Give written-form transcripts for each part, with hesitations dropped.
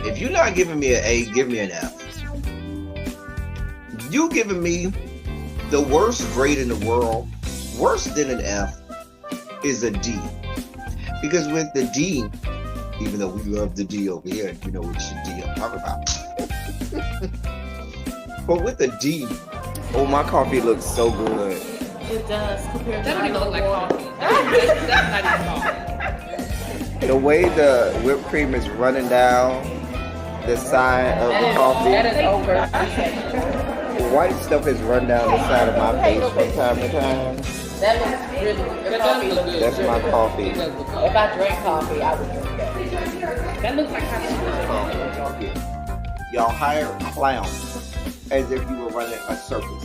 If you're not giving me an A, give me an F. You giving me the worst grade in the world, worse than an F, is a D. Because with the D, even though we love the D over here, you know which D I'm talking about. But with the D, oh, my coffee looks so good. It does compared to That don't even look like coffee. That's not even coffee. The way the whipped cream is running down the side of the coffee. That is over. The white stuff is run down the side of my face from time to time. That looks really good. Your coffee looks good. That's my coffee. It does look good. If I drank coffee, I would drink that. That looks like coffee. Y'all hire clowns as if you were running a circus.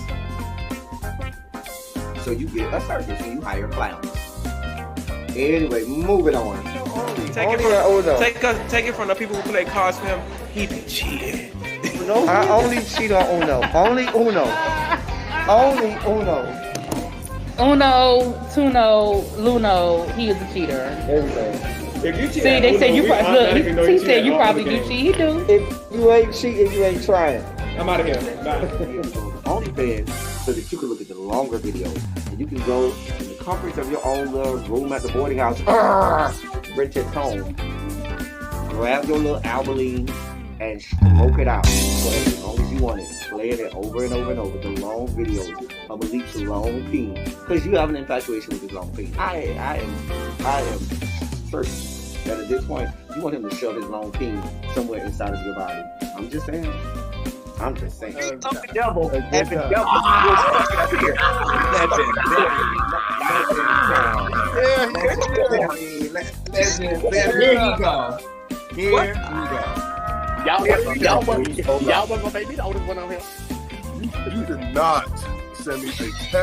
So you get a circus and you hire clowns. Anyway, moving on. Take it from the people who play cards for him. He be cheating. No, I only cheat on Uno. Only Uno. Only Uno. Uno, Tuno, Luno, he is a cheater. If you cheat, See, they said you probably look. He said you probably do cheat. He do. If you ain't cheating, you ain't trying. I'm out of here. Bye. OnlyFans so that you can look at the longer videos and you can go in the comforts of your own little room at the boarding house, rent it home, grab your little Albaline and smoke it out for as long as you want it, playing it over and over and over, the long videos of Malik's long peen, because you have an infatuation with his long peen. I am certain that at this point you want him to shove his long peen somewhere inside of your body. I'm just saying. The devil and the devil was fucking up here. Here we go. Y'all gonna make me the oldest one on here. You did not send me a text,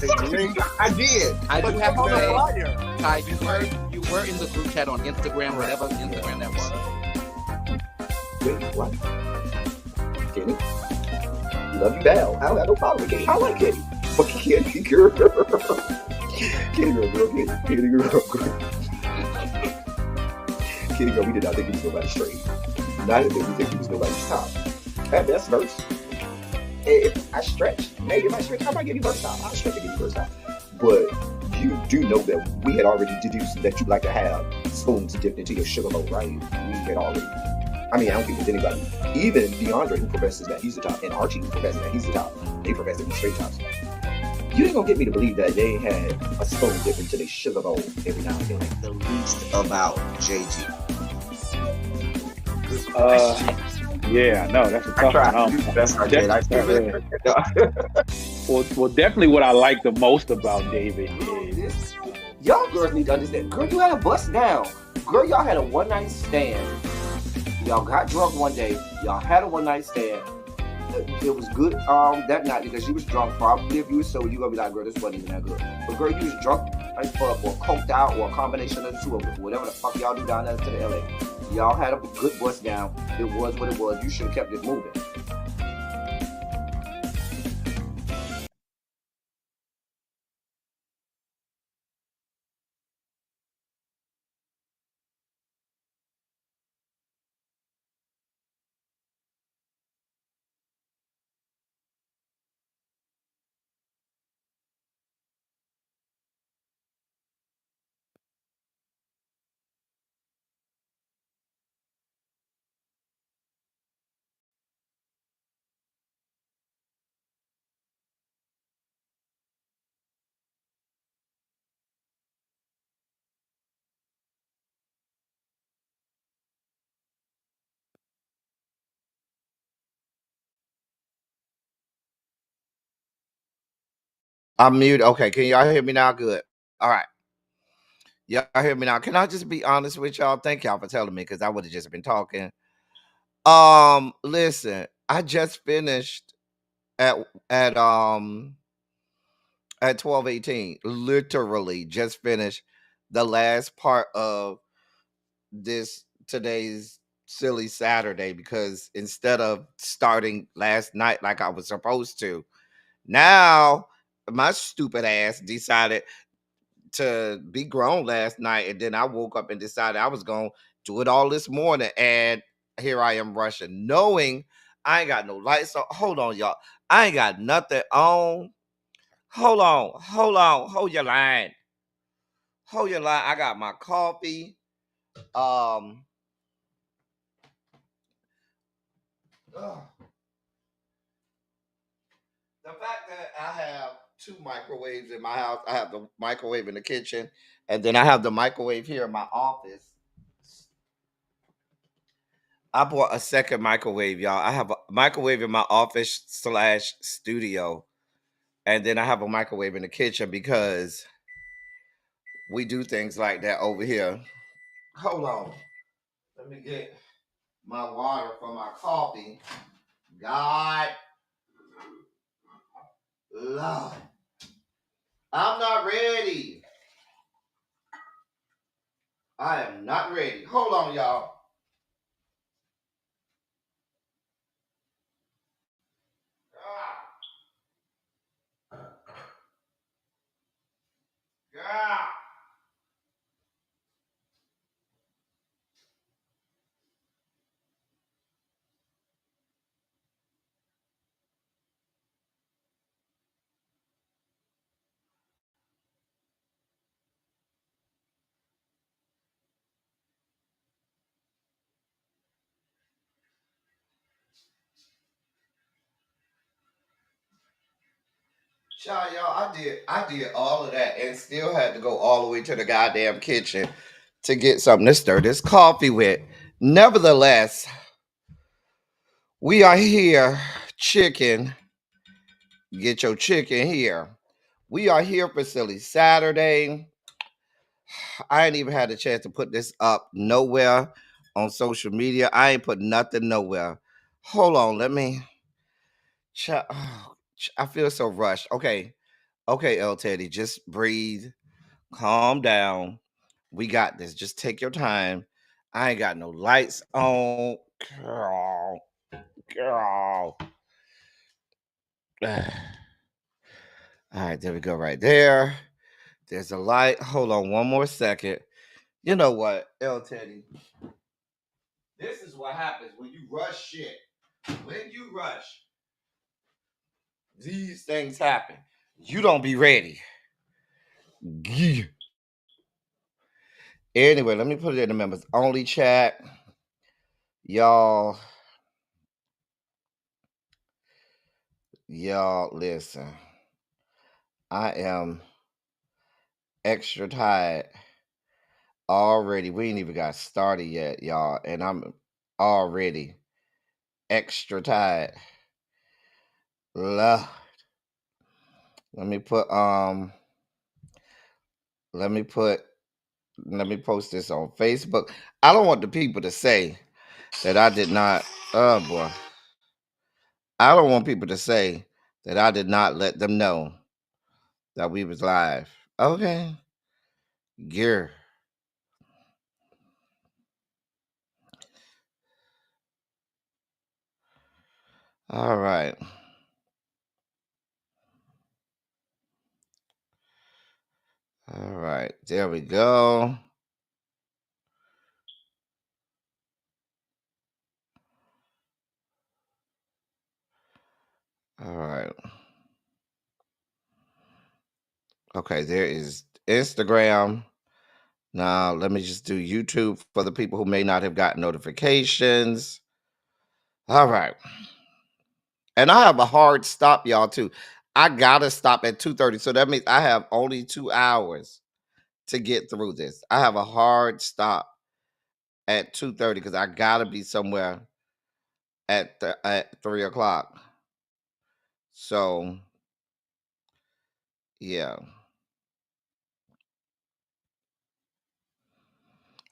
a link. I did. I do have to say, Ty, you were in the group chat on Instagram, whatever Instagram that was. Wait, what? Kitty? Love you down. I don't have no problem with Kitty. I like Kitty. But Kitty girl. Kitty girl. Kitty girl, we did not think we was nobody's straight. Neither did we think we was nobody's top. At best verse. If I stretch, I might give you verse top. I'll stretch to give you verse top. But you do know that we had already deduced that you like to have spoons dipped into your sugar bowl, right? We had already. I mean, I don't think there's anybody. Even DeAndre, who professes that he's the top, and Archie, who professes that he's the top, they profess to be straight tops. You ain't gonna get me to believe that they had a spoon dipped into their sugar bowl every now and then. The least about JG. Yeah, no, that's a tough one. Well, definitely what I like the most about David is y'all girls need to understand. Girl, you had a bust down. Girl, y'all had a one-night stand. Y'all got drunk one day. Y'all had a one-night stand. It was good that night because you was drunk. Probably if you was sober, you gonna be like, girl, this wasn't even that good. But girl, you was drunk as fuck or coked out or a combination of the two of them. Whatever the fuck y'all do down there to the LA. Y'all had a good bust down. It was what it was. You should have kept it moving. I'm muted. Okay, can y'all hear me now? Good. All right. Y'all hear me now? Can I just be honest with y'all? Thank y'all for telling me because I would have just been talking. Listen, I just finished at 12:18. Literally just finished the last part of today's silly Saturday because instead of starting last night like I was supposed to, now my stupid ass decided to be grown last night, and then I woke up and decided I was going to do it all this morning, and here I am rushing, knowing I ain't got no lights on. Hold on, y'all. I ain't got nothing on. Hold on. Hold your line. Hold your line. I got my coffee. Ugh. The fact that I have 2 microwaves in my house, I have the microwave in the kitchen, and then I have the microwave here in my office. I bought a second microwave, y'all. I have a microwave in my office / studio, and then I have a microwave in the kitchen because we do things like that over here. Hold on. Let me get my water for my coffee. God, Lord. I'm not ready. I am not ready. Hold on, y'all. God. Child, y'all, I did all of that and still had to go all the way to the goddamn kitchen to get something to stir this coffee with. Nevertheless, we are here, chicken. Get your chicken here. We are here for Silly Saturday. I ain't even had a chance to put this up nowhere on social media. I ain't put nothing nowhere. Hold on, let me. I feel so rushed. Okay, L Teddy, just breathe, calm down. We got this. Just take your time. I ain't got no lights on, girl. All right, there we go. Right there. There's a light. Hold on one more second. You know what, L Teddy? This is what happens when you rush shit. When you rush, these things happen. You don't be ready. Gee. Anyway, let me put it in the members only chat. Y'all, listen. I am extra tired already. We ain't even got started yet, y'all, and I'm already extra tired. Lord. Let me post this on Facebook. I don't want the people to say that I did not. Oh boy. I don't want people to say that I did not let them know that we was live. Okay. Gear. All right. All right. There we go. All right. Okay, there is Instagram. Now, let me just do YouTube for the people who may not have gotten notifications. All right. And I have a hard stop, y'all, too. I got to stop at 2:30. So that means I have only 2 hours to get through this. I have a hard stop at 2:30 because I got to be somewhere at 3 o'clock. So, yeah.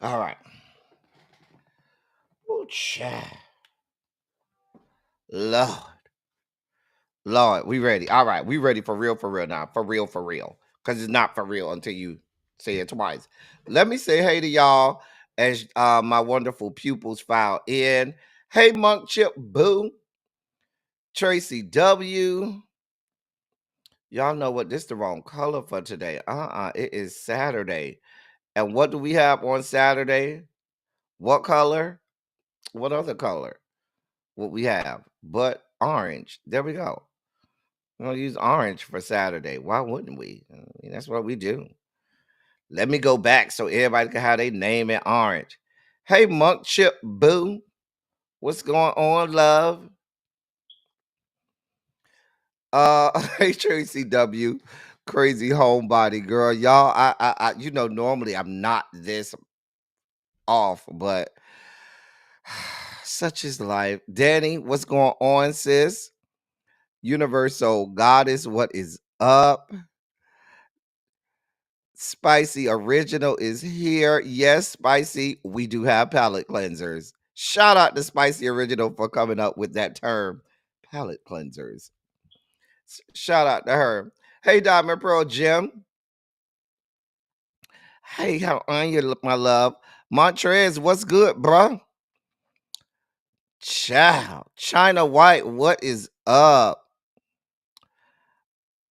All right. Oh, child. Lord, we ready. All right, we ready for real now. For real. Because it's not for real until you say it twice. Let me say hey to y'all as my wonderful pupils file in. Hey, Monk Chip Boo. Tracy W. Y'all know what? This the wrong color for today. It is Saturday. And what do we have on Saturday? What color? What other color would we have? But orange. There we go. We're gonna use orange for Saturday. Why wouldn't we? I mean, that's what we do. Let me go back so everybody can have their name in orange. Hey, Monk Chip Boo. What's going on, love? Hey, Tracy W. Crazy homebody girl. Y'all, you know, normally I'm not this off, but such is life. Danny, what's going on, sis? Universal Goddess, what is up? Spicy Original is here. Yes, Spicy, we do have palate cleansers. Shout out to Spicy Original for coming up with that term, palate cleansers. Shout out to her. Hey, Diamond Pearl Jim. Hey, how are you, my love? Montrez, what's good, bruh? Child. China White, what is up?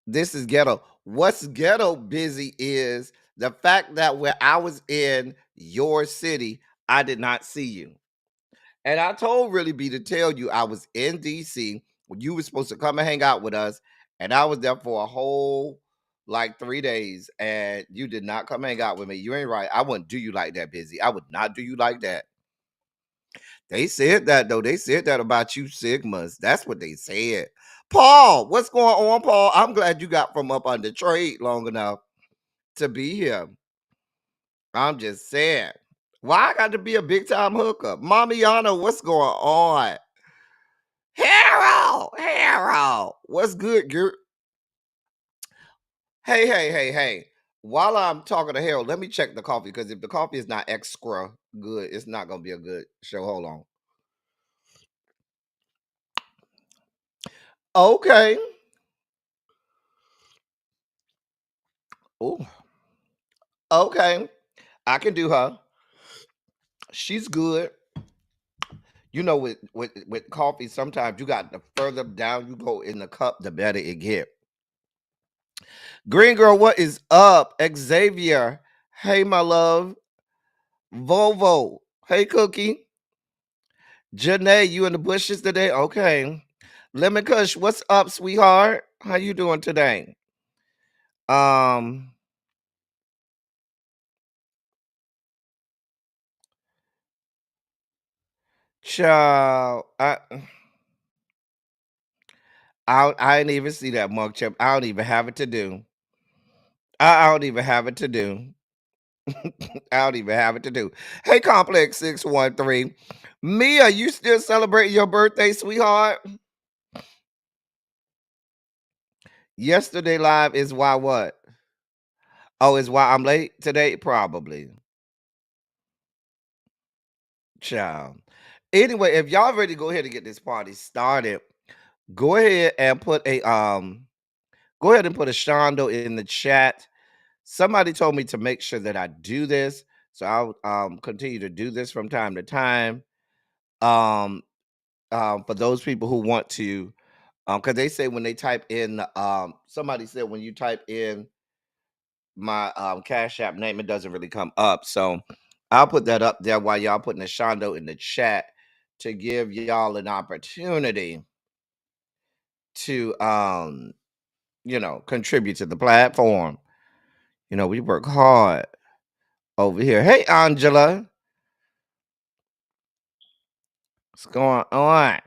This is ghetto. What's ghetto busy is the fact that when I was in your city, I did not see you. And I told Really B to tell you I was in DC when you were supposed to come and hang out with us. And I was there for a whole like 3 days. And you did not come hang out with me. You ain't right. I wouldn't do you like that, busy. I would not do you like that. They said that though. They said that about you, Sigmas. That's what they said. Paul, what's going on, Paul? I'm glad you got from up under trade long enough to be here. I'm just saying. Why I got to be a big time hookup? Mamiana, what's going on? Harold, what's good, girl? Hey. While I'm talking to Harold, let me check the coffee because if the coffee is not extra good, it's not gonna be a good show. Hold on. Okay. Oh, okay. I can do her. She's good. You know, with coffee, sometimes you got the further down you go in the cup, the better it get. Green girl, what is up? Xavier, hey my love. Volvo, hey Cookie. Janae, you in the bushes today? Okay. Lemon Kush, what's up, sweetheart? How you doing today? Child, I didn't even see that mug chip. I don't even have it to do. I don't even have it to do. I don't even have it to do. Hey, Complex 613. Mia, you still celebrating your birthday, sweetheart? Yesterday live is why what? Oh, is why I'm late today? Probably. Child. Anyway, if y'all ready to go ahead and get this party started, go ahead and put a shondo in the chat. Somebody told me to make sure that I do this, so I'll continue to do this from time to time. For those people who want to, because they say when they type in, somebody said when you type in my Cash App name, it doesn't really come up. So I'll put that up there while y'all putting a shondo in the chat to give y'all an opportunity to contribute to the platform. You know, we work hard over here. Hey Angela. What's going on?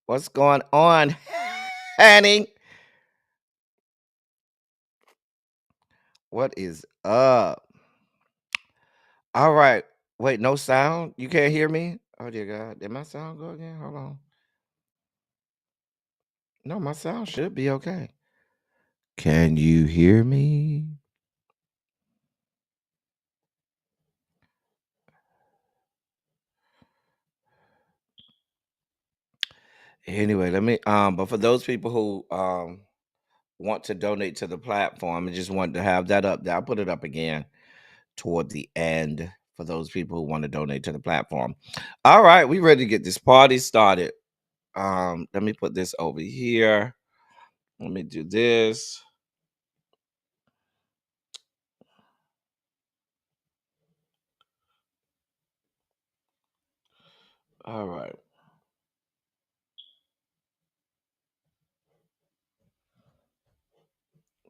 What's going on, honey? What is up? All right. Wait, no sound? You can't hear me? Oh, dear God. Did my sound go again? Hold on. No, my sound should be okay. Can you hear me? Anyway, let me but for those people who want to donate to the platform, I just wanted to have that up there. I'll put it up again toward the end for those people who want to donate to the platform. All right, we ready to get this party started. Let me put this over here. Let me do this. All right.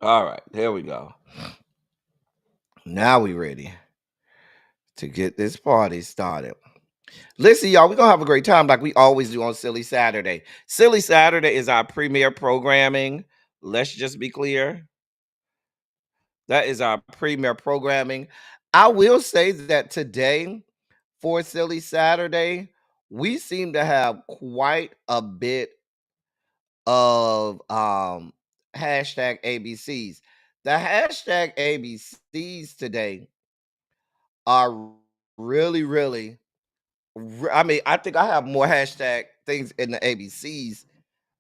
All right. There we go. Now we ready to get this party started. Listen, y'all, we're going to have a great time like we always do on Silly Saturday. Silly Saturday is our premier programming. Let's just be clear. That is our premier programming. I will say that today, for Silly Saturday, we seem to have quite a bit of hashtag ABCs. The hashtag ABCs today are really, really. I mean, I think I have more hashtag things in the ABCs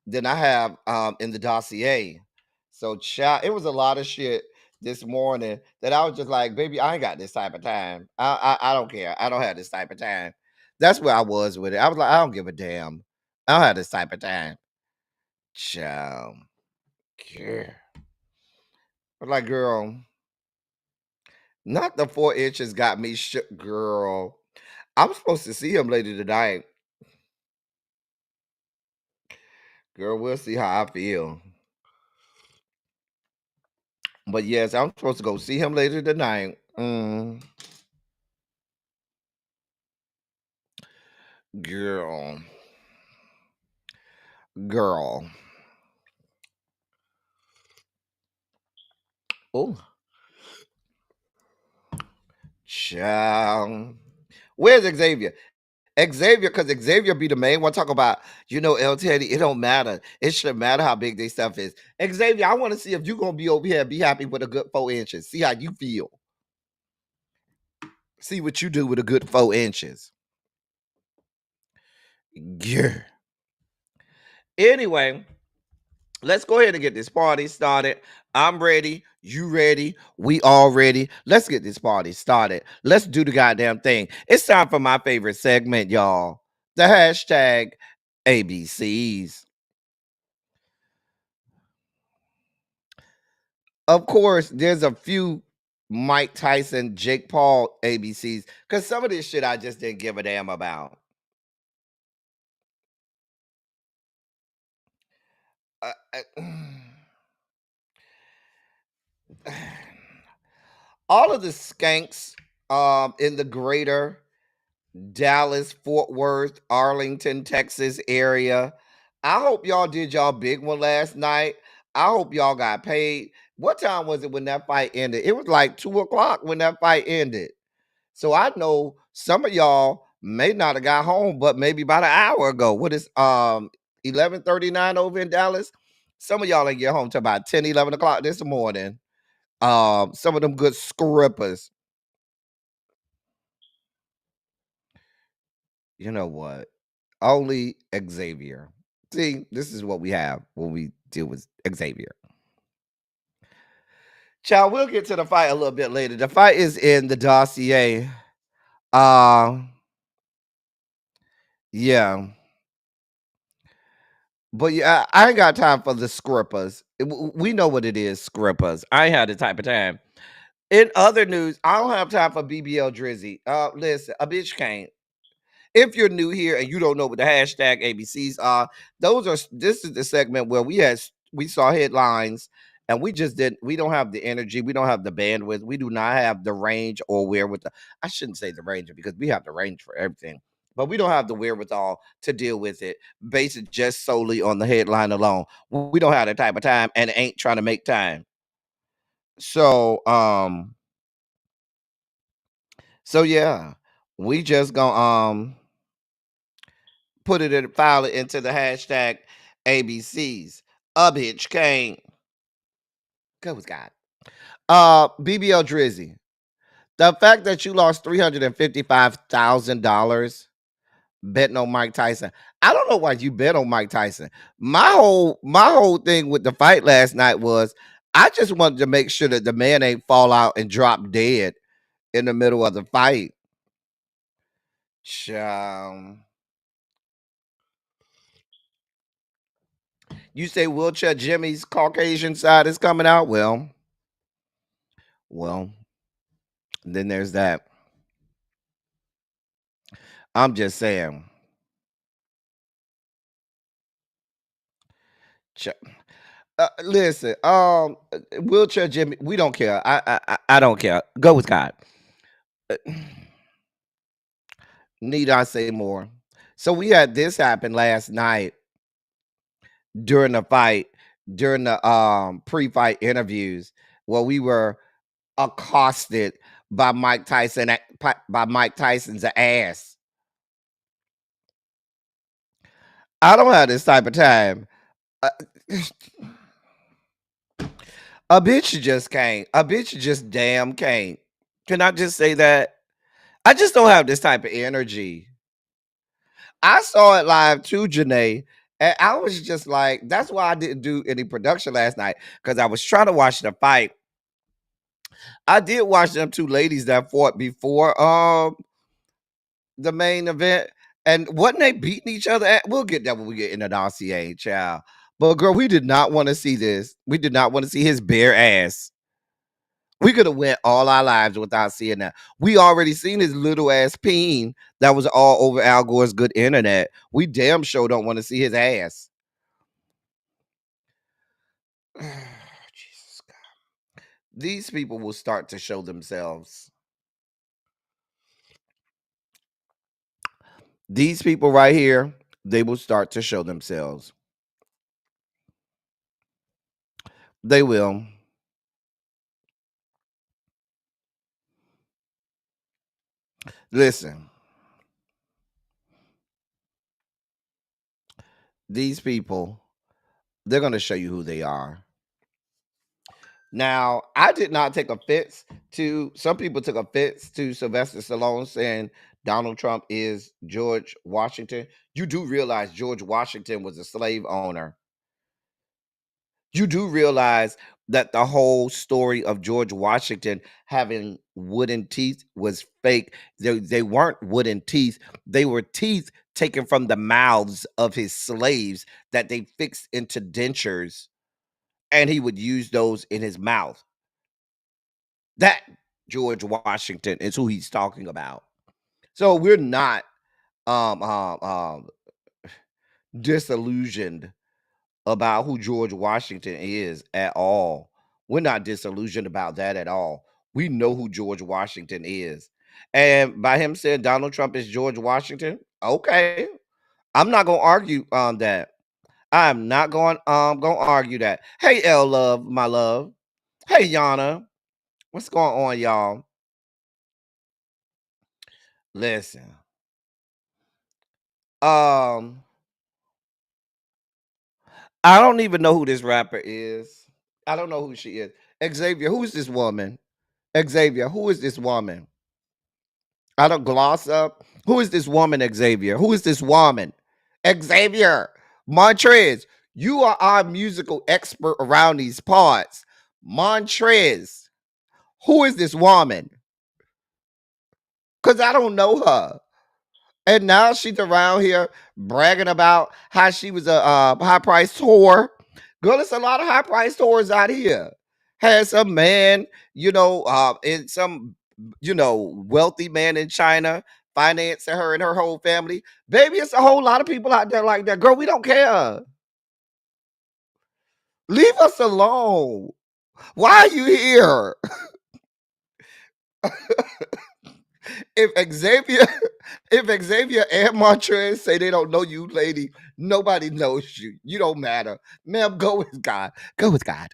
than I have in the dossier. So, child, it was a lot of shit this morning that I was just like, baby, I ain't got this type of time. I don't care. I don't have this type of time. That's where I was with it. I was like, I don't give a damn. I don't have this type of time. Child. Care. I'm like, girl, not the 4 inches got me shook, girl. I'm supposed to see him later tonight. Girl, we'll see how I feel. But yes, I'm supposed to go see him later tonight. Girl. Girl. Oh. Child. Where's Xavier? Xavier, because Xavier be the main one talk about, El Teddy, it don't matter. It shouldn't matter how big their stuff is. Xavier, I want to see if you're going to be over here and be happy with a good 4 inches. See how you feel. See what you do with a good 4 inches. Yeah. Anyway, let's go ahead and get this party started. I'm ready. You ready? We all ready. Let's get this party started. Let's do the goddamn thing. It's time for my favorite segment, y'all. The hashtag ABCs. Of course, there's a few Mike Tyson, Jake Paul ABCs because some of this shit I just didn't give a damn about. Uh, uh, all of the skanks in the greater Dallas, Fort Worth, Arlington, Texas area. I hope y'all did y'all big one last night. I hope y'all got paid. What time was it when that fight ended? It was like 2 o'clock when that fight ended. So I know some of y'all may not have got home, but maybe about an hour ago. What is 11:39 over in Dallas? Some of y'all ain't get home till about 10, 11 o'clock this morning. Some of them good scrippers. You know what? Only Xavier. See, this is what we have when we deal with Xavier. Child, we'll get to the fight a little bit later. The fight is in the dossier. Yeah. But yeah, I ain't got time for the scrippers. We know what it is, scrippers. I ain't had the type of time. In other news, I don't have time for BBL Drizzy. Listen, a bitch can't. If you're new here and you don't know what the hashtag ABCs are, this is the segment where we saw headlines and we don't have the energy, we don't have the bandwidth, we do not have the range or wherewithal. I shouldn't say the range because we have the range for everything, but we don't have the wherewithal to deal with it based just solely on the headline alone. We don't have that type of time and ain't trying to make time. So yeah, we just gonna put it in, file it into the hashtag ABCs. A bitch can't. Good was God. BBL Drizzy. The fact that you lost $355,000 betting on Mike Tyson. I don't know why you bet on Mike Tyson. My whole thing with the fight last night was I just wanted to make sure that the man ain't fall out and drop dead in the middle of the fight. Child. You say wheelchair Jimmy's Caucasian side is coming out? Well, then there's that. I'm just saying. Ch- listen, wheelchair Jimmy, we don't care. I don't care. Go with God. Uh, Need I say more? So we had this happen last night during the fight, during the pre-fight interviews, where we were accosted by Mike Tyson's ass. I don't have this type of time. Uh, a bitch just can't. A bitch just damn can't. Can I just say that? I just don't have this type of energy. I saw it live too, Janae. And I was just like, that's why I didn't do any production last night. Because I was trying to watch the fight. I did watch them two ladies that fought before the main event. And wasn't they beating each other at? We'll get that when we get in the dossier, child. But girl, we did not want to see this. We did not want to see his bare ass. We could have went all our lives without seeing that. We already seen his little ass peen that was all over Al Gore's good internet. We damn sure don't want to see his ass. Jesus God. These people will start to show themselves. These people right here, they will start to show themselves. They will. Listen. These people, they're going to show you who they are. Now, I did not take offense to, some people took offense to Sylvester Stallone saying Donald Trump is George Washington. You do realize George Washington was a slave owner. You do realize that the whole story of George Washington having wooden teeth was fake. They weren't wooden teeth. They were teeth taken from the mouths of his slaves that they fixed into dentures, and he would use those in his mouth. That George Washington is who he's talking about. So we're not um, um, um, disillusioned about who George Washington is at all. We're not disillusioned about that at all. We know who George Washington is. And by him saying Donald Trump is George Washington, okay. I'm not gonna argue on that. I'm not gonna argue that. Hey L Love, my love. Hey Yana. What's going on, y'all? Listen. Um, I don't even know who this rapper is. I don't know who she is. Xavier, who is this woman? Xavier, who is this woman? I don't gloss up. Who is this woman, Xavier? Who is this woman? Xavier Montrez, you are our musical expert around these parts. Montrez, who is this woman? Because I don't know her. And now she's around here bragging about how she was a high priced whore. Girl, there's a lot of high priced whores out here. Had some man, in some, wealthy man in China financing her and her whole family. Baby, it's a whole lot of people out there like that. Girl, we don't care. Leave us alone. Why are you here? if Xavier, if Xavier and Montrez say they don't know you, lady, nobody knows you. You don't matter, ma'am. Go with God. Go with God.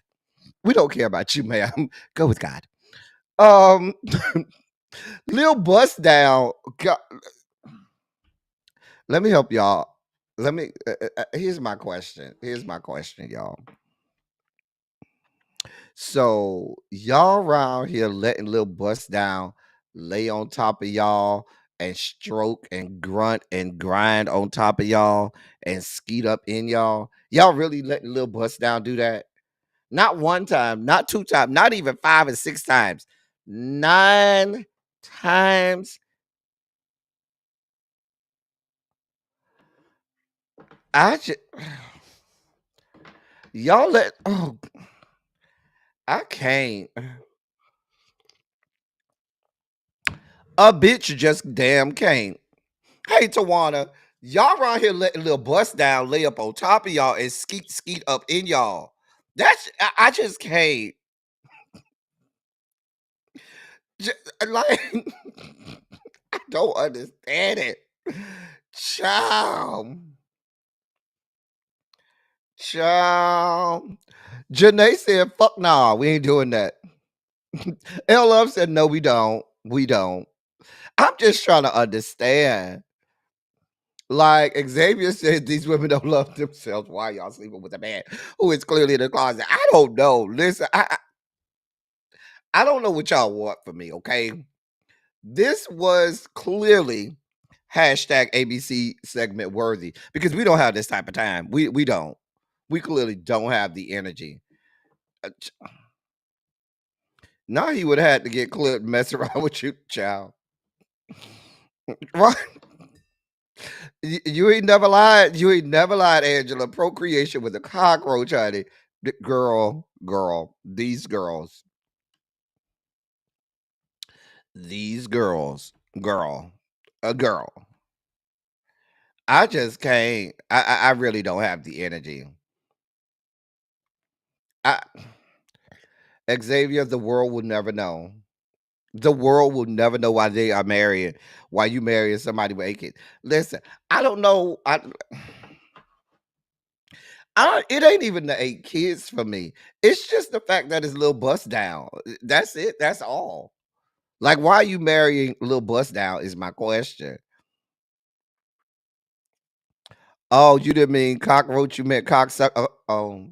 We don't care about you, ma'am. Go with God. Um, Lil Bust Down. Let me help y'all. Let me. Here's my question. Here's my question, y'all. So y'all around here letting Lil Bust Down lay on top of y'all and stroke and grunt and grind on top of y'all and skeet up in y'all. Y'all really letting Lil Bust Down do that? Not one time, not two times, not even 5 or 6 times. 9 times. I just y'all let I can't. A bitch just damn can't. Hey Tawana, Y'all around here letting little bust down lay up on top of y'all and skeet up in y'all. That's I just can't. Like I don't understand it. Child. Child. Janae said, fuck nah, we ain't doing that. L Love said, no, we don't. We don't. I'm just trying to understand. Like Xavier said, these women don't love themselves. Why y'all sleeping with a man who is clearly in the closet? I don't know. Listen, I don't know what y'all want from me, okay? This was clearly hashtag ABC segment worthy because we don't have this type of time. We don't. We clearly don't have the energy. Now he would have had to get clipped mess around with you, child. Right? You ain't never lied. You ain't never lied, Angela. Procreation with a cockroach, honey. Girl, these girls, a girl. I just can't. I really don't have the energy. I Xavier, the world will never know. The world will never know why they are marrying. Why you marrying somebody with 8 kids? Listen, I don't know. It ain't even the 8 kids for me. It's just the fact that it's little bust down. That's it. That's all. Like, why are you marrying little bust down? Is my question. Oh, you didn't mean cockroach. You meant cocksucker. Oh,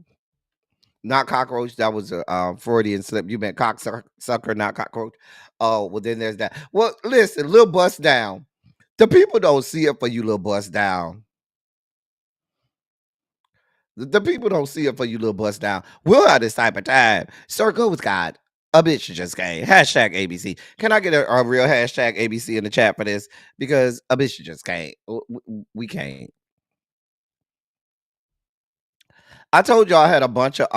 not cockroach. That was a Freudian slip. You meant cocksucker, not cockroach. Oh, well, then there's that. Well, listen, little bust down. The people don't see it for you, little bust down. The people don't see it for you, little bust down. We'll have this type of time. Sir, go with God. A bitch just came. Hashtag ABC. Can I get a real hashtag ABC in the chat for this? Because a bitch just came. We can't. I told y'all I had a bunch of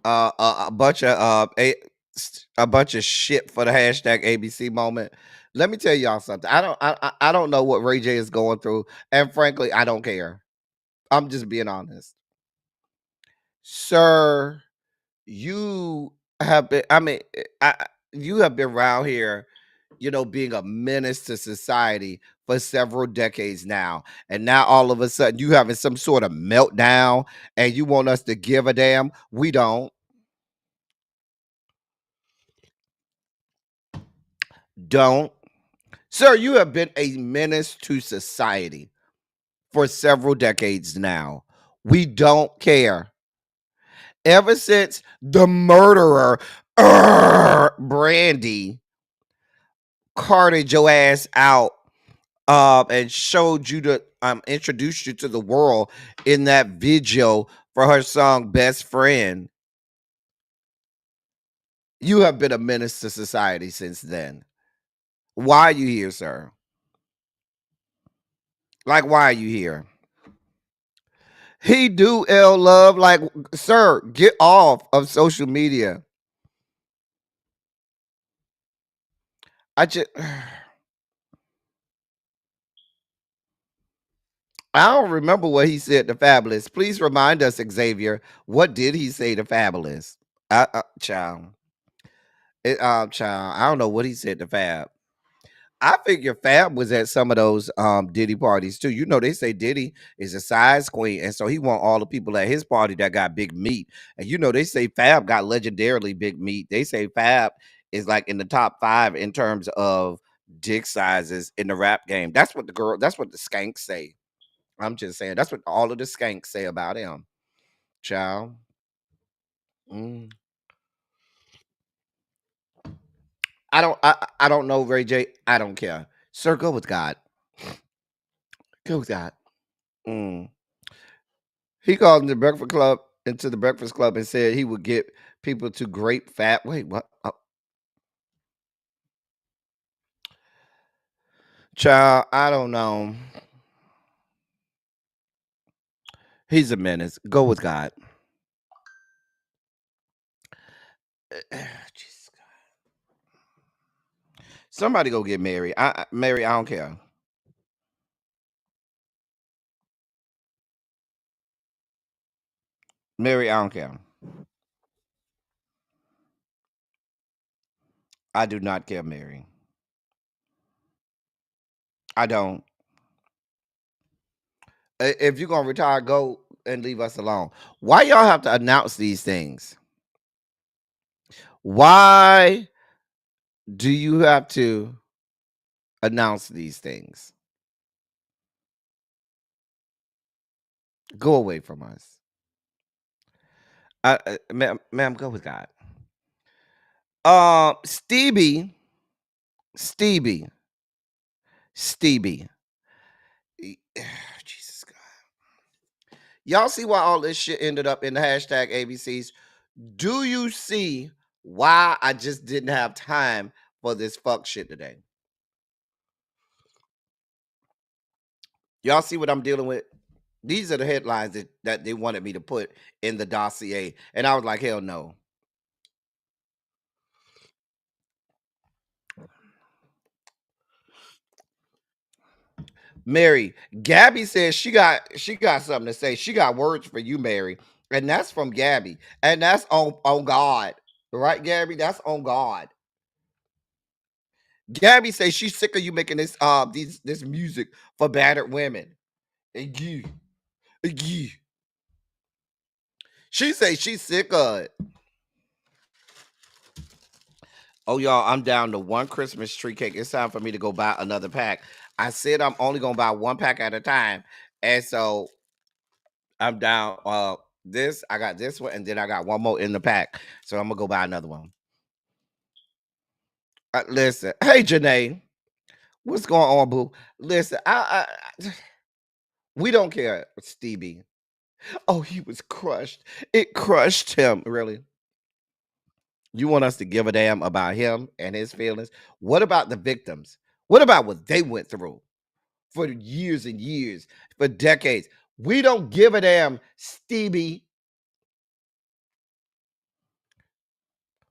a bunch of a bunch of shit for the hashtag ABC moment. Let me tell y'all something. I don't know what Ray J is going through, and frankly, I don't care. I'm just being honest, sir. You have been. I mean, you have been around here, being a menace to society for several decades now, and now all of a sudden you having some sort of meltdown, and you want us to give a damn. We don't. Don't. Sir, you have been a menace to society for several decades now. We don't care. Ever since the murderer, Brandy, carted your ass out and showed you to introduced you to the world in that video for her song Best Friend, you have been a menace to society since then. Why are you here, sir? Like, why are you here? He do L Love. Like, sir, get off of social media. I just I don't remember what he said to Fabulous. Please remind us, Xavier. What did he say to Fabulous? Child. Child. I don't know what he said to Fab. I figure Fab was at some of those Diddy parties too. They say Diddy is a size queen, and so he want all the people at his party that got big meat. And they say Fab got legendarily big meat. They say Fab is like in the top 5 in terms of dick sizes in the rap game. That's what the skanks say. I'm just saying that's what all of the skanks say about him. Child. Mm. I don't know, Ray J. I don't care. Sir, go with God. Go with God. Mm. He called into the Breakfast Club and said he would get people to grape fat. Wait, what? Oh, child, I don't know. He's a menace. Go with God. Jesus. Somebody go get Mary. Mary, I don't care. Mary, I don't care. I do not care, Mary. I don't. If you're gonna retire, go and leave us alone. Why y'all have to announce these things? Why do you have to announce these things? Go away from us. Ma'am, go with God. Stevie. Jesus God. Y'all see why all this shit ended up in the hashtag ABCs? Do you see why I just didn't have time for this fuck shit today? Y'all see what I'm dealing with? These are the headlines that they wanted me to put in the dossier. And I was like, hell no. Mary, Gabby says she got something to say. She got words for you, Mary. And that's from Gabby. And that's on God. Right, Gabby? That's on God. Gabby says she's sick of you making this this music for battered women. She says she's sick of it. Oh, y'all, I'm down to one Christmas tree cake. It's time for me to go buy another pack. I said I'm only gonna buy one pack at a time. And so I'm down. I got this one, and then I got one more in the pack. So I'm gonna go buy another one. Listen, hey Janae, what's going on, boo? Listen, we don't care, Stevie. Oh, he was crushed. It crushed him, really. You want us to give a damn about him and his feelings? What about the victims? What about what they went through for years and years, for decades? We don't give a damn, Stevie.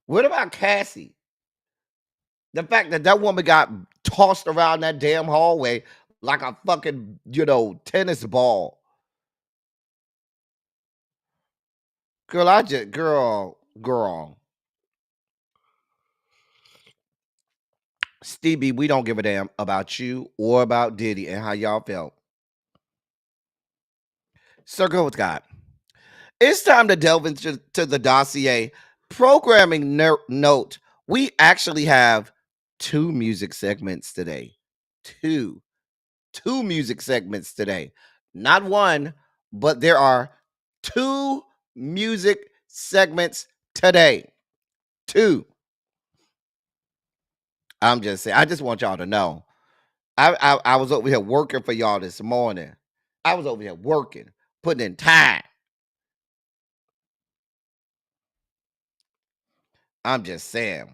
What about Cassie? The fact that that woman got tossed around that damn hallway like a fucking, tennis ball. Girl. Stevie, we don't give a damn about you or about Diddy and how y'all felt. Circle with God. It's time to delve into the dossier. Programming note, we actually have two music segments today. Two music segments today. Not one, but there are two music segments today. Two. I'm just saying, I just want y'all to know. I was over here working for y'all this morning. I was over here working, putting in time. I'm just saying.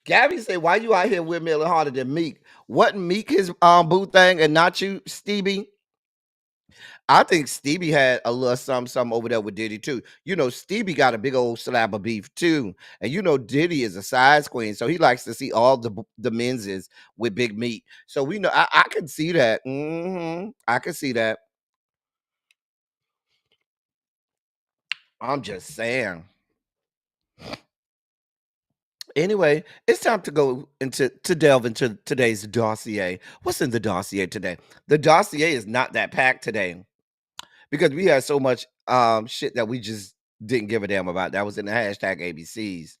Gabby said, why you out here with Miller harder than Meek? Wasn't Meek his boo thing and not you, Stevie? I think Stevie had a little something over there with Diddy too. Stevie got a big old slab of beef too. And Diddy is a size queen, so he likes to see all the menses with big meat. So we know I can see that. I can see that. I'm just saying. Anyway, it's time to go to delve into today's dossier. What's in the dossier today? The dossier is not that packed today because we had so much shit that we just didn't give a damn about. That was in the hashtag ABCs.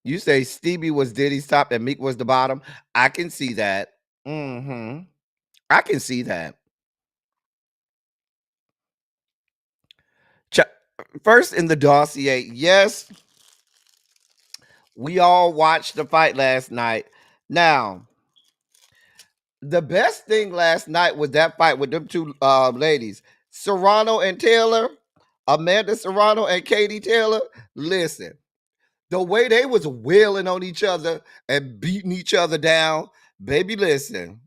You say Stevie was Diddy's top and Meek was the bottom. I can see that. I can see that. First in the dossier, yes, we all watched the fight last night. Now, the best thing last night was that fight with them two ladies, Serrano and Taylor, Amanda Serrano and Katie Taylor. Listen, the way they was wailing on each other and beating each other down, baby, listen.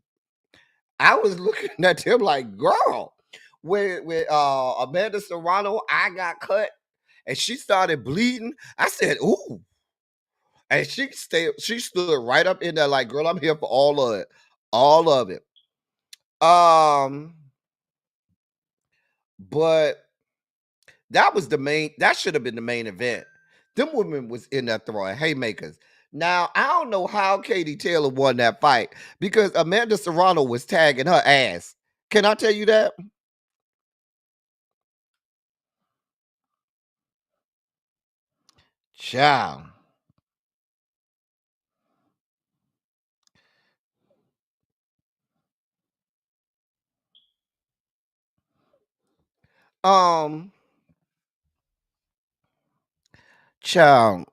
I was looking at them like, girl, with Amanda Serrano, I got cut and she started bleeding. I said, ooh. And she stood right up in there like, girl, I'm here for all of it. All of it. But that was the main. That should have been the main event. Them women was in there throwing haymakers. Now I don't know how Katie Taylor won that fight because Amanda Serrano was tagging her ass. Can I tell you that? Child. Um, Child.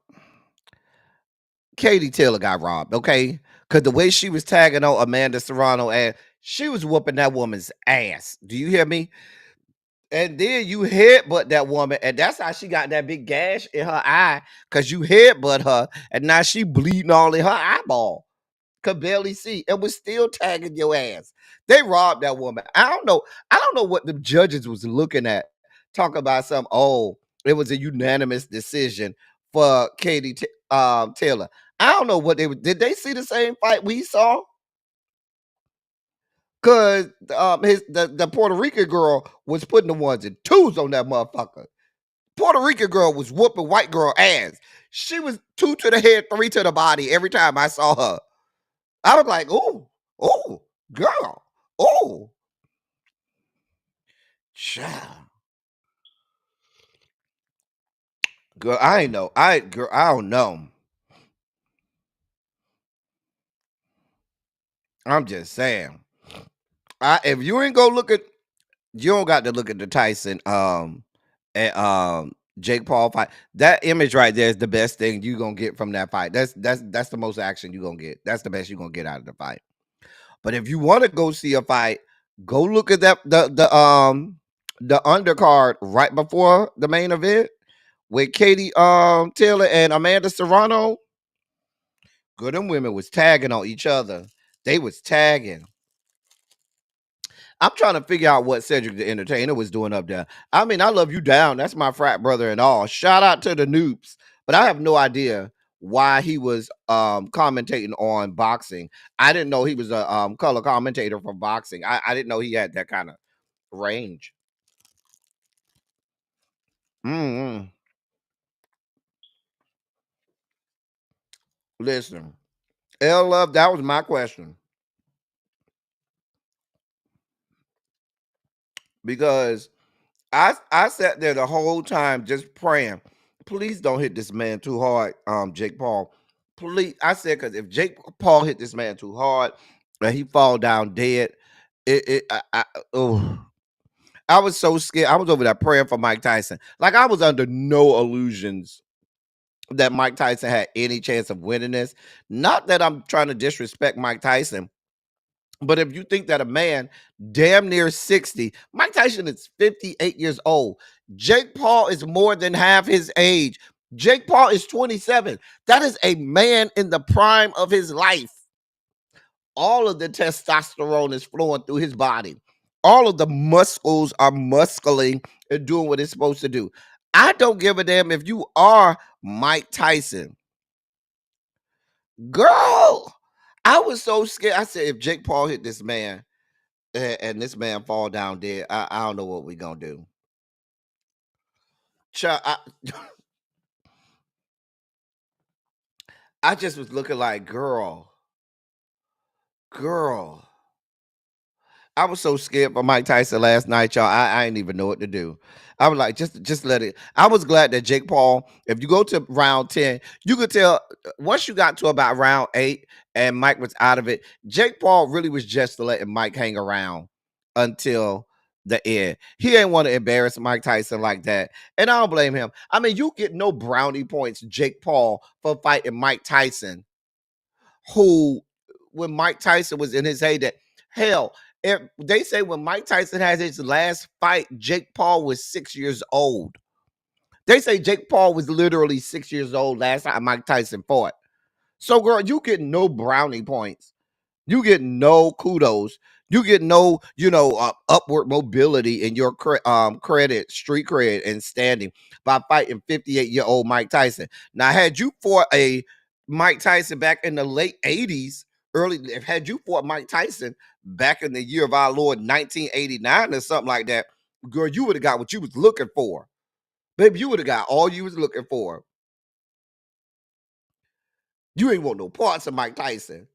Katie Taylor got robbed, okay? Because the way she was tagging on Amanda Serrano ass, she was whooping that woman's ass. Do you hear me? And then you headbutt that woman, and that's how she got that big gash in her eye, because you headbutt her, and now she bleeding all in her eyeball. Could barely see and was still tagging your ass. They robbed that woman. I don't know. I don't know what the judges was looking at. Talk about some, oh, it was a unanimous decision for Taylor. I don't know what they did. They see the same fight we saw? Cause the Puerto Rican girl was putting the ones and twos on that motherfucker. Puerto Rican girl was whooping white girl ass. She was 2 to the head, 3 to the body every time I saw her. I was like, oh, girl, oh, child. Girl, I ain't know. I don't know. I'm just saying. If you ain't go look at, you don't got to look at the Tyson and Jake Paul fight. That image right there is the best thing you gonna get from that fight. That's the most action you gonna get. That's the best you gonna get out of the fight. But if you want to go see a fight, go look at that the undercard right before the main event with Katie Taylor and Amanda Serrano. Good, them women was tagging on each other. They was tagging. I'm trying to figure out what Cedric the Entertainer was doing up there. I mean, I love you down. That's my frat brother and all. Shout out to the noobs. But I have no idea why he was commentating on boxing. I didn't know he was a color commentator for boxing. I didn't know he had that kind of range. Mm-hmm. Listen, L Love, that was my question. Because I sat there the whole time just praying, please don't hit this man too hard, Jake Paul. Please, I said, because if Jake Paul hit this man too hard and he fall down dead, oh, I was so scared. I was over there praying for Mike Tyson. Like I was under no illusions that Mike Tyson had any chance of winning this. Not that I'm trying to disrespect Mike Tyson. But if you think that a man damn near 60, Mike Tyson is 58 years old. Jake Paul is more than half his age. Jake Paul is 27. That is a man in the prime of his life. All of the testosterone is flowing through his body. All of the muscles are muscling and doing what it's supposed to do. I don't give a damn if you are Mike Tyson. Girl, I was so scared. I said, if Jake Paul hit this man, and this man fall down dead, I don't know what we gonna do. I, I just was looking like, girl. I was so scared for Mike Tyson last night, y'all. I didn't even know what to do. I was like, just let it. I was glad that Jake Paul, if you go to round 10, you could tell once you got to about round 8 and Mike was out of it, Jake Paul really was just letting Mike hang around until the end. He ain't want to embarrass Mike Tyson like that. And I don't blame him. I mean, you get no brownie points, Jake Paul, for fighting Mike Tyson, who, when Mike Tyson was in his heyday, hell, if they say when Mike Tyson has his last fight, Jake Paul was 6 years old. They say Jake Paul was literally 6 years old last time Mike Tyson fought. So, girl, you get no brownie points. You get no kudos. You get no, upward mobility in your credit, street cred, and standing by fighting 58-year-old Mike Tyson. Now, had you fought a Mike Tyson back in the late 80s, Had you fought Mike Tyson back in the year of our Lord 1989 or something like that, girl, you would have got what you was looking for. Baby, you would have got all you was looking for. You ain't want no parts of Mike Tyson.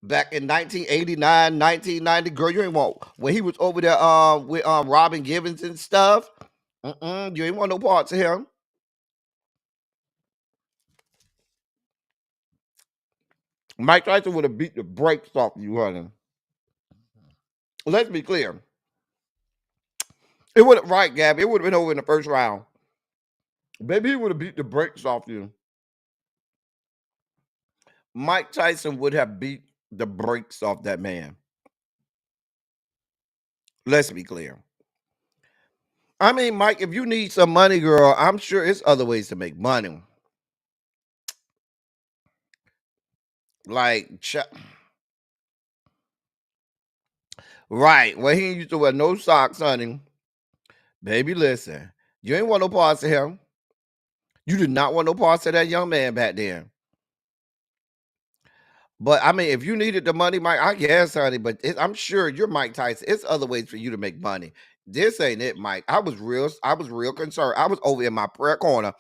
Back in 1989, 1990, girl, you ain't want when he was over there with Robin Givens and stuff. You ain't want no parts of him. Mike Tyson would have beat the brakes off you, honey. Let's be clear. It would have right, Gabby. It would have been over in the first round. Baby, he would have beat the brakes off you. Mike Tyson would have beat the brakes off that man. Let's be clear. I mean, Mike, if you need some money, girl, I'm sure it's other ways to make money. Like, right. Well, he used to wear no socks, honey. Baby, listen. You ain't want no parts of him. You did not want no parts of that young man back then. But I mean, if you needed the money, Mike, I guess, honey. But I'm sure you're Mike Tyson. It's other ways for you to make money. This ain't it, Mike. I was real concerned. I was over in my prayer corner.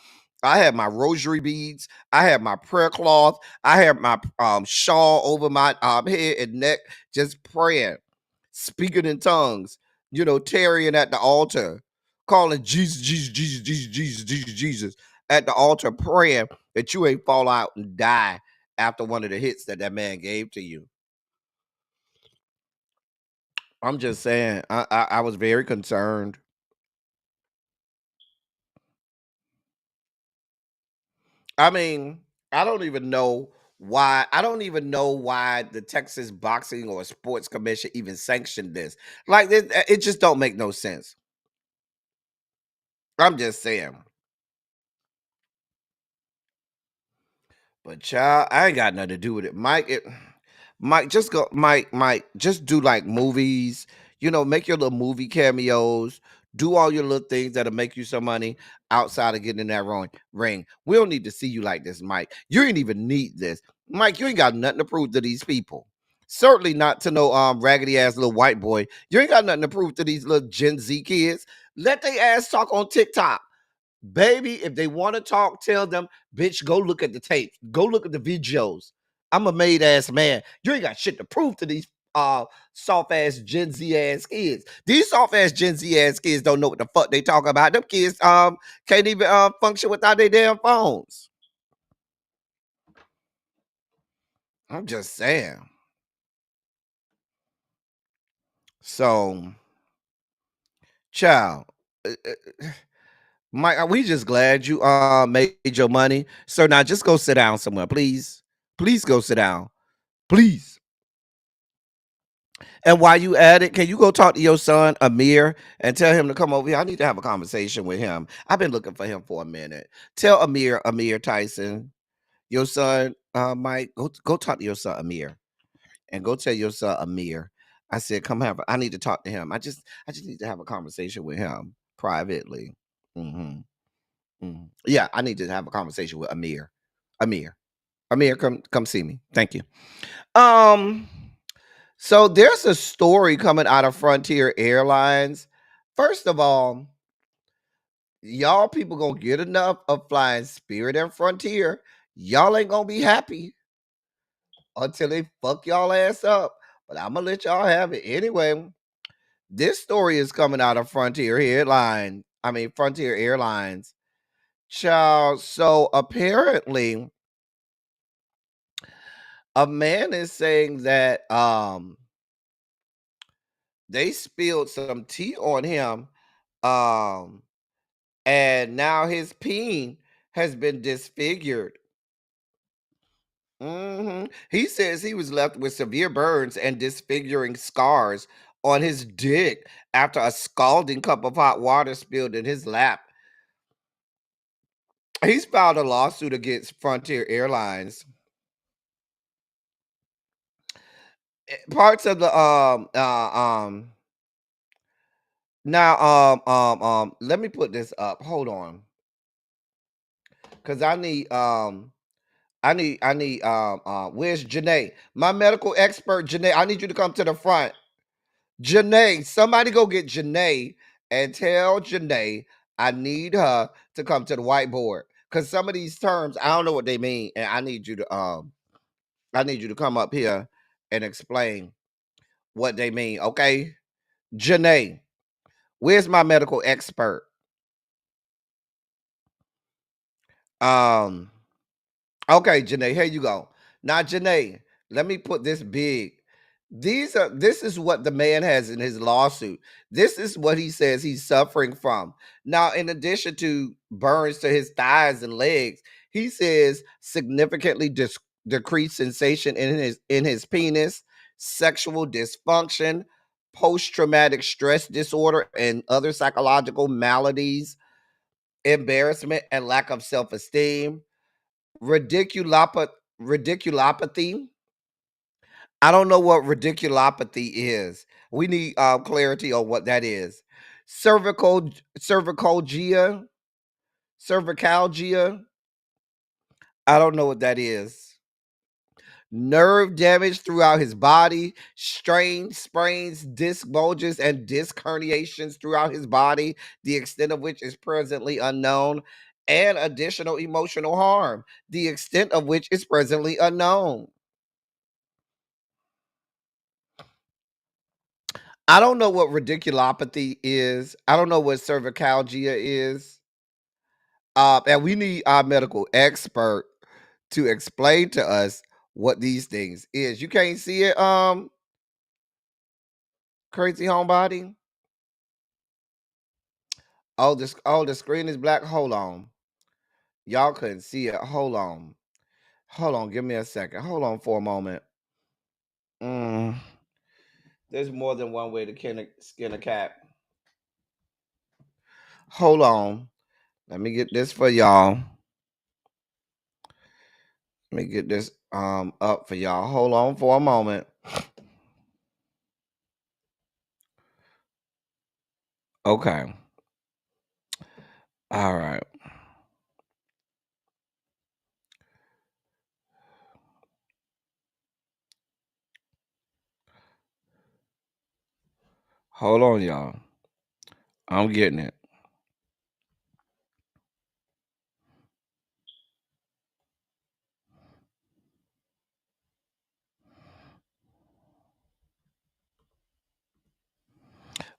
I had my rosary beads. I had my prayer cloth. I had my shawl over my head and neck, just praying, speaking in tongues. Tarrying at the altar, calling Jesus, Jesus, Jesus, Jesus, Jesus, Jesus, Jesus at the altar, praying that you ain't fall out and die after one of the hits that man gave to you. I'm just saying, I was very concerned. I mean, I don't even know why. I don't even know why the Texas Boxing or Sports Commission even sanctioned this. Like, it just don't make no sense. I'm just saying. But child, I ain't got nothing to do with it. Mike, just go, Mike, just do like movies, make your little movie cameos, do all your little things that'll make you some money outside of getting in that ring. We don't need to see you like this, Mike. You ain't even need this. Mike, you ain't got nothing to prove to these people. Certainly not to no raggedy ass little white boy. You ain't got nothing to prove to these little Gen Z kids. Let they ass talk on TikTok. Baby, if they want to talk, tell them, bitch, go look at the tapes. Go look at the videos. I'm a made ass man. You ain't got shit to prove to these soft ass Gen Z ass kids. These soft ass Gen Z ass kids don't know what the fuck they talk about. Them kids can't even function without their damn phones. I'm just saying. So, child, Mike, we just glad you made your money. So now just go sit down somewhere, please. Please go sit down. Please. And while you at it, can you go talk to your son, Amir, and tell him to come over here? I need to have a conversation with him. I've been looking for him for a minute. Tell Amir Tyson, your son, Mike, go talk to your son, Amir, and go tell your son, Amir. I said, I need to talk to him. I just need to have a conversation with him privately. Yeah, I need to have a conversation with Amir. Amir, come see me. Thank you. So there's a story coming out of Frontier Airlines. First of all, y'all people gonna get enough of flying Spirit and Frontier. Y'all ain't gonna be happy until they fuck y'all ass up. But I'm gonna let y'all have it anyway. This story is coming out of Frontier Airlines. Child. So apparently, a man is saying that they spilled some tea on him, and now his peen has been disfigured. He says he was left with severe burns and disfiguring scars on his dick after a scalding cup of hot water spilled in his lap. He's filed a lawsuit against Frontier Airlines. Parts of the now let me put this up. Hold on. Cuz I need where's Janae? My medical expert, Janae. I need you to come to the front. Janae, somebody go get Janae and tell Janae I need her to come to the whiteboard. Because some of these terms, I don't know what they mean. And I need you to come up here and explain what they mean. Okay. Janae, where's my medical expert? Okay, Janae, here you go. Now, Janae, let me put this big. This is what the man has in his lawsuit. This is what he says he's suffering from. Now, in addition to burns to his thighs and legs, he says significantly decreased sensation in his penis, sexual dysfunction, post-traumatic stress disorder, and other psychological maladies, embarrassment and lack of self-esteem, radiculopathy. I don't know what radiculopathy is. We need clarity on what that is. Cervicalgia. Cervicalgia. I don't know what that is. Nerve damage throughout his body, strains, sprains, disc bulges, and disc herniations throughout his body, the extent of which is presently unknown, and additional emotional harm, the extent of which is presently unknown. I don't know what radiculopathy is. I don't know what cervicalgia is. And we need our medical expert to explain to us what these things is. You can't see it, crazy homebody. The screen is black. Hold on. Y'all couldn't see it. Hold on. Hold on. Give me a second. Hold on for a moment. There's more than one way to skin a cat. Hold on. Let me get this for y'all. Let me get this up for y'all. Hold on for a moment. Okay. All right. Hold on, y'all. I'm getting it.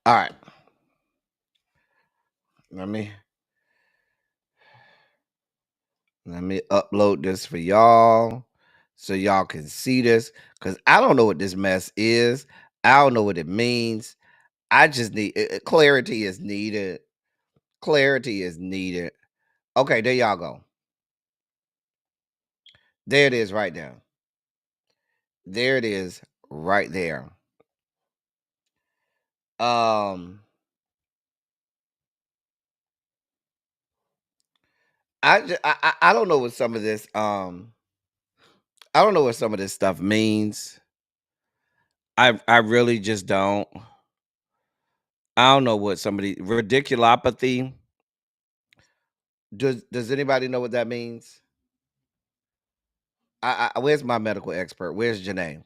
All right. Let me upload this for y'all so y'all can see this, because I don't know what this mess is. I don't know what it means. I just need clarity is needed. Clarity is needed. Okay, there y'all go. There it is right there. There it is right there. I don't know what some of this I don't know what some of this stuff means. I really just don't. I don't know what somebody radiculopathy. Does anybody know what that means? Where's my medical expert? Where's Janae?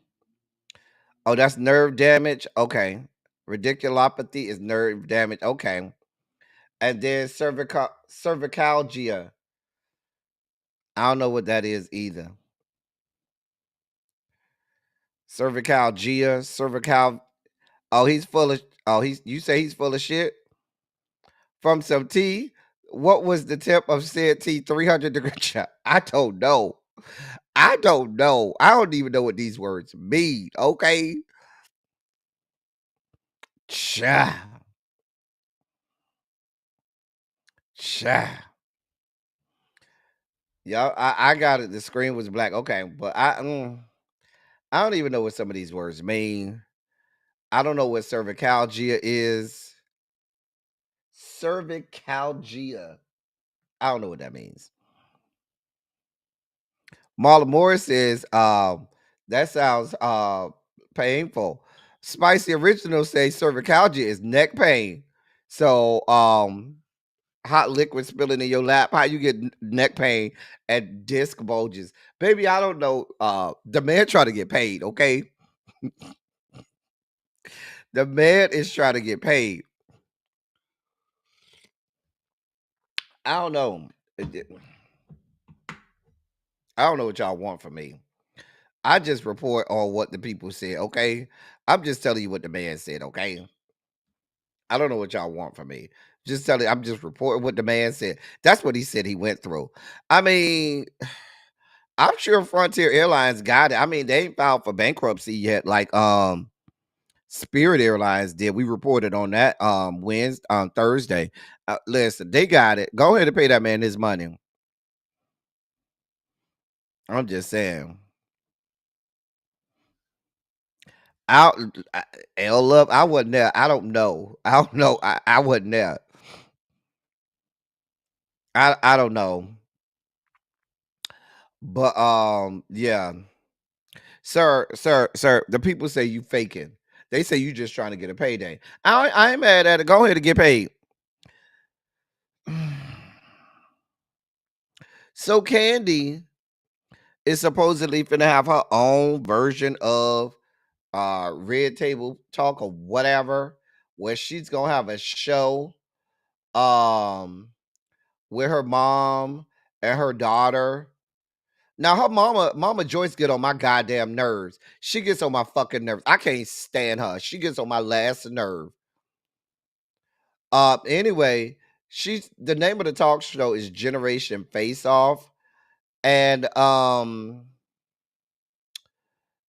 Oh, that's nerve damage. Okay. Radiculopathy is nerve damage. Okay. And then cervicalgia. I don't know what that is either. Cervical. Oh, he's full of. Oh, you say he's full of shit from some tea. What was the tip of said tea? 300 degrees. I don't know. I don't know. I don't even know what these words mean. Okay. Cha. Cha. Y'all, I got it. The screen was black. Okay, but I don't even know what some of these words mean. I don't know what cervicalgia is. Cervicalgia. I don't know what that means. Marla Morris says, that sounds painful. Spicy Original say cervicalgia is neck pain. So hot liquid spilling in your lap, how you get neck pain and disc bulges. Baby, I don't know. The man trying to get paid, okay? The man is trying to get paid. I don't know. I don't know what y'all want from me. I just report on what the people said, okay? I'm just telling you what the man said, okay? I don't know what y'all want from me. Just telling I'm just reporting what the man said. That's what he said he went through. I mean, I'm sure Frontier Airlines got it. I mean, they ain't filed for bankruptcy yet, like Spirit Airlines did. We reported on that Wednesday on Thursday. Listen, they got it. Go ahead and pay that man his money. I'm just saying. Out L Love, I wasn't there. I don't know. I don't know. I wasn't there. I don't know. But yeah. Sir, the people say you faking. They say you just trying to get a payday. I ain't mad at it. Go ahead and get paid. So Candy is supposedly finna have her own version of Red Table Talk or whatever, where she's gonna have a show um with her mom and her daughter. Now her mama Joyce get on my goddamn nerves. She gets on my fucking nerves. I can't stand her. She gets on my last nerve. Anyway, she's the name of the talk show is Generation Face Off. And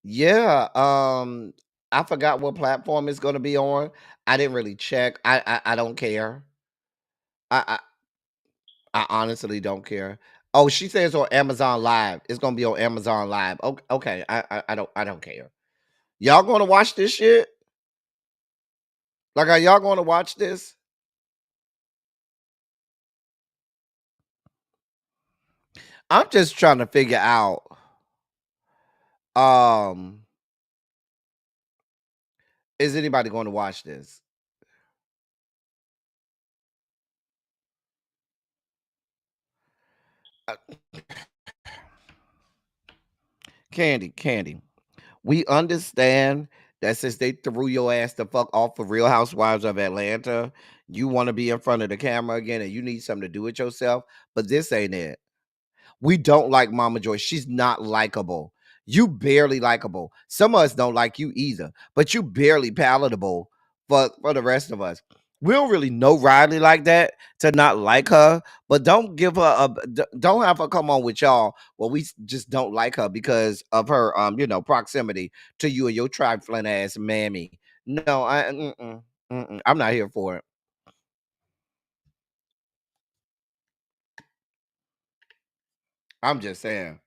yeah, I forgot what platform it's gonna be on. I didn't really check. I don't care. I I honestly don't care. Oh, she says on Amazon Live. It's gonna be on Amazon Live. Okay, okay. I don't care. Y'all gonna watch this shit? Like, are y'all gonna watch this? I'm just trying to figure out. Um, is anybody going to watch this? Uh, Candy. We understand that since they threw your ass the fuck off of Real Housewives of Atlanta, you want to be in front of the camera again and you need something to do with yourself. But this ain't it. We don't like Mama Joy. She's not likable. You barely likable. Some of us don't like you either, but you barely palatable for the rest of us. We don't really know Riley like that to not like her, but don't give her don't have her come on with y'all. Well, we just don't like her because of her proximity to you and your trifling ass mammy. No, I'm not here for it. I'm just saying.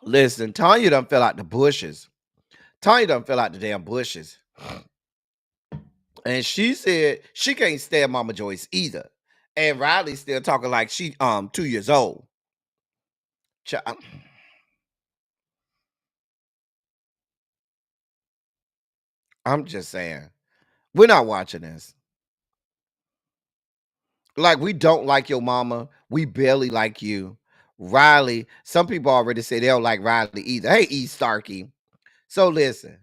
Listen, Tanya done fell out the bushes. Tanya done fell out the damn bushes. And she said she can't stand Mama Joyce either. And Riley's still talking like she 2 years old. I'm just saying. We're not watching this. Like, we don't like your mama. We barely like you. Riley, some people already say they don't like Riley either. Hey, E. Starkey. So listen.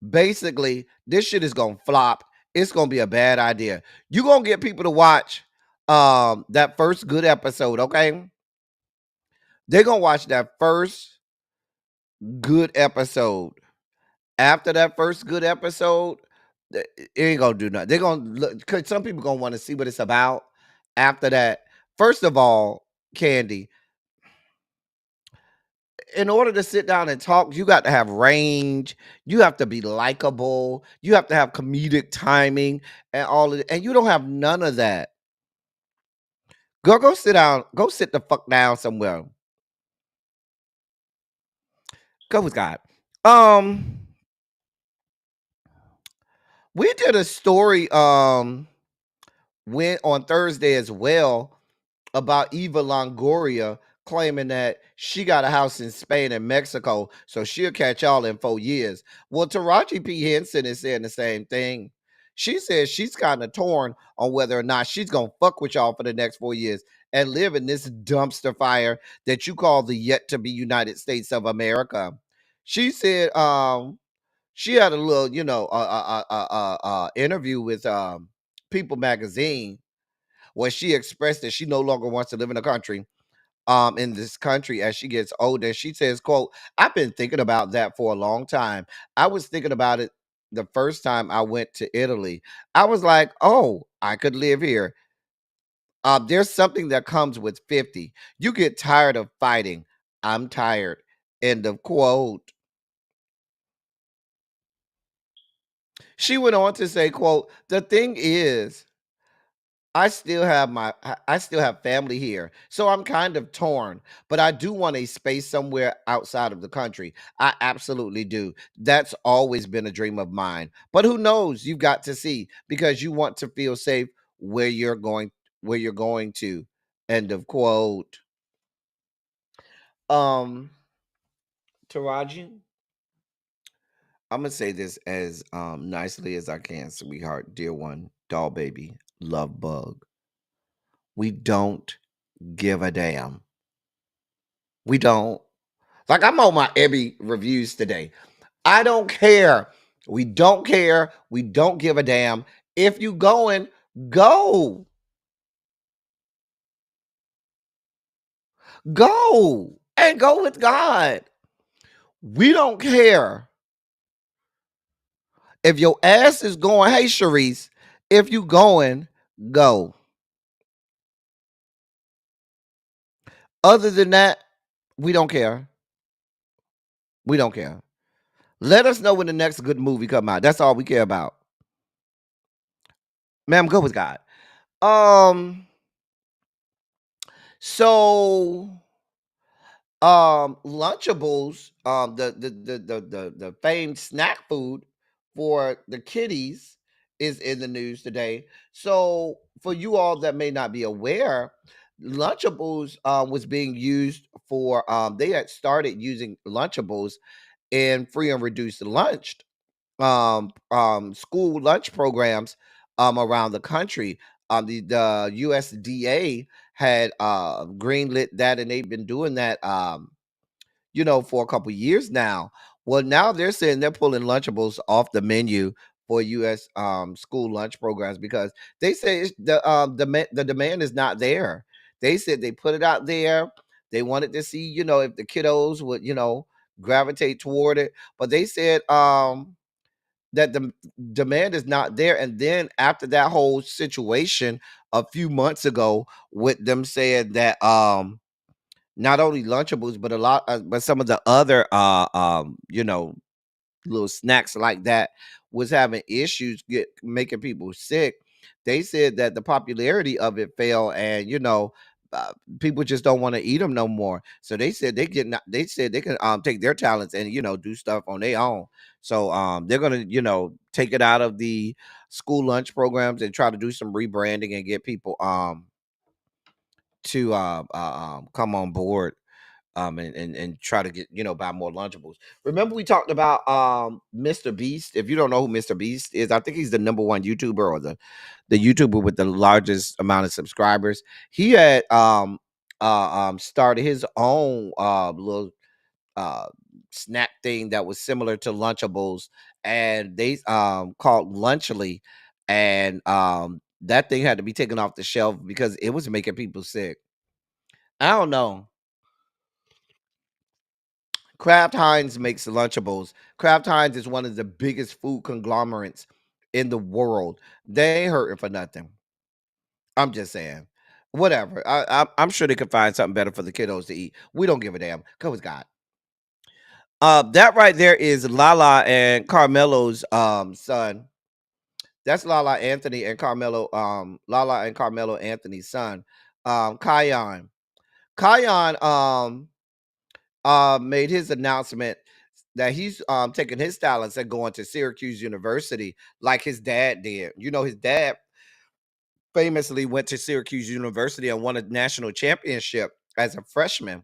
Basically, this shit is gonna flop. It's gonna be a bad idea. You gonna get people to watch that first good episode, okay? They're gonna watch that first good episode. After that first good episode, it ain't gonna do nothing. They're gonna look because some people gonna want to see what it's about. After that, first of all, Candy, in order to sit down and talk, you got to have range. You have to be likable. You have to have comedic timing and all of it. And you don't have none of that. Go sit down. Go sit the fuck down somewhere. Go with God. Um, we did a story went on Thursday as well about Eva Longoria claiming that she got a house in Spain and Mexico, so she'll catch y'all in 4 years. Well, Taraji P. Henson is saying the same thing. She says she's kind of torn on whether or not she's gonna fuck with y'all for the next 4 years and live in this dumpster fire that you call the yet to be United States of America. She said she had a little, interview with People magazine where she expressed that she no longer wants to live in the country, in this country as she gets older. She says, quote, I've been thinking about that for a long time. I was thinking about it the first time I went to Italy. I was like, oh, I could live here. There's something that comes with 50. You get tired of fighting. I'm tired. End of quote. She went on to say, quote, the thing is, I still have family here. So I'm kind of torn, but I do want a space somewhere outside of the country. I absolutely do. That's always been a dream of mine. But who knows? You've got to see because you want to feel safe where you're going to. End of quote. Um Taraji, I'm gonna say this as nicely as I can, sweetheart, dear one, doll baby, love bug. We don't give a damn. We don't. Like I'm on my Ebby reviews today. I don't care. We don't care. We don't give a damn. If you going, go. Go. And go with God. We don't care. If your ass is going, hey Sharice, if you going, go. Other than that, we don't care. We don't care. Let us know when the next good movie come out. That's all we care about. Ma'am, go with God. Um, so Lunchables, the famed snack food for the kiddies is in the news today. So for you all that may not be aware, Lunchables was being used for they had started using Lunchables in free and reduced lunch school lunch programs around the country. The USDA had greenlit that, and they've been doing that for a couple years now. Well, now they're saying they're pulling Lunchables off the menu for U.S. School lunch programs because they say the demand is not there. They said they put it out there. They wanted to see if the kiddos would gravitate toward it, but they said that the demand is not there. And then after that whole situation a few months ago with them saying that not only Lunchables but but some of the other little snacks like that was having issues making people sick. They said that the popularity of it fell, and uh, people just don't want to eat them no more. So they said they said they can take their talents and do stuff on their own. So they're gonna take it out of the school lunch programs and try to do some rebranding and get people to come on board and try to get buy more Lunchables. Remember we talked about Mr. Beast. If you don't know who Mr. Beast is, I think he's the number one YouTuber, or the YouTuber with the largest amount of subscribers. He had started his own little uh snack thing that was similar to Lunchables, and they called Lunchly, and that thing had to be taken off the shelf because it was making people sick. I don't know. Kraft Heinz makes Lunchables. Kraft Heinz is one of the biggest food conglomerates in the world. They ain't hurting for nothing. I'm just saying. Whatever. I'm sure they could find something better for the kiddos to eat. We don't give a damn. Come with God. That right there is Lala and Carmelo's son. That's Lala Anthony and Carmelo. Lala and Carmelo Anthony's son. Kion. Kion made his announcement that he's taking his talents and going to Syracuse University like his dad did. His dad famously went to Syracuse University and won a national championship as a freshman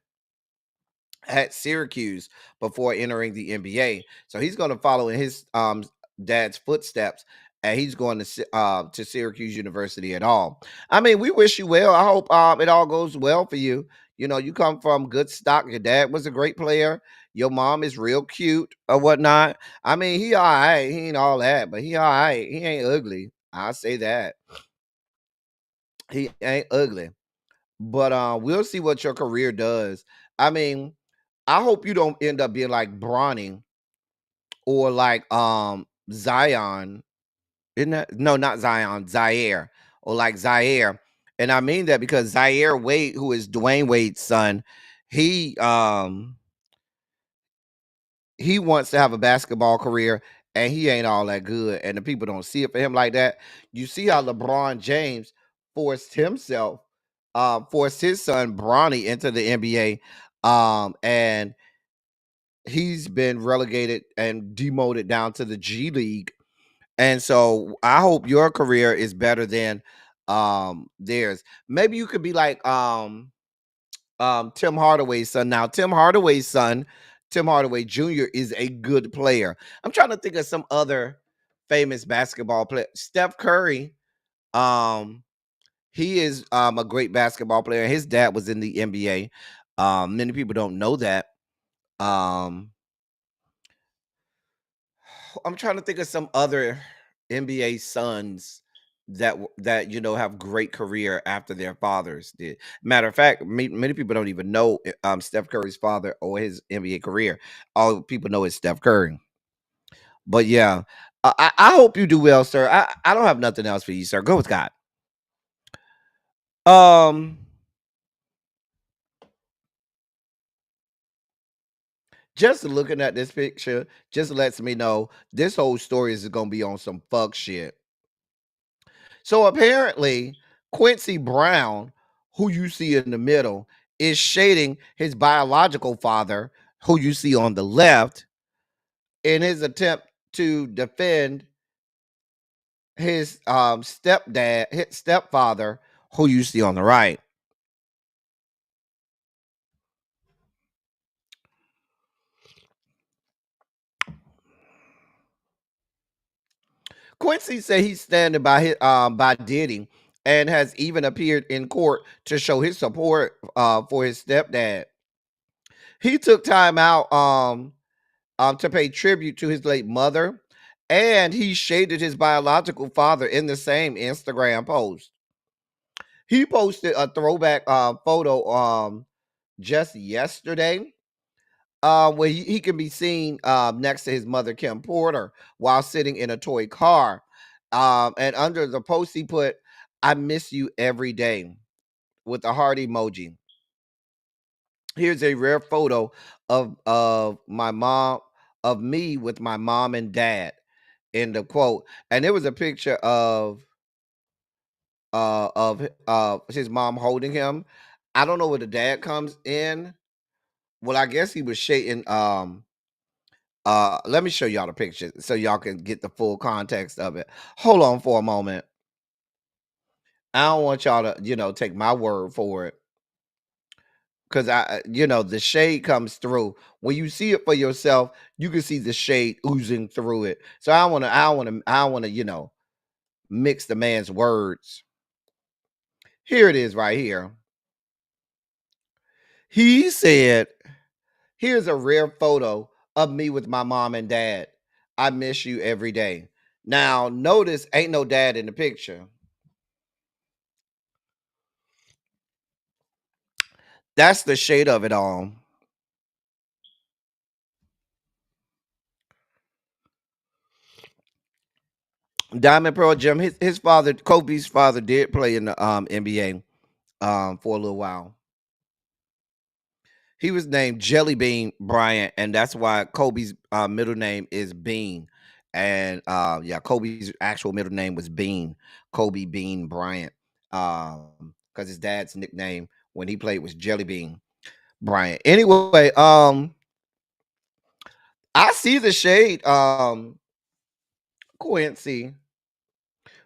at Syracuse before entering the NBA. So he's going to follow in his dad's footsteps and he's going to Syracuse University at all. I mean, we wish you well. I hope it all goes well for you. You know, you come from good stock. Your dad was a great player. Your mom is real cute or whatnot. I mean, he all right. He ain't all that, but he all right. He ain't ugly. I'll say that. He ain't ugly. But we'll see what your career does. I mean, I hope you don't end up being like Bronny or like Zion. Isn't that no, not Zion, Zaire, or like Zaire. And I mean that because Zaire Wade, who is Dwayne Wade's son, he um he wants to have a basketball career and he ain't all that good. And the people don't see it for him like that. You see how LeBron James forced himself, forced his son Bronny into the NBA. And he's been relegated and demoted down to the G League. And so I hope your career is better than theirs. Maybe you could be like Tim Hardaway's son. Now, Tim Hardaway Jr. is a good player. I'm trying to think of some other famous basketball player. Steph Curry, um, he is a great basketball player. His dad was in the NBA. Many people don't know that. Um, I'm trying to think of some other NBA sons that have great career after their fathers did. Matter of fact, many people don't even know Steph Curry's father or his NBA career. All people know is Steph Curry. But yeah, I hope you do well, sir. I don't have nothing else for you, sir. Go with God. Um, just looking at this picture just lets me know this whole story is gonna be on some fuck shit. So apparently, Quincy Brown, who you see in the middle, is shading his biological father, who you see on the left, in his attempt to defend his his stepfather, who you see on the right. Quincy said he's standing by Diddy and has even appeared in court to show his support for his stepdad. He took time out to pay tribute to his late mother, and he shaded his biological father in the same Instagram post. He posted a throwback photo just yesterday, where he can be seen next to his mother Kim Porter while sitting in a toy car. And under the post, he put, "I miss you every day," with a heart emoji. Here's a rare photo of my mom, of me with my mom and dad. In the quote, and there was a picture of his mom holding him. I don't know where the dad comes in. Well, I guess he was shaking. Let me show y'all the picture so y'all can get the full context of it. Hold on for a moment. I don't want y'all to, take my word for it. Because the shade comes through. When you see it for yourself, you can see the shade oozing through it. So I don't want to, mix the man's words. Here it is right here. He said, "Here's a rare photo of me with my mom and dad. I miss you every day." Now, notice ain't no dad in the picture. That's the shade of it all. Diamond Pearl Jim, his father, Kobe's father, did play in the NBA for a little while. He was named Jelly Bean Bryant, and that's why Kobe's middle name is Bean. And yeah, Kobe's actual middle name was Bean, Kobe Bean Bryant, because his dad's nickname when he played was Jelly Bean Bryant. Anyway, I see the shade, Quincy,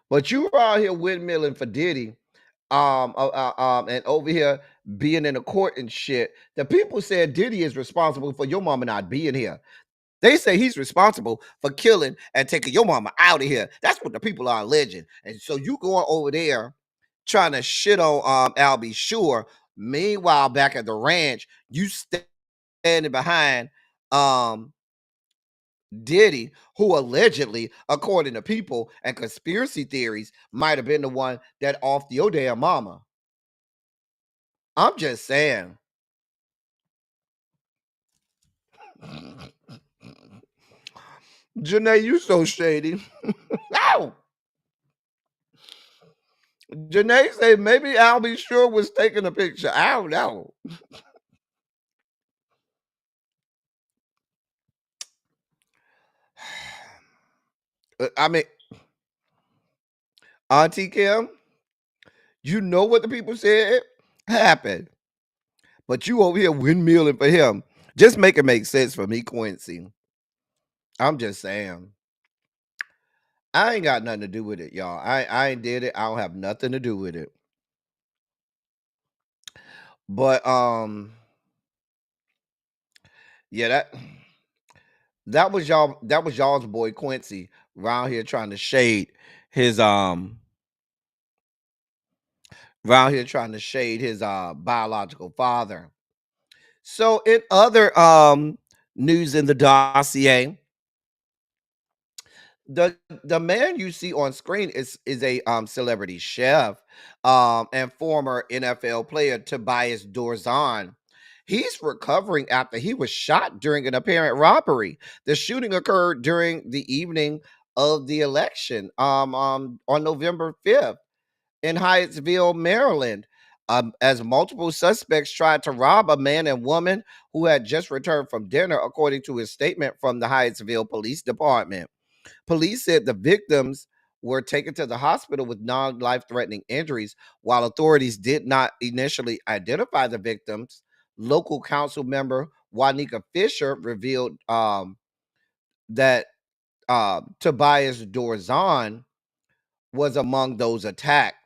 but you were out here windmilling for Diddy, and over here being in the court and shit. The people said Diddy is responsible for your mama not being here. They say he's responsible for killing and taking your mama out of here. That's what the people are alleging. And so you going over there trying to shit on Albie Shore. Meanwhile, back at the ranch, you standing behind Diddy, who allegedly, according to people and conspiracy theories, might have been the one that offed your damn mama. I'm just saying. Janae, you so shady. Ow! Janae said maybe Albie Shore was taking a picture. I don't know. I mean, Auntie Kim, you know what the people said happened, but you over here windmilling for him. Just make it make sense for me, Quincy. I'm just saying. I ain't got nothing to do with it, y'all. I ain't did it. I don't have nothing to do with it. But yeah, that was y'all's boy Quincy around here trying to shade his biological father. So in other news in the dossier, the man you see on screen is a celebrity chef and former NFL player Tobias Dorzan. He's recovering after he was shot during an apparent robbery. The shooting occurred during the evening of the election on November 5th in Hyattsville, Maryland, as multiple suspects tried to rob a man and woman who had just returned from dinner, according to his statement from the Hyattsville Police Department. Police said the victims were taken to the hospital with non-life threatening injuries. While authorities did not initially identify the victims, local council member Juanica Fisher revealed that Tobias Dorzan was among those attacked.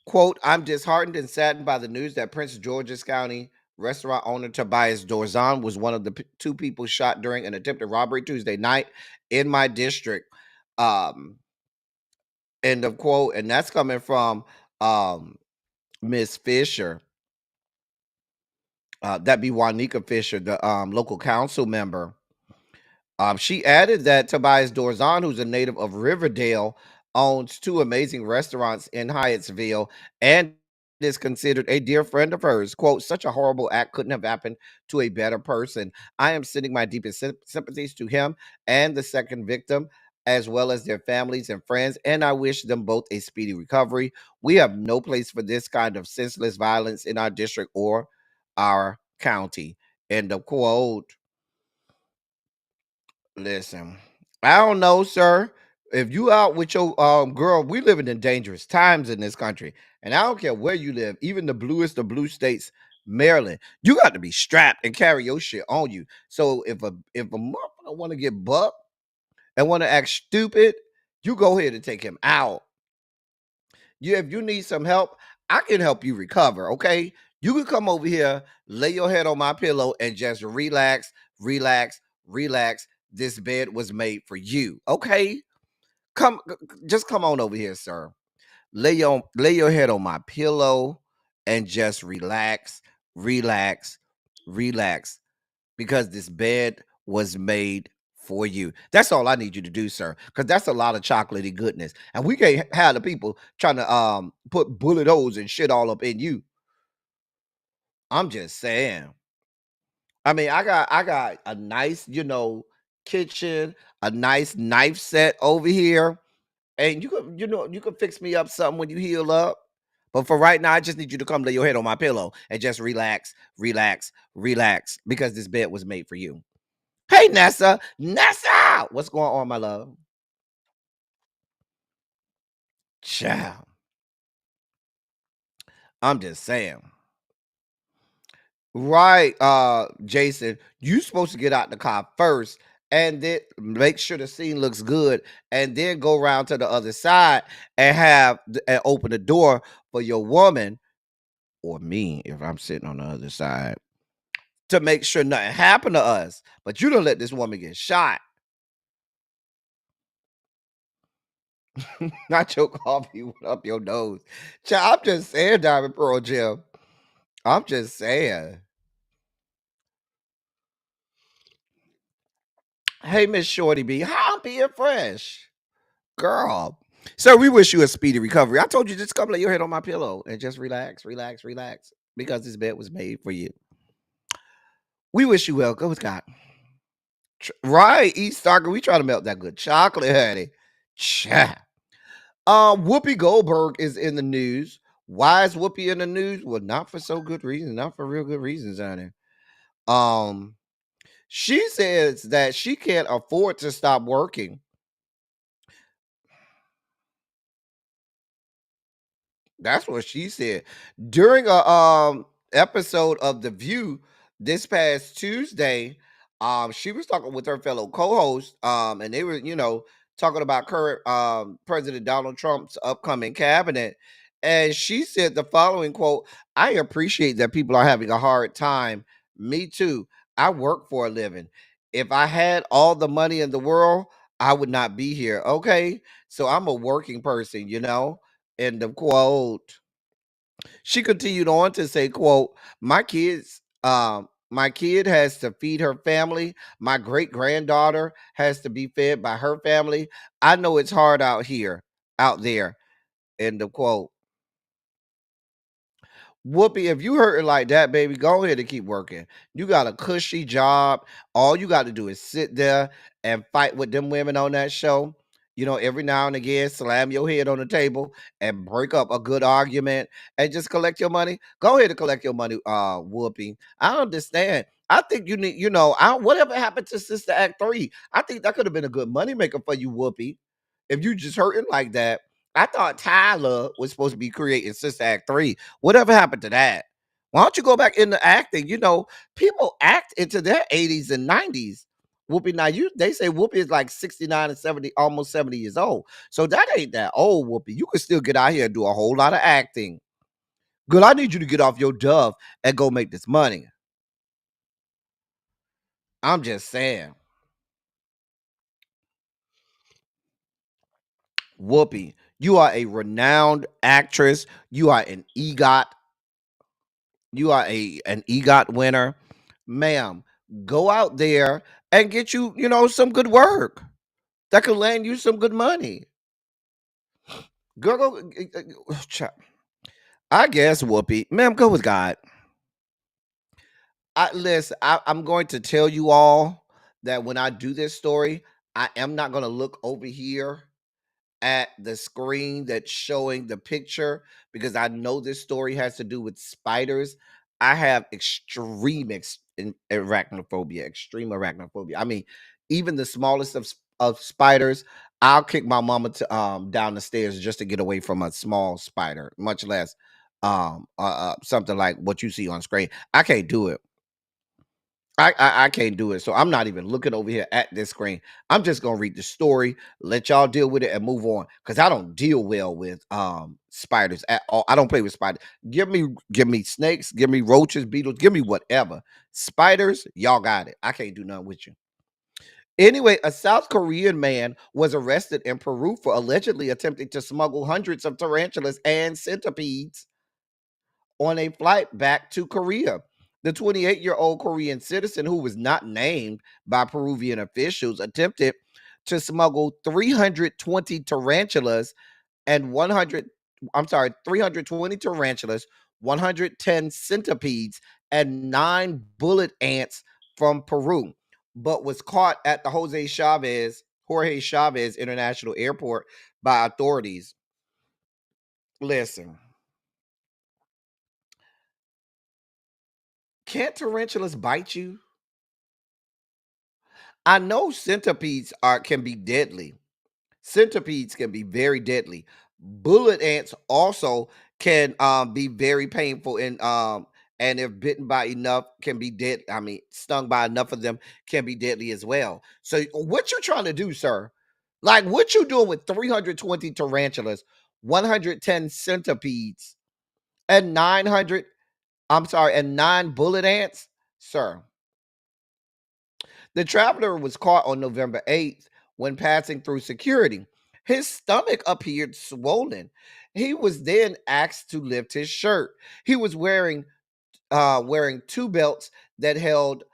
Quote, I'm disheartened and saddened by the news that Prince George's County restaurant owner Tobias Dorzan was one of the two people shot during an attempted robbery Tuesday night in my district. End of quote. And that's coming from Miss Fisher. That'd be Juanica Fisher, the local council member. She added that Tobias Dorzan, who's a native of Riverdale, owns two amazing restaurants in Hyattsville and is considered a dear friend of hers. Quote, such a horrible act couldn't have happened to a better person. I am sending my deepest sympathies to him and the second victim, as well as their families and friends, and I wish them both a speedy recovery. We have no place for this kind of senseless violence in our district or our county. End of quote. Listen, I don't know, sir. If you out with your girl, we living in dangerous times in this country, and I don't care where you live, even the bluest of blue states, Maryland, you got to be strapped and carry your shit on you. So if a motherfucker want to get bucked and want to act stupid, you go ahead and take him out. If you need some help, I can help you recover. Okay, you can come over here, lay your head on my pillow, and just relax, relax, relax. This bed was made for you. Okay, just come on over here, sir. Lay your head on my pillow and just relax, relax, relax, because this bed was made for you. That's all I need you to do, sir, because that's a lot of chocolatey goodness, and we can't have the people trying to put bullet holes and shit all up in you. I'm just saying. I mean, I got a nice, kitchen, a nice knife set over here, and you can fix me up something when you heal up. But for right now, I just need you to come lay your head on my pillow and just relax, relax, relax, because this bed was made for you. Hey, Nessa, what's going on, my love? Ciao. I'm just saying. Right, Jason, you supposed to get out the car first and then make sure the scene looks good, and then go around to the other side and open the door for your woman or me if I'm sitting on the other side to make sure nothing happened to us. But you don't let this woman get shot. Not your coffee went up your nose. Child, I'm just saying, Diamond Pearl Jim. I'm just saying. Hey, Miss Shorty B, how I'm being fresh? Girl. So we wish you a speedy recovery. I told you just come lay your head on my pillow and just relax, relax, relax. Because this bed was made for you. We wish you well. Go with God. Right, eat Starker. We try to melt that good chocolate, honey. Cha. Whoopi Goldberg is in the news. Why is Whoopi in the news? Well, not for so good reasons, not for real good reasons, honey. She says that she can't afford to stop working. That's what she said during a episode of The View this past Tuesday. She was talking with her fellow co-host, and they were, talking about current President Donald Trump's upcoming cabinet. And she said the following quote: "I appreciate that people are having a hard time. Me too. I work for a living. If I had all the money in the world, I would not be here. Okay, so I'm a working person, End of quote. She continued on to say, quote, my kid has to feed her family. My great granddaughter has to be fed by her family. I know it's hard out there. End of quote. Whoopi, if you hurting like that, baby, go ahead and keep working. You got a cushy job. All you got to do is sit there and fight with them women on that show. Every now and again, slam your head on the table and break up a good argument and just collect your money. Go ahead and collect your money, Whoopi. I understand. I think you need, whatever happened to Sister Act 3, I think that could have been a good moneymaker for you, Whoopi. If you just hurting like that. I thought Tyler was supposed to be creating Sister Act 3. Whatever happened to that? Why don't you go back into acting? People act into their 80s and 90s. Whoopi, now they say Whoopi is like 69 and 70, almost 70 years old. So that ain't that old, Whoopi. You can still get out here and do a whole lot of acting. Girl, I need you to get off your dove and go make this money. I'm just saying. Whoopi, you are a renowned actress. You are an EGOT. You are an EGOT winner. Ma'am, go out there and get you, some good work that could land you some good money. Girl, I guess, Whoopi. Ma'am, go with God. Listen, I'm going to tell you all that when I do this story, I am not going to look over here at the screen that's showing the picture because I know this story has to do with spiders. I have extreme arachnophobia, extreme arachnophobia. I mean, even the smallest of spiders, I'll kick my mama to down the stairs just to get away from a small spider, much less something like what you see on screen. I can't do it. I can't do it. So I'm not even looking over here at this screen. I'm just gonna read the story, let y'all deal with it and move on. Cause I don't deal well with spiders at all. I don't play with spiders. Give me snakes, give me roaches, beetles, give me whatever. Spiders, y'all got it. I can't do nothing with you. Anyway, a South Korean man was arrested in Peru for allegedly attempting to smuggle hundreds of tarantulas and centipedes on a flight back to Korea. The 28-year-old Korean citizen, who was not named by Peruvian officials, attempted to smuggle 320 tarantulas and 320 tarantulas, 110 centipedes, and 9 bullet ants from Peru, but was caught at the Jorge Chavez International Airport by authorities. Listen. Can't tarantulas bite you? I know centipedes can be deadly. Centipedes can be very deadly. Bullet ants also can be very painful and if bitten by enough can be dead. I mean, stung by enough of them can be deadly as well. So what you trying to do, sir? Like what you doing with 320 tarantulas, 110 centipedes, and 9 bullet ants? Sir, the traveler was caught on November 8th when passing through security. His stomach appeared swollen. He was then asked to lift his shirt. He was wearing two belts that held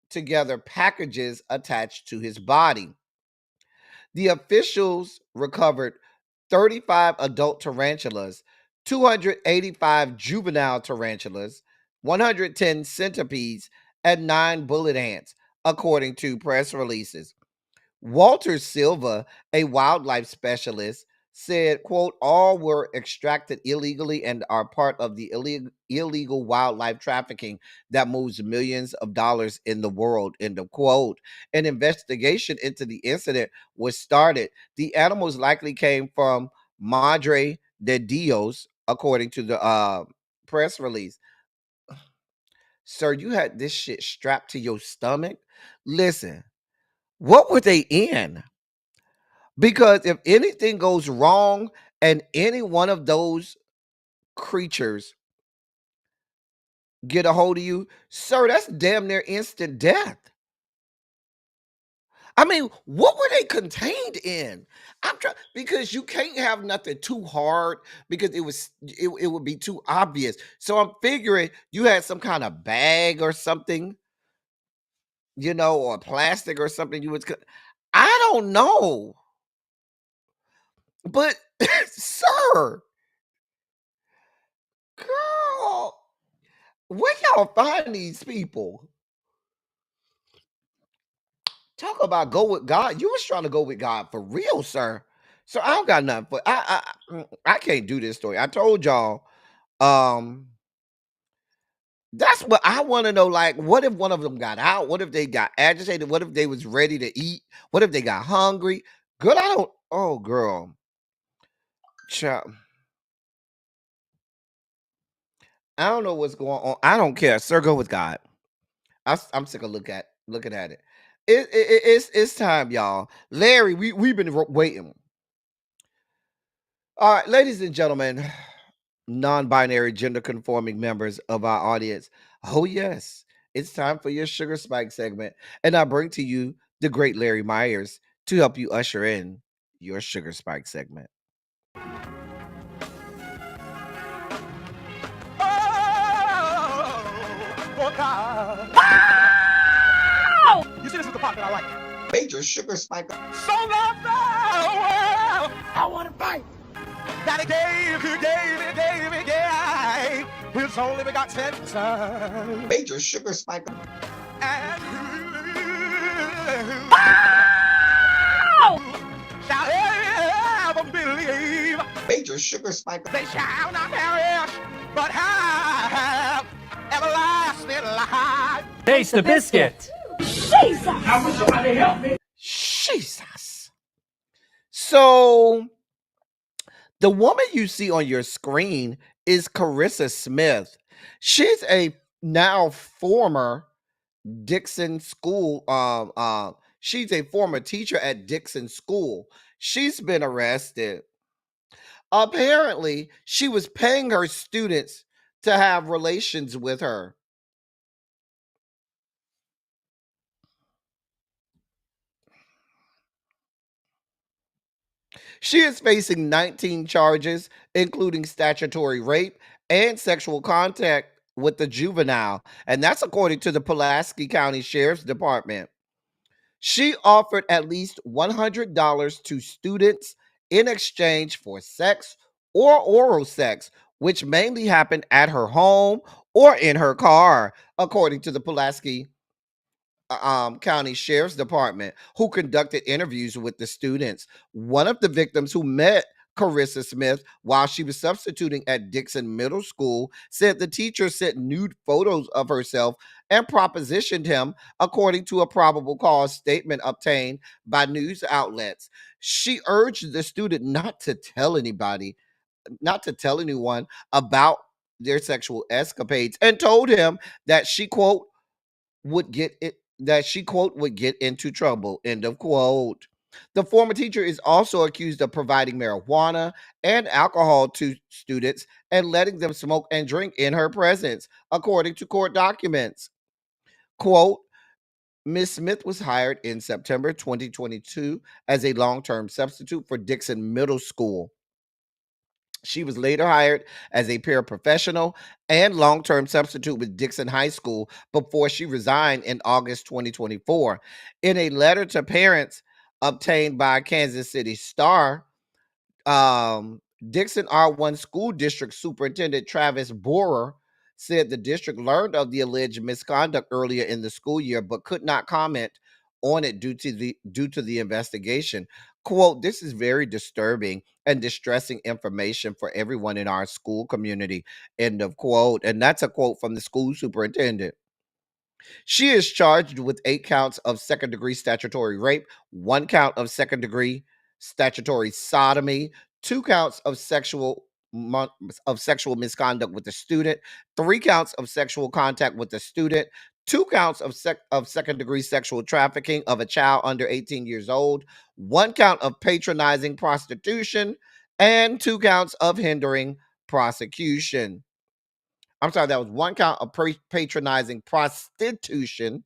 together packages attached to his body. The officials recovered 35 adult tarantulas, 285 juvenile tarantulas, 110 centipedes, and 9 bullet ants, according to press releases. Walter Silva, a wildlife specialist, said, quote, all were extracted illegally and are part of the illegal wildlife trafficking that moves millions of dollars in the world, end of quote. An investigation into the incident was started. The animals likely came from Madre de Dios, according to the press release. Sir, you had this shit strapped to your stomach? Listen, what were they in? Because if anything goes wrong and any one of those creatures get a hold of you, sir, that's damn near instant death. I mean, what were they contained in? I'm trying because you can't have nothing too hard because it would be too obvious. So I'm figuring you had some kind of bag or something, or plastic or something. I don't know, but sir, girl, where y'all find these people? Talk about go with God. You was trying to go with God for real, sir. So I don't got nothing for I can't do this story. I told y'all, um, that's what I want to know. Like, what if one of them got out? What if they got agitated? What if they was ready to eat? What if they got hungry? Girl, I don't. Oh, girl, child, I don't know what's going on. I don't care, sir. Go with God. I'm sick of looking at it. It's time, y'all. Larry, we've been waiting. All right, ladies and gentlemen, non-binary gender conforming members of our audience. Oh yes, it's time for your sugar spike segment, and I bring to you the great Larry Myers to help you usher in your sugar spike segment. Oh, God. You see, this is the part that I like. Major sugar spike. So long, well, I want to fight. That he gave his only begotten son. Major sugar spike. And shall ever believe. Major sugar spike. They shall not perish, but have everlasting life. Taste the biscuit. Jesus! I wish somebody help me. Jesus. So the woman you see on your screen is Carissa Smith. She's a now former Dixon School. She's a former teacher at Dixon School. She's been arrested. Apparently, she was paying her students to have relations with her. She is facing 19 charges, including statutory rape and sexual contact with the juvenile, and that's according to the Pulaski County Sheriff's Department. She offered at least $100 to students in exchange for sex or oral sex, which mainly happened at her home or in her car, according to the Pulaski County Sheriff's Department, who conducted interviews with the students. One of the victims who met Carissa Smith while she was substituting at Dixon Middle School said the teacher sent nude photos of herself and propositioned him, according to a probable cause statement obtained by news outlets. She urged the student not to tell anyone about their sexual escapades, and told him that she, quote, would get it that she, quote, would get into trouble, end of quote. The former teacher is also accused of providing marijuana and alcohol to students and letting them smoke and drink in her presence, according to court documents. Quote, Ms. Smith was hired in September 2022 as a long-term substitute for Dixon Middle School. She was later hired as a paraprofessional and long-term substitute with Dixon High School before she resigned in August 2024. In a letter to parents obtained by Kansas City Star, Dixon R1 School District Superintendent Travis Borer said the district learned of the alleged misconduct earlier in the school year, but could not comment on it due to the investigation. Quote, this is very disturbing and distressing information for everyone in our school community, end of quote. And that's a quote from the school superintendent. She is charged with 8 counts of second-degree statutory rape, 1 count of second-degree statutory sodomy, 2 counts of sexual misconduct with the student, 3 counts of sexual contact with the student, 2 counts of second-degree sexual trafficking of a child under 18 years old, 1 count of patronizing prostitution, and 2 counts of hindering prosecution. I'm sorry, that was 1 count of patronizing prostitution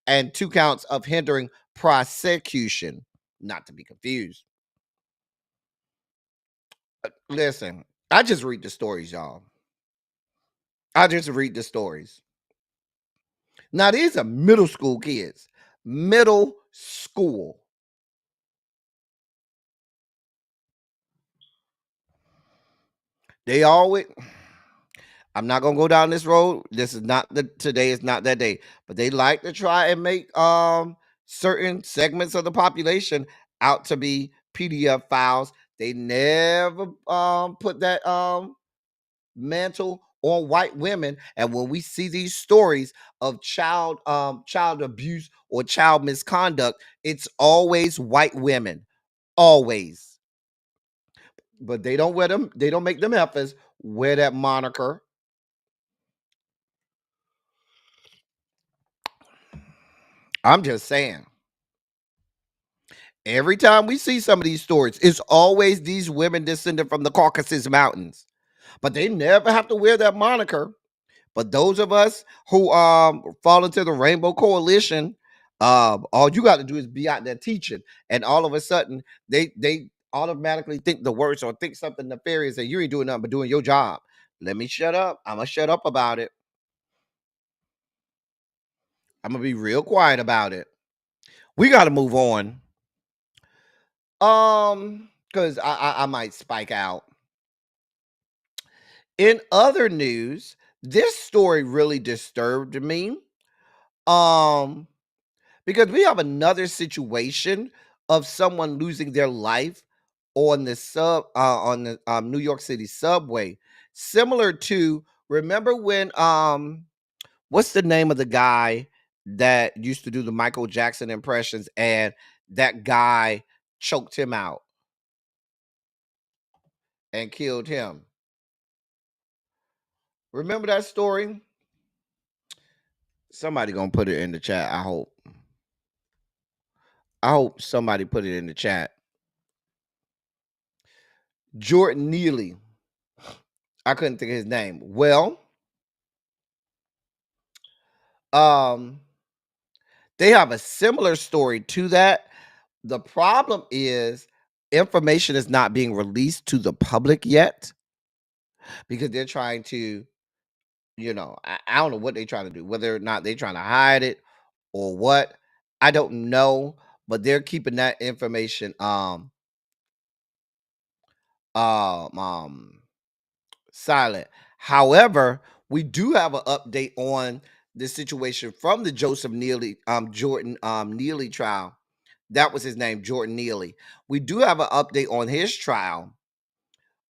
and 2 counts of hindering prosecution, not to be confused. Listen, I just read the stories, y'all. I just read the stories. Now, these are middle school kids. Middle school. They always... I'm not gonna go down this road. This is not today is not that day. But they like to try and make certain segments of the population out to be PDF files. They never put that mantle on white women. And when we see these stories of child abuse or child misconduct, it's always white women. Always. But they don't wear them, they don't make them heifers wear that moniker. I'm just saying. Every time we see some of these stories, it's always these women descended from the Caucasus Mountains. But they never have to wear that moniker. But those of us who fall into the Rainbow Coalition, all you got to do is be out there teaching. And all of a sudden, they automatically think the worst or think something nefarious and you ain't doing nothing but doing your job. Let me shut up. I'm going to shut up about it. I'm going to be real quiet about it. We got to move on. Because I might spike out. In other news, this story really disturbed me. Because we have another situation of someone losing their life on the New York City subway, similar to, remember when what's the name of the guy that used to do the Michael Jackson impressions and that guy choked him out and killed him? Remember that story? Somebody gonna put it in the chat. I hope somebody put it in the chat. Jordan Neely. I couldn't think of his name. Well, they have a similar story to that. The problem is information is not being released to the public yet because they're trying to, I don't know what they're trying to do, whether or not they're trying to hide it or what. I don't know, but they're keeping that information silent. However, we do have an update on the situation from the Joseph Neely, Jordan Neely trial. That was his name, Jordan Neely. We do have an update on his trial.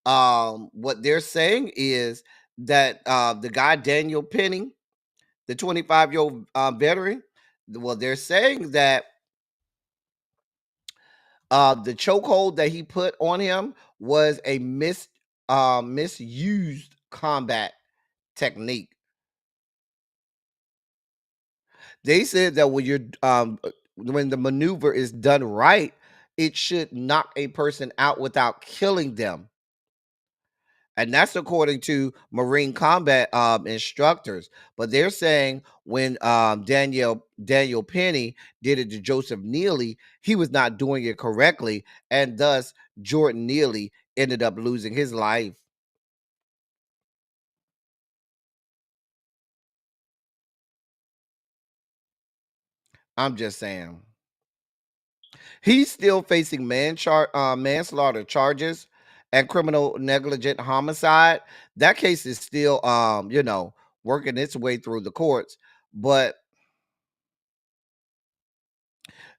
What they're saying is that the guy Daniel Penny, the 25-year-old veteran, well, they're saying that the chokehold that he put on him was a misused combat technique. They said that when the maneuver is done right, it should knock a person out without killing them. And that's according to Marine combat instructors. But they're saying when Daniel Penny did it to Joseph Neely, he was not doing it correctly, and thus Jordan Neely ended up losing his life. I'm just saying. He's still facing manslaughter charges and criminal negligent homicide. That case is still, working its way through the courts. But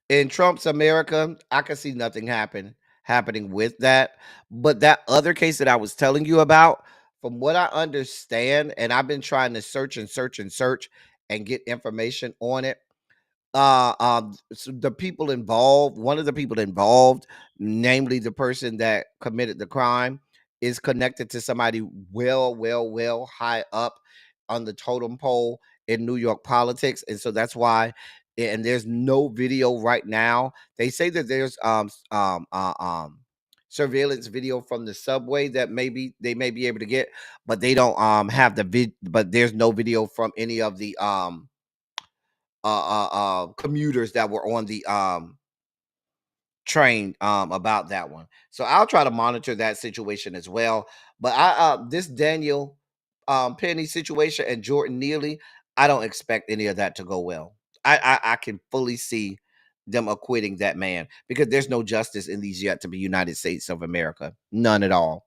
in Trump's America, I can see nothing happening with that. But that other case that I was telling you about, from what I understand, and I've been trying to search and search and search and get information on it. So the people involved, one of the people involved, namely the person that committed the crime, is connected to somebody well high up on the totem pole in New York politics. And so that's why, and there's no video right now. They say that there's surveillance video from the subway that maybe they may be able to get, but they don't have the but there's no video from any of the commuters that were on the train about that one. So I'll try to monitor that situation as well. But this Daniel Penny situation and Jordan Neely, I don't expect any of that to go well. I can fully see them acquitting that man because there's no justice in these yet to be United States of America. None at all.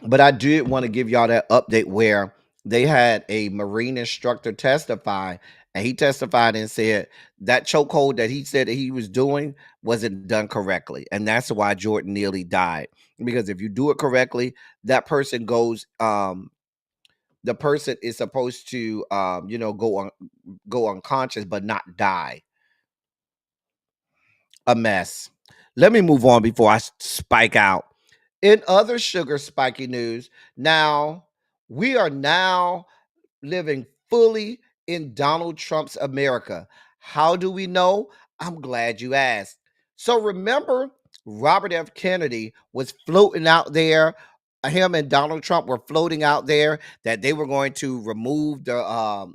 But I did want to give y'all that update where they had a Marine instructor testify, and he testified and said that chokehold that he said that he was doing wasn't done correctly. And that's why Jordan Neely died. Because if you do it correctly, that person goes, the person is supposed to, go unconscious, but not die. A mess. Let me move on before I spike out. In other sugar spiky news, we are now living fully in Donald Trump's America. How do we know? I'm glad you asked. So remember, Robert F. Kennedy was floating out there. Him and Donald Trump were floating out there that they were going to remove the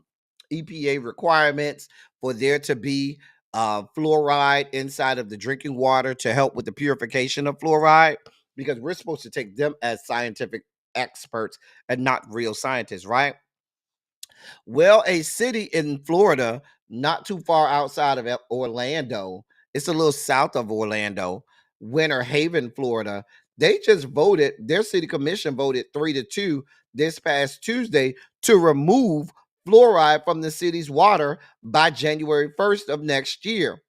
EPA requirements for there to be fluoride inside of the drinking water to help with the purification of fluoride, because we're supposed to take them as scientific experts and not real scientists, right? Well, a city in Florida, not too far outside of Orlando, it's a little south of Orlando, Winter Haven, Florida, they just voted, their city commission voted 3-2 this past Tuesday to remove fluoride from the city's water by January 1st of next year.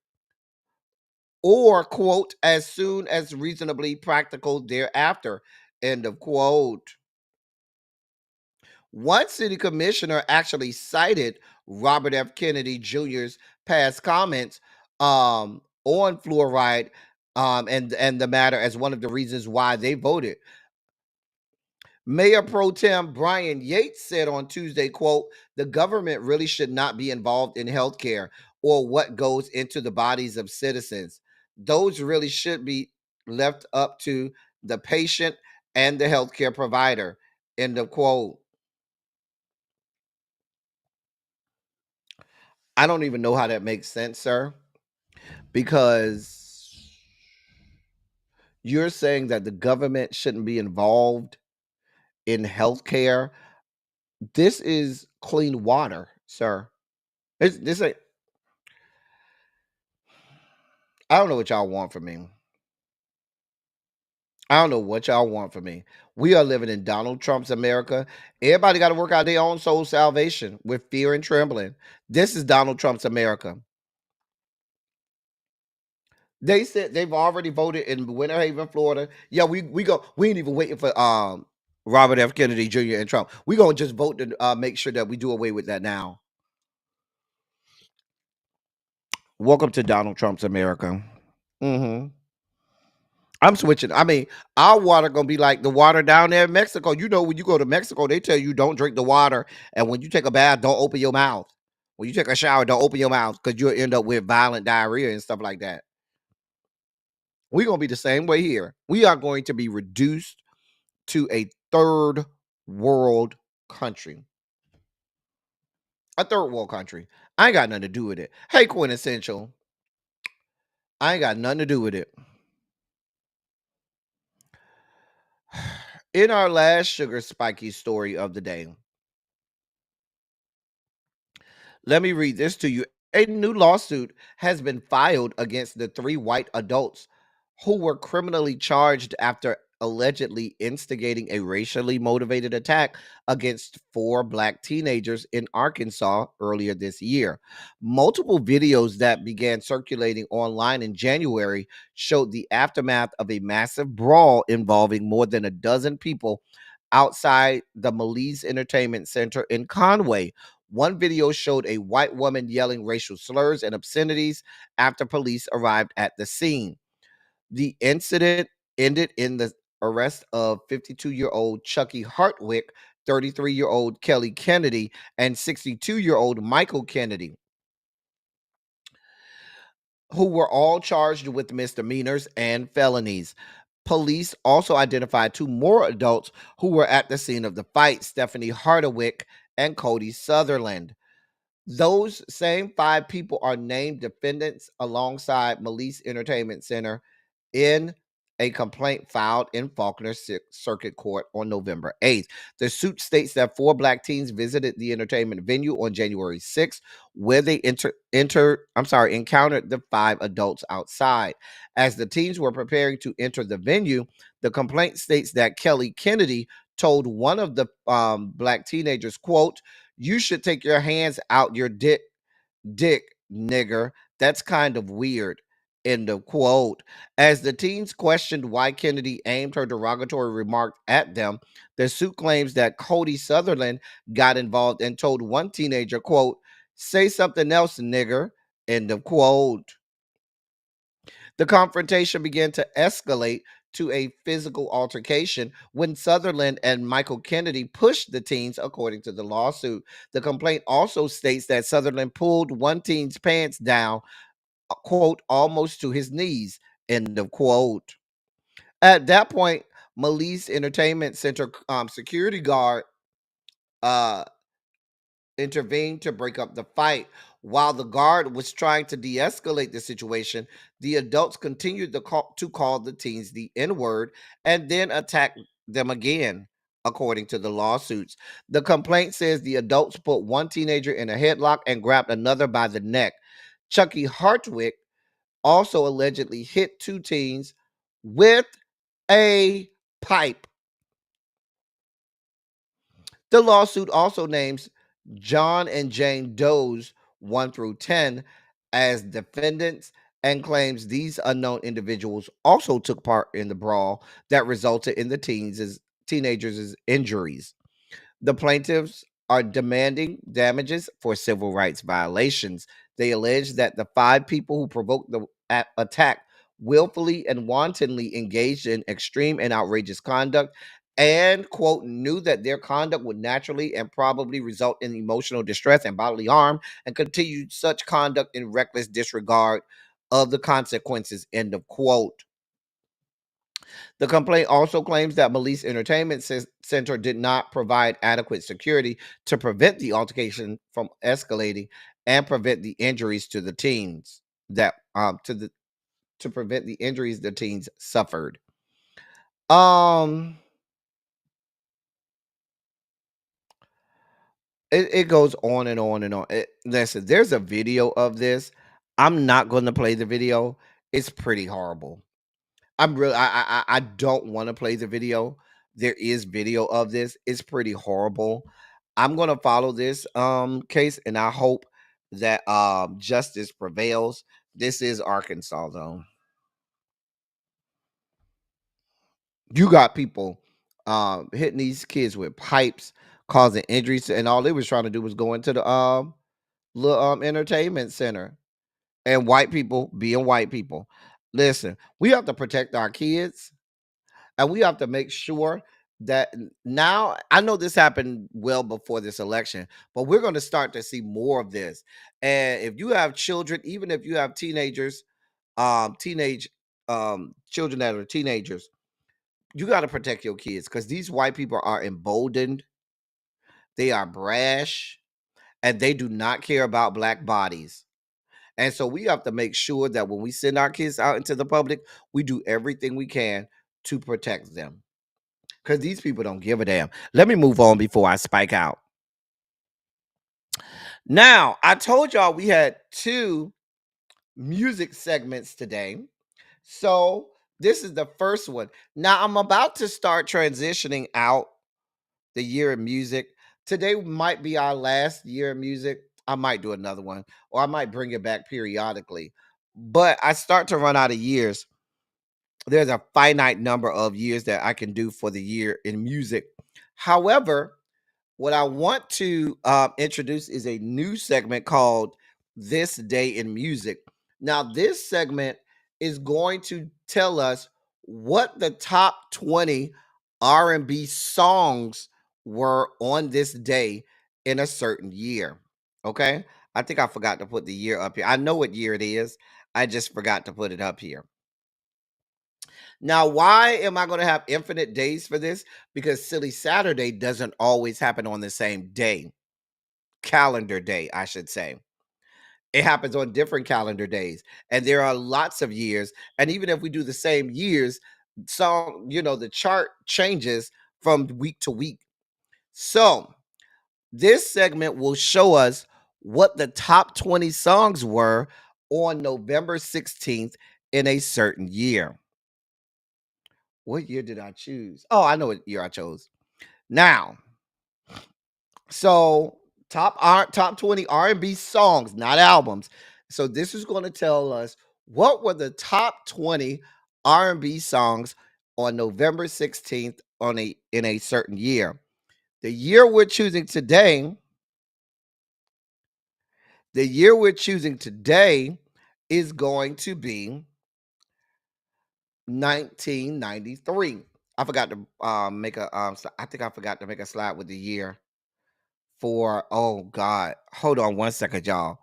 Or, quote, as soon as reasonably practical thereafter, end of quote. One city commissioner actually cited Robert F. Kennedy Jr.'s past comments on fluoride and the matter as one of the reasons why they voted. Mayor Pro Tem Brian Yates said on Tuesday, quote, the government really should not be involved in healthcare or what goes into the bodies of citizens. Those really should be left up to the patient and the healthcare provider, end of quote. I don't even know how that makes sense, sir, because you're saying that the government shouldn't be involved in healthcare. This is clean water, sir. This ain't. I don't know what y'all want from me. I don't know what y'all want from me. We are living in Donald Trump's America. Everybody got to work out their own soul salvation with fear and trembling. This is Donald Trump's America. They said they've already voted in Winter Haven, Florida. Yeah, we ain't even waiting for Robert F. Kennedy Jr. and Trump. We gonna just vote to make sure that we do away with that now. Welcome to Donald Trump's America. I'm switching. I mean, our water gonna be like the water down there in Mexico. You know, when you go to Mexico, they tell you don't drink the water, and when you take a bath, don't open your mouth. When you take a shower, don't open your mouth because you'll end up with violent diarrhea and stuff like that. We're going to be the same way here. We are going to be reduced to a third world country. A third world country. I ain't got nothing to do with it. Hey, Quintessential. I ain't got nothing to do with it. In our last sugar spiky story of the day, let me read this to you. A new lawsuit has been filed against the 3 white adults who were criminally charged after allegedly instigating a racially motivated attack against 4 black teenagers in Arkansas earlier this year. Multiple videos that began circulating online in January showed the aftermath of a massive brawl involving more than a dozen people outside the Malise Entertainment Center in Conway. One video showed a white woman yelling racial slurs and obscenities after police arrived at the scene. The incident ended in the arrest of 52-year-old Chucky Hartwick, 33-year-old Kelly Kennedy, and 62-year-old Michael Kennedy, who were all charged with misdemeanors and felonies. Police also identified 2 more adults who were at the scene of the fight, Stephanie Hartwick and Cody Sutherland. Those same 5 people are named defendants alongside Malise Entertainment Center in a complaint filed in Faulkner Circuit Court on November 8th. The suit states that 4 black teens visited the entertainment venue on January 6th, where they encountered the 5 adults outside. As the teens were preparing to enter the venue, the complaint states that Kelly Kennedy told one of the black teenagers, quote, "You should take your hands out your dick, nigger. That's kind of weird." End of quote. As the teens questioned why Kennedy aimed her derogatory remark at them, the suit claims that Cody Sutherland got involved and told one teenager, quote, "Say something else, nigger." End of quote. The confrontation began to escalate to a physical altercation when Sutherland and Michael Kennedy pushed the teens, according to the lawsuit. The complaint also states that Sutherland pulled one teen's pants down, quote, almost to his knees, end of quote. At that point, Malise Entertainment Center security guard intervened to break up the fight. While the guard was trying to de-escalate the situation, the adults continued to call the teens the N-word and then attack them again, according to the lawsuits. The complaint says the adults put one teenager in a headlock and grabbed another by the neck. Chucky Hartwick also allegedly hit 2 teens with a pipe. The lawsuit also names John and Jane Doe's 1 through 10 as defendants and claims these unknown individuals also took part in the brawl that resulted in the teenagers' injuries. The plaintiffs are demanding damages for civil rights violations. They allege that the 5 people who provoked the attack willfully and wantonly engaged in extreme and outrageous conduct and, quote, knew that their conduct would naturally and probably result in emotional distress and bodily harm and continued such conduct in reckless disregard of the consequences, end of quote. The complaint also claims that Malise Entertainment Center did not provide adequate security to prevent the altercation from escalating and prevent the injuries to the teens to prevent the injuries the teens suffered. It goes on and on and on. Listen, there's a video of this. I'm not going to play the video. It's pretty horrible. I don't want to play the video. There is video of this. It's pretty horrible. I'm gonna follow this case and I hope that justice prevails. This is Arkansas though. You got people hitting these kids with pipes, causing injuries, and all they was trying to do was go into the little entertainment center. And white people being white people. Listen, we have to protect our kids. And we have to make sure that now, I know this happened well before this election, but we're going to start to see more of this. And if you have children, even if you have teenagers, teenage children that are teenagers, you got to protect your kids because these white people are emboldened, they are brash, and they do not care about black bodies. And so we have to make sure that when we send our kids out into the public, we do everything we can to protect them because these people don't give a damn. Let me move on before I spike out. Now, I told y'all we had 2 music segments today. So this is the first one. Now, I'm about to start transitioning out the year in music. Today might be our last year in music. I might do another one, or I might bring it back periodically. But I start to run out of years. There's a finite number of years that I can do for the year in music. However, what I want to introduce is a new segment called This Day in Music. Now, this segment is going to tell us what the top 20 R&B songs were on this day in a certain year. Okay? I think I forgot to put the year up here. I know what year it is. I just forgot to put it up here. Now, why am I going to have infinite days for this? Because Silly Saturday doesn't always happen on the same day. Calendar day, I should say. It happens on different calendar days. And there are lots of years. And even if we do the same years, the chart changes from week to week. So this segment will show us what the top 20 songs were on November 16th in a certain year. What year did I choose? Oh, I know what year I chose. Now, so top 20 R&B songs, not albums. So this is going to tell us what were the top 20 R&B songs on November 16th in a certain year. The year we're choosing today is going to be 1993. I forgot to make a I think I forgot to make a slide with the year for, oh God. Hold on one second, y'all.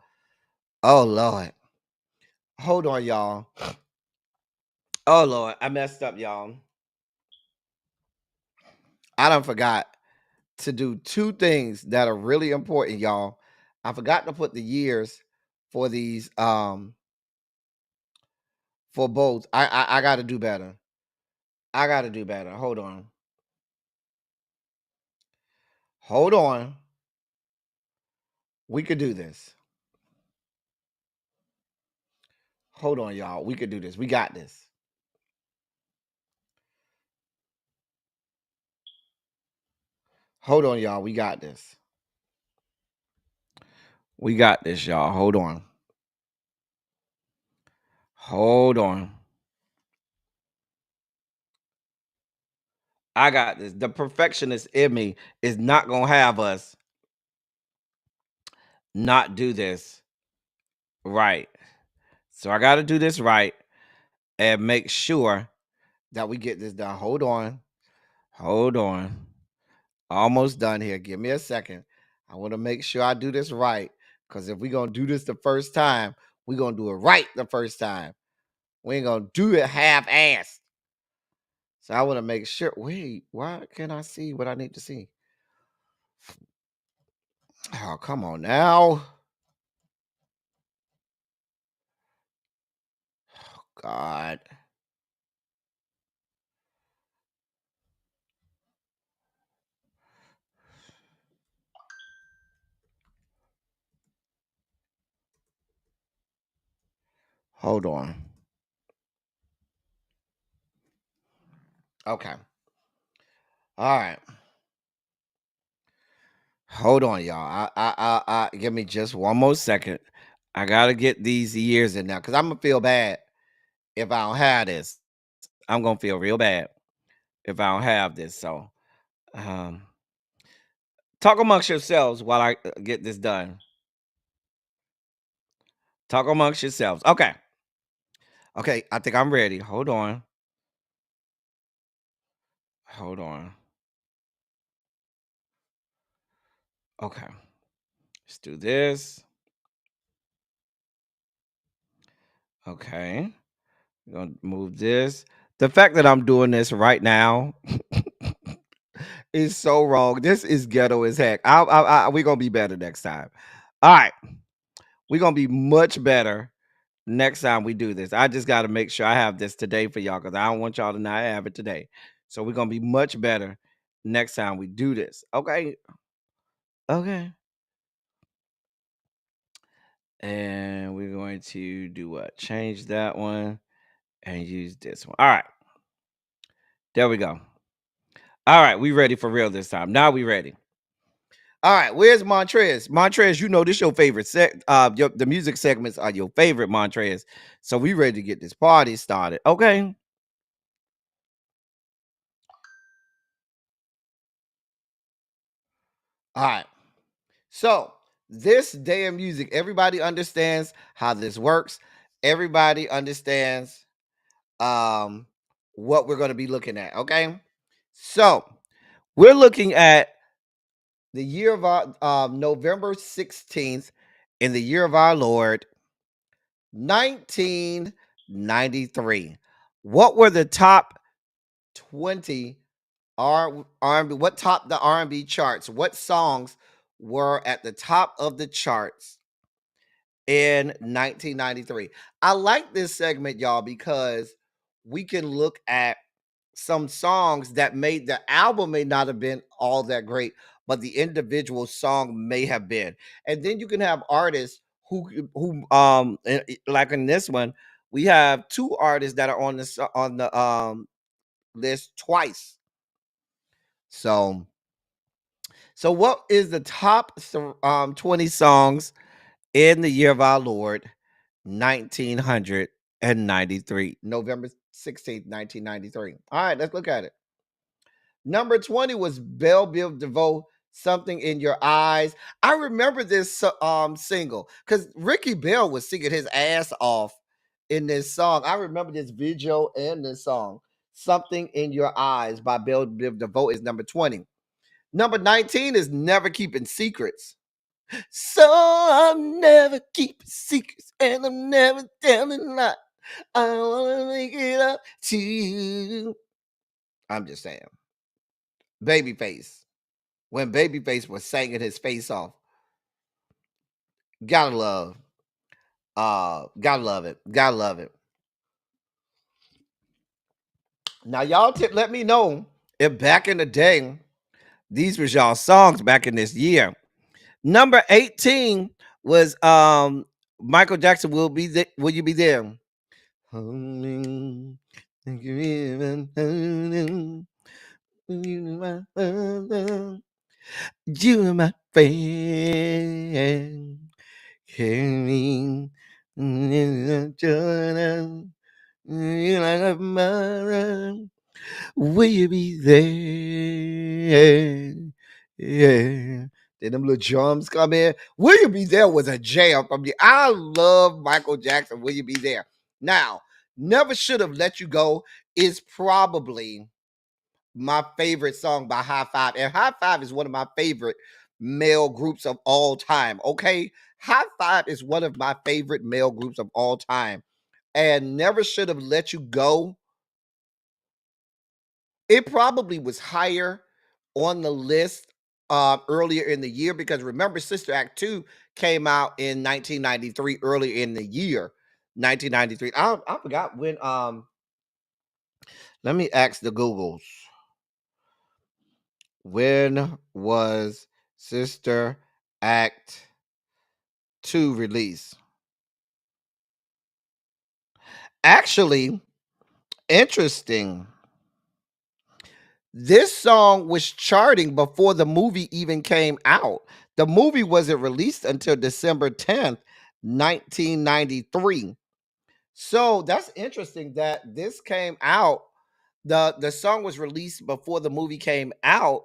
Oh Lord. Hold on, y'all. Oh Lord, I messed up, y'all. I done forgot to do 2 things that are really important, y'all. I forgot to put the years for these for both. I gotta do better. I gotta do better. Hold on. Hold on. We could do this. Hold on, y'all. We could do this. We got this. Hold on, y'all. We got this. We got this, y'all. Hold on. Hold on. I got this. The perfectionist in me is not going to have us not do this right. So I got to do this right and make sure that we get this done. Hold on. Hold on. Almost done here. Give me a second. I want to make sure I do this right, because if we're going to do this the first time, we're going to do it right the first time. We ain't going to do it half-assed. So I want to make sure. Wait, why can't I see what I need to see? Oh, come on now. Oh, God. Hold on. Okay. All right. Hold on, y'all. I give me just one more second. I gotta get these years in now, because I'm gonna feel bad if I don't have this. I'm gonna feel real bad if I don't have this. So, um, talk amongst yourselves while I get this done. Talk amongst yourselves. Okay. Okay. I think I'm ready. Hold on. Hold on. Okay. Let's do this. Okay. We're gonna move this. The fact that I'm doing this right now is so wrong. This is ghetto as heck. We're gonna be better next time. All right, we're gonna be much better next time we do this. I just got to make sure I have this today for y'all because I don't want y'all to not have it today. So we're gonna be much better next time we do this. Okay. Okay. And we're going to do what? Change that one and use this one. All right. There we go. All right, we ready for real this time. Now we ready. All right, where's Montrez? Montrez, you know this your favorite the music segments are your favorite, Montrez. So we ready to get this party started. Okay. All right. So this day of music, everybody understands how this works. Everybody understands what we're going to be looking at. Okay. So we're looking at the year of our November 16th in the year of our Lord 1993. What were the top 20 R&B? What topped the R&B charts? What songs were at the top of the charts in 1993? I like this segment, y'all, because we can look at some songs that made the album may not have been all that great, but the individual song may have been. And then you can have artists like in this one, we have two artists that are on the list twice. So what is the top 20 songs in the year of our Lord 1993, November 16th, 1993? All right, let's look at it. Number 20 was Belle Biv DeVoe, Something in Your Eyes. I remember this single because Ricky Bell was singing his ass off in this song. I remember this video and this song. Something in Your Eyes by Belle Biv DeVoe is number 20. Number 19 is Never Keeping Secrets. So I'm never keeping secrets and I'm never telling lies. I want to make it up to you. I'm just saying. Babyface. When Babyface was singing his face off. Gotta love it. Gotta love it. Now, y'all let me know if back in the day, these was y'all songs back in this year. Number 18 was Michael Jackson, Will You Be There? You are my friend. Carrying Jordan, you like a mother. Will you be there? Yeah. Then them little drums come in. Will You Be There was a jam from me. I love Michael Jackson. Will You Be There? Now, Never Should Have Let You Go is probably my favorite song by High Five. And High Five is one of my favorite male groups of all time. Okay. High Five is one of my favorite male groups of all time. And Never Should Have Let You Go. It probably was higher on the list earlier in the year because remember, Sister Act 2 came out in 1993, earlier in the year, 1993. I forgot when. Let me ask the Googles. When was Sister Act 2 released? Actually, interesting. This song was charting before the movie even came out. The movie wasn't released until December 10th, 1993. So that's interesting that this came out. The song was released before the movie came out.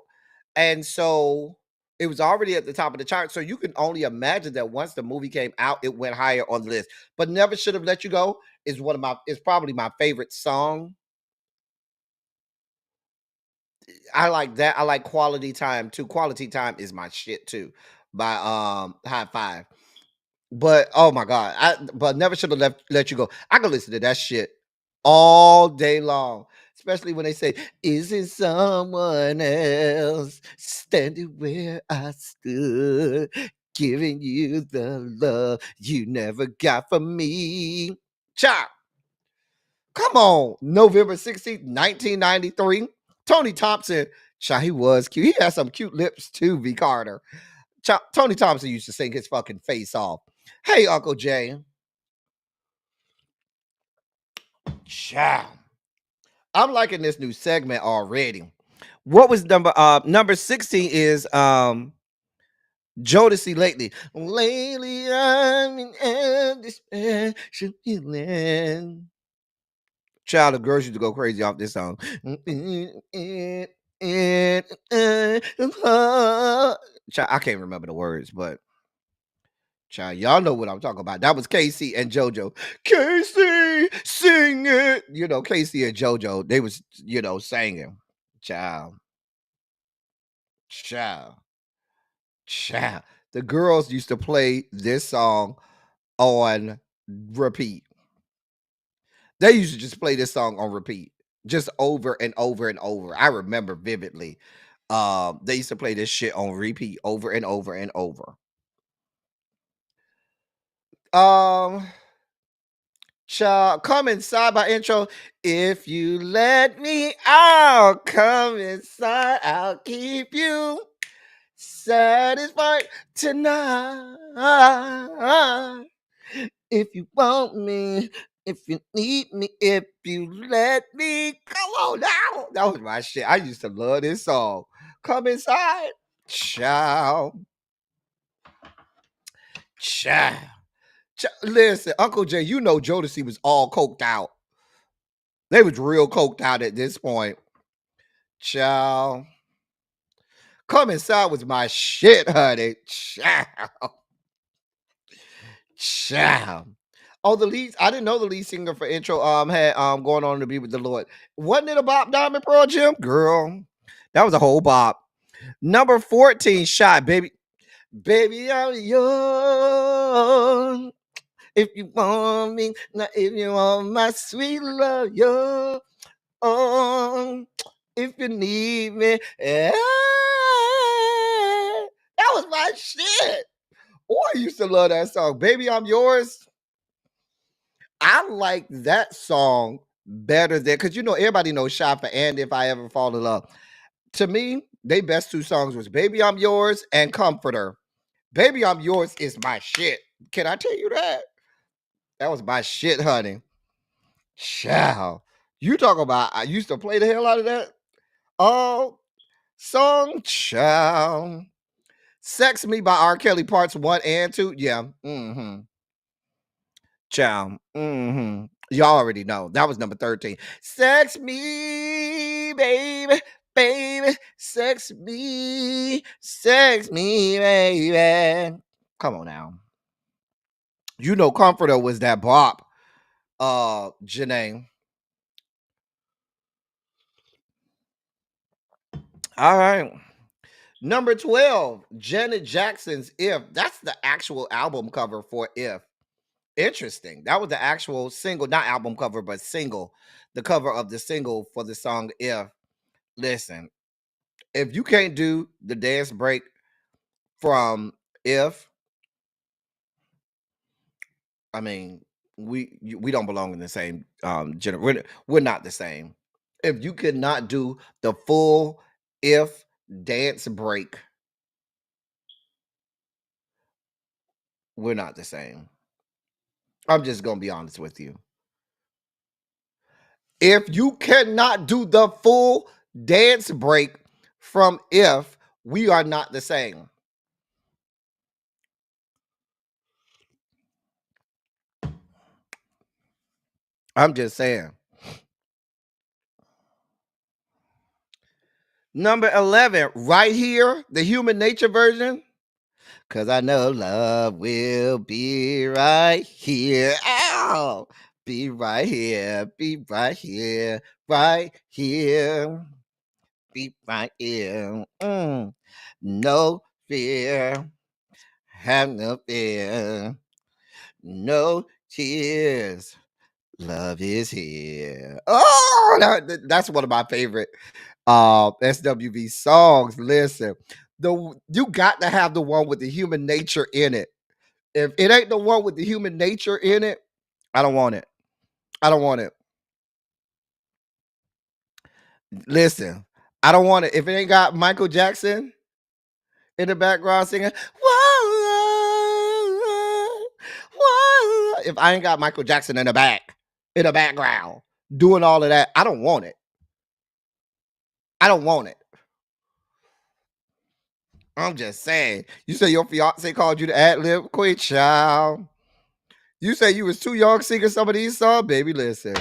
And so it was already at the top of the chart. So you can only imagine that once the movie came out, it went higher on the list. But Never Should Have Let You Go is probably my favorite song. I like that. I like Quality Time too. Quality Time is my shit too by High Five. But oh my god, but Never Should Have Let You Go. I can listen to that shit all day long. Especially when they say, "Isn't someone else standing where I stood, giving you the love you never got from me?" Chop. Come on, November 16th, 1993. Tony Thompson, child, he was cute. He had some cute lips too, V. Carter. Child, Tony Thompson used to sing his fucking face off. Hey, Uncle Jay. Child. I'm liking this new segment already. What was number 16 is Jodeci lately. Lately I'm in this special feeling. Child, the girls used to go crazy off this song. Child, I can't remember the words, but child, y'all know what I'm talking about. That was Casey and JoJo. Casey, sing it. You know, Casey and JoJo, they was, singing. Child. Child. Child. The girls used to play this song on repeat. They used to just play this song on repeat, just over and over and over. I remember vividly. They used to play this shit on repeat over and over and over. Child, come inside by intro. If you let me out, come inside. I'll keep you satisfied tonight. If you want me, if you need me, if you let me, come on now. That was my shit. I used to love this song. Come inside. Child. Child. Listen, Uncle Jay, you know Jodeci was all coked out. They was real coked out at this point. Child. Come inside was my shit, honey. Child. Child. Oh, I didn't know the lead singer for intro had going on to be with the Lord. Wasn't it a Bop Diamond Pearl Jam? Girl, that was a whole bop. Number 14, Shot, baby. Baby, I'm yours. If you want me, now if you want my sweet love, you're on. If you need me, that was my shit. Oh, I used to love that song. Baby, I'm yours. I like that song better than, because everybody knows Shot for And If I Ever Fall in Love. To me, they best two songs was Baby I'm Yours and Comforter. Baby I'm Yours is my shit. Can I tell you that? That was my shit, honey. Child. You talk about, I used to play the hell out of that. Oh, song, child. Sex Me by R. Kelly parts 1 and 2. Yeah. Mm-hmm. Child. Mm-hmm. Y'all already know. That was number 13. Sex me, baby, baby. Sex me, baby. Come on now. Comforter was that bop. Janae. All right. Number 12, Janet Jackson's If. That's the actual album cover for If. Interesting. That was the actual single, not album cover, but single. The cover of the single for the song If. Listen, if you can't do the dance break from If, I mean, we don't belong in the same we're not the same. If you could not do the full If dance break, we're not the same. I'm just gonna be honest with you. If you cannot do the full dance break from If, we are not the same. I'm just saying. Number 11, Right Here, the Human Nature version. Cause I know love will be right here. Ow! Be right here. Be right here. Right here. Be right here. No fear. Have no fear. No tears. Love is here. Oh, that's one of my favorite SWV songs. Listen, you got to have the one with the human nature in it. If it ain't the one with the human nature in it, I don't want it. I don't want it. Listen, I don't want it. If it ain't got Michael Jackson in the background singing, whoa, whoa, if I ain't got Michael Jackson in the background, doing all of that, I don't want it. I don't want it. I'm just saying. You say your fiance called you to ad-lib? Quit, child. You say you was too young singing some of these songs? Baby, listen.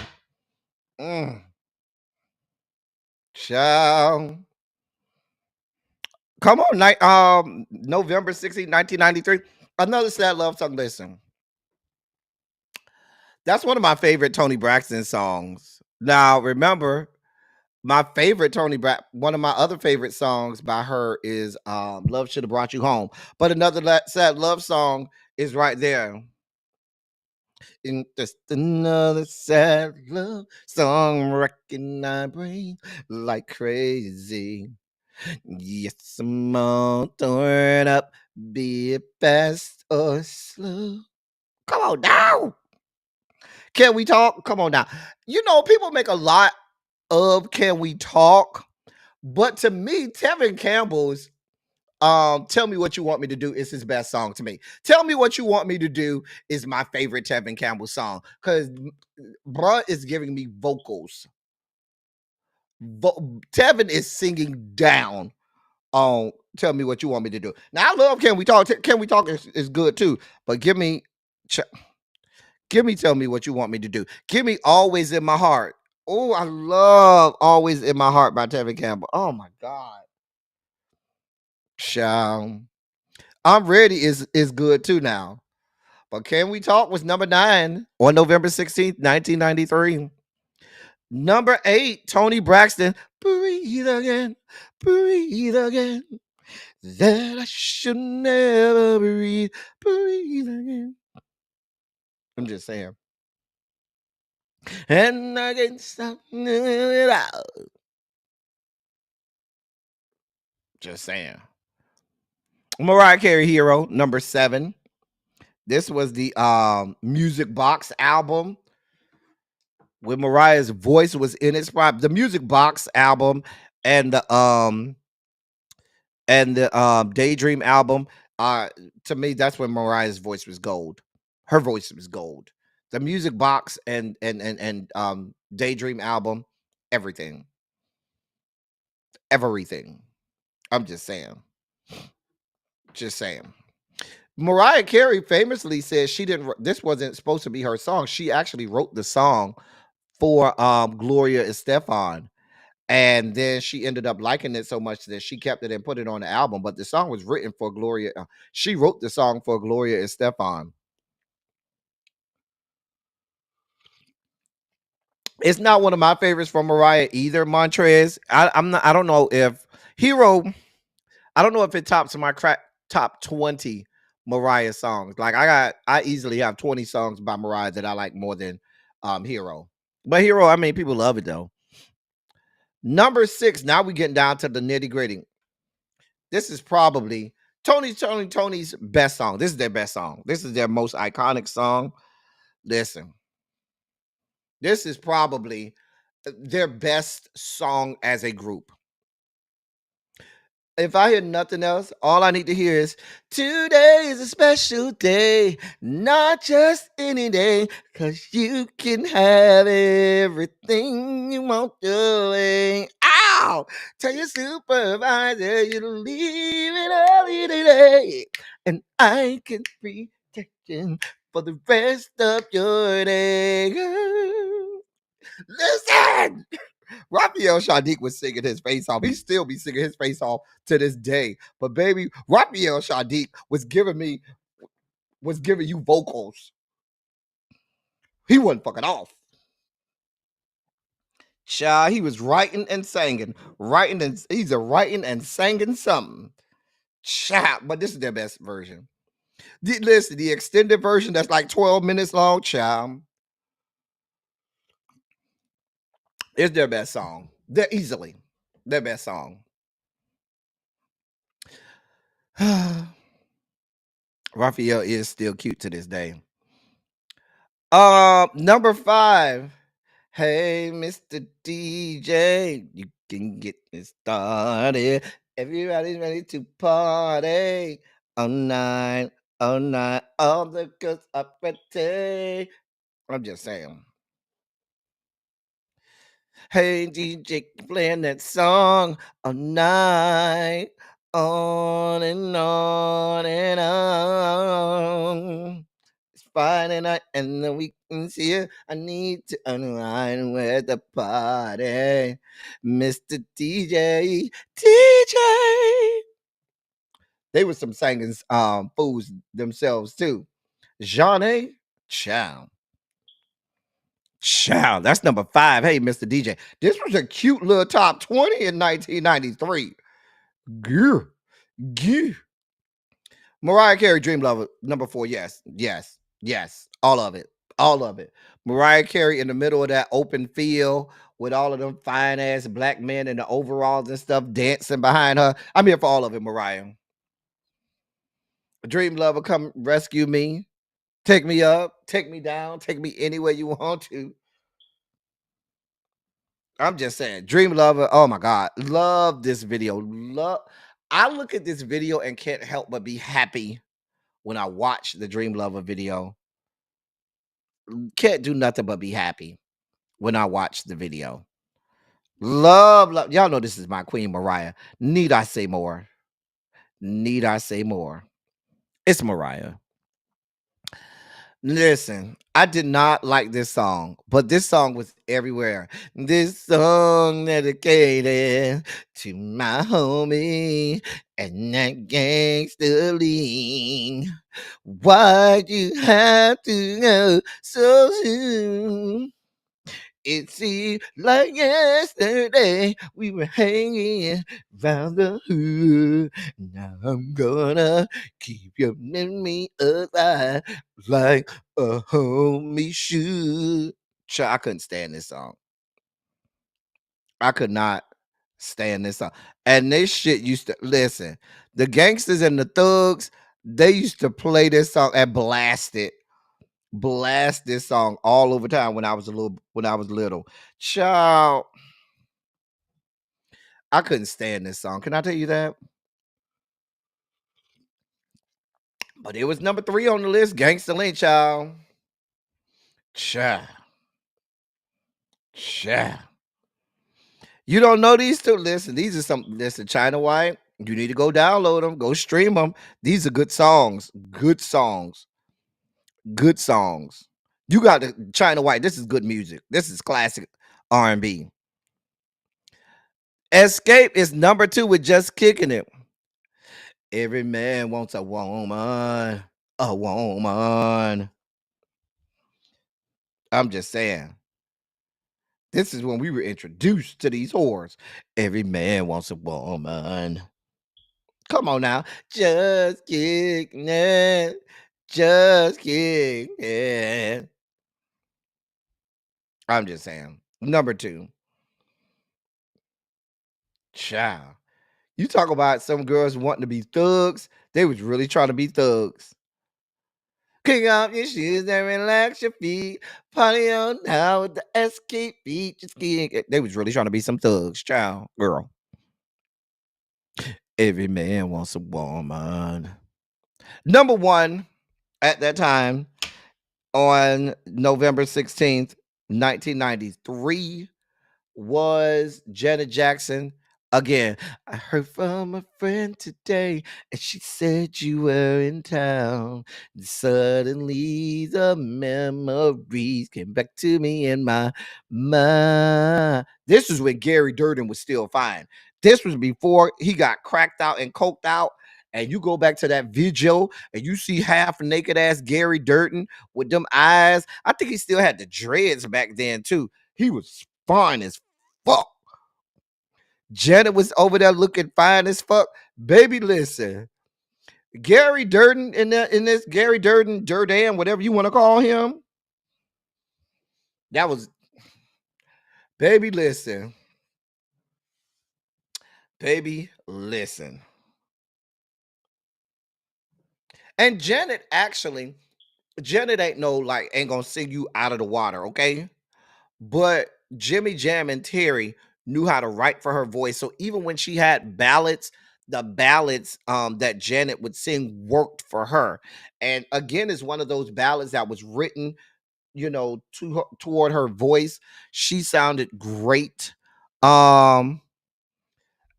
Child. Come on, November 16, 1993. Another sad love song. Listen. That's one of my favorite Toni Braxton songs. Now, remember, my favorite one of my other favorite songs by her is Love Should Have Brought You Home. But another sad love song is right there. In just another sad love song, wrecking my brain like crazy. Yes, I'm all torn up, be it fast or slow. Come on now. Can we talk? Come on now. You know, people make a lot of Can We Talk? But to me, Tevin Campbell's Tell Me What You Want Me to Do is his best song to me. Tell Me What You Want Me to Do is my favorite Tevin Campbell song because bruh is giving me vocals. Tevin is singing down on Tell Me What You Want Me to Do. Now I love Can We Talk? Can We Talk is good too, but give me Tell Me What You Want Me to Do. Give me Always in My Heart. Oh, I love Always in My Heart by Tevin Campbell. Oh my God. Child. I'm Ready is good too now. But Can We Talk was number 9 on November 16th, 1993. Number 8, Toni Braxton, Breathe Again, Breathe Again. That I should never breathe again. I'm just saying. And I can't stop it out. Just saying. Mariah Carey Hero, number 7. This was the Music Box album when Mariah's voice was in its prime. The Music Box album and the Daydream album. To me, that's when Mariah's voice was gold. Her voice was gold. The Music Box and Daydream album, everything. I'm just saying. Just saying. Mariah Carey famously says this wasn't supposed to be her song. She actually wrote the song for Gloria Estefan. And then she ended up liking it so much that she kept it and put it on the album. But the song was written for Gloria. She wrote the song for Gloria Estefan. It's not one of my favorites from Mariah either, Montrez. I don't know if Hero. I don't know if it tops my top 20 Mariah songs. Like I easily have 20 songs by Mariah that I like more than Hero. But Hero, I mean, people love it though. Number 6. Now we're getting down to the nitty gritty. This is probably Tony's best song. This is their best song. This is their most iconic song. Listen, this is probably their best song as a group. If I hear nothing else, all I need to hear is today is a special day, not just any day, because you can have everything you want doing. Ow! Tell your supervisor you'll leave it early today, and I can protect you for the rest of your day. Listen! Raphael Sadiq was singing his face off. He still be singing his face off to this day. But baby, Raphael Sadiq was giving you vocals. He wasn't fucking off. Child, he was writing and singing. He's writing and singing something. Child, but this is their best version. Listen, the extended version that's like 12 minutes long, child. It's their best song. They're easily their best song. Raphael is still cute to this day. Number 5. Hey, Mr. DJ, you can get me started. Everybody's ready to party. All night, all night, all the girls are ready. I'm just saying. Hey, DJ, playing that song all night, on and on and on. It's Friday night and the weekend's here. I need to unwind with the party. Mr. DJ, DJ. They were some singing fools themselves too. Johnny Chow. Chow. That's number 5. Hey, Mr. DJ. This was a cute little top 20 in 1993. Gah. Gah. Mariah Carey, Dream Lover, number 4. Yes, yes, yes. All of it. All of it. Mariah Carey in the middle of that open field with all of them fine ass black men in the overalls and stuff dancing behind her. I'm here for all of it, Mariah. Dream Lover, come rescue me. Take me up, take me down, take me anywhere you want to. I'm just saying, Dream Lover. Oh my God, love this video. I look at this video and can't help but be happy when I watch the Dream Lover video. Can't do nothing but be happy when I watch the video. Love. Y'all know this is my queen, Mariah. Need I say more? Need I say more? It's Mariah. Listen, I did not like this song, but this song was everywhere. This song dedicated to my homie and that gangster lean. Why'd you have to go so soon? It seemed like yesterday we were hanging round the hood. Now I'm gonna keep you in me alive like a homie should. I couldn't stand this song. I could not stand this song. And this shit used to listen. The gangsters and the thugs, they used to play this song and blast this song all over time when I was little. Child, I couldn't stand this song. Can I tell you that? But it was number 3 on the list. Gangsta Link, child. Child. You don't know these two? Listen, these are listen, China White. You need to go download them, go stream them. These are good songs. Good songs. You got the China White. This is good music. This is classic R&B. Escape is number 2 with Just Kicking It. Every man wants a woman. A woman. I'm just saying. This is when we were introduced to these whores. Every man wants a woman. Come on now. Just kicking it. Just kicking it. I'm just saying. Number 2. Child. You talk about some girls wanting to be thugs. They was really trying to be thugs. Kick off your shoes and relax your feet. Party on now with the escape beat. Just kick it. They was really trying to be some thugs, child, girl. Every man wants a woman. Number 1 at that time on November 16th, 1993 was Janet Jackson. Again, I heard from a friend today, and she said you were in town. And suddenly, the memories came back to me in my mind. This was when Gary Durden was still fine. This was before he got cracked out and coked out. And you go back to that video, and you see half naked ass Gary Durden with them eyes. I think he still had the dreads back then too. He was fine as fuck. Janet was over there looking fine as fuck. Baby, listen. Gary Durden in this Gary Durden, whatever you want to call him. That was Baby, listen. Baby, listen. And Janet ain't ain't gonna sing you out of the water, okay? But Jimmy Jam and Terry knew how to write for her voice. So even when she had ballads, the ballads that Janet would sing worked for her. And again, it's one of those ballads that was written, toward her voice. She sounded great. And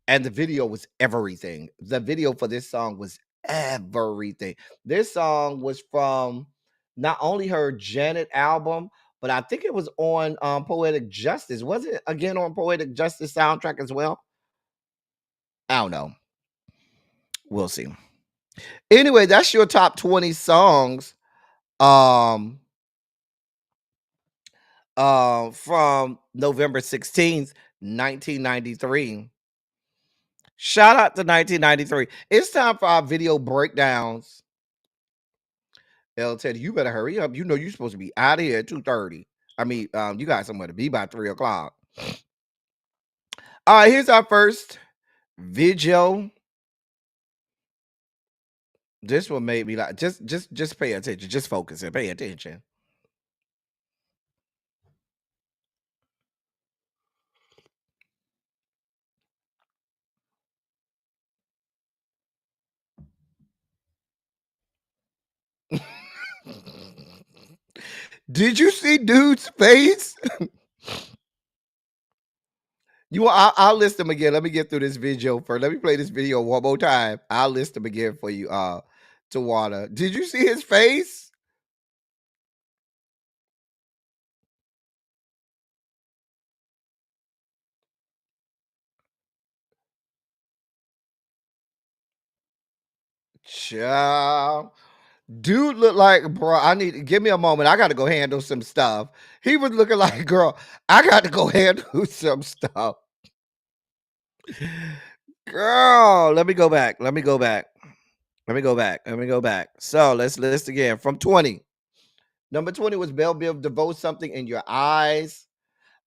the video was everything. The video for this song was everything. This song was from not only her Janet album, but I think it was on Poetic Justice. Was it again on Poetic Justice soundtrack as well? I don't know. We'll see. Anyway, that's your top 20 songs from November 16th, 1993. Shout out to 1993. It's time for our video breakdowns. El Teddy, you better hurry up. You know you're supposed to be out of here at 2:30. I mean, you got somewhere to be by 3 o'clock. All right, here's our first video. This one made me like just pay attention. Just focus and pay attention. Did you see dude's face? I'll list them again. Let me get through this video first. Let me play this video one more time. I'll list them again for you, Tawana. Did you see his face? Child. Dude looked like, bro, give me a moment. I got to go handle some stuff. He was looking like, girl, I got to go handle some stuff. Girl, let me go back. So let's list again from 20. Number 20 was Belle Biv DeVoe, Something in Your Eyes.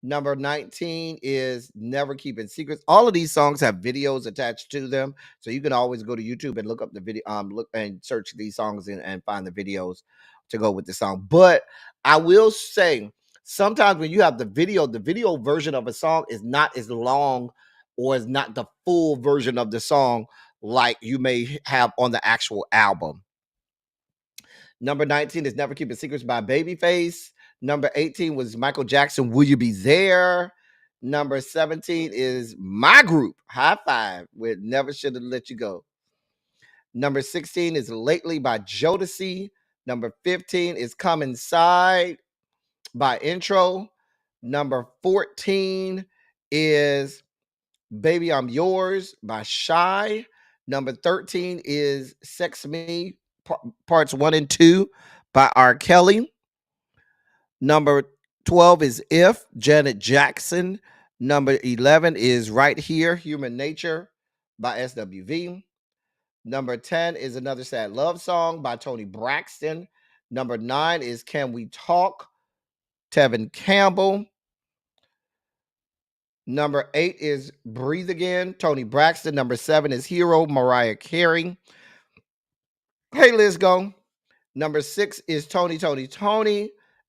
Number 19 is Never Keeping Secrets. All of these songs have videos attached to them, so you can always go to YouTube and look up the video, look and search these songs and find the videos to go with the song. But I will say, sometimes when you have the video version of a song is not as long or is not the full version of the song like you may have on the actual album. Number 19 is Never Keeping Secrets by Babyface. Number 18 was Michael Jackson, Will You Be There? Number 17 is my group, High Five, with Never Should Have Let You Go. Number 16 is Lately by Jodeci. Number 15 is Come Inside by Intro. Number 14 is Baby I'm Yours by Shy. Number 13 is Sex Me Parts 1 and 2 by R. Kelly. Number 12 is If, Janet Jackson. Number 11 is Right Here, Human Nature by SWV. Number 10 is Another Sad Love Song by Toni Braxton. Number 9 is Can We Talk, Tevin Campbell. Number 8 is Breathe Again, Toni Braxton. Number 7 is Hero, Mariah Carey. Hey, let's go. Number 6 is Tony,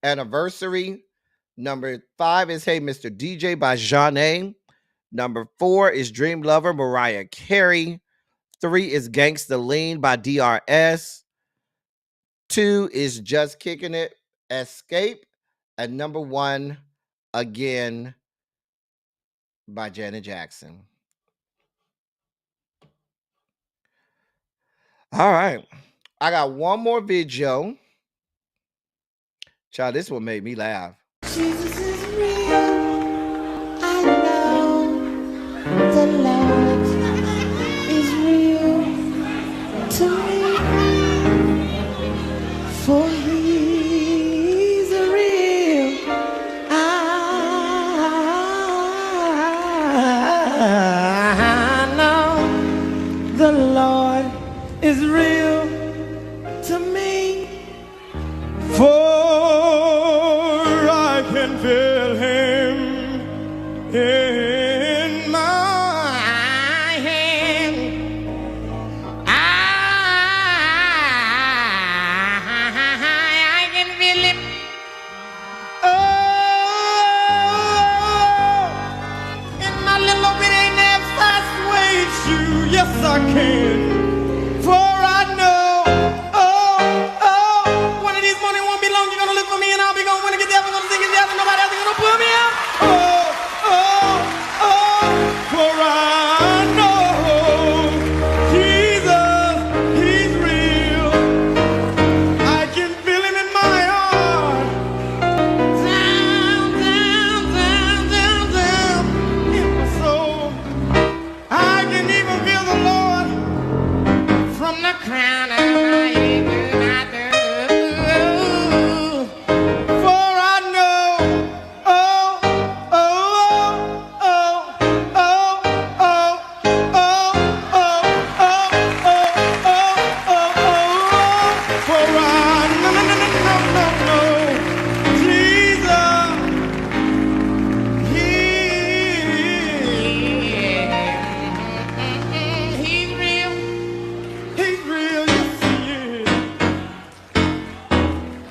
Anniversary. Number 5 is Hey Mr. DJ by Zhané. Number 4 is Dream Lover, Mariah Carey. 3 is Gangsta Lean by DRS. 2 is Just Kicking It, Escape. And number 1, Again by Janet Jackson. All right. I got one more video. Child, this one made me laugh. Jesus is real. I know the Lord is real to me. For he's a real. I know the Lord is real to me. For I can feel him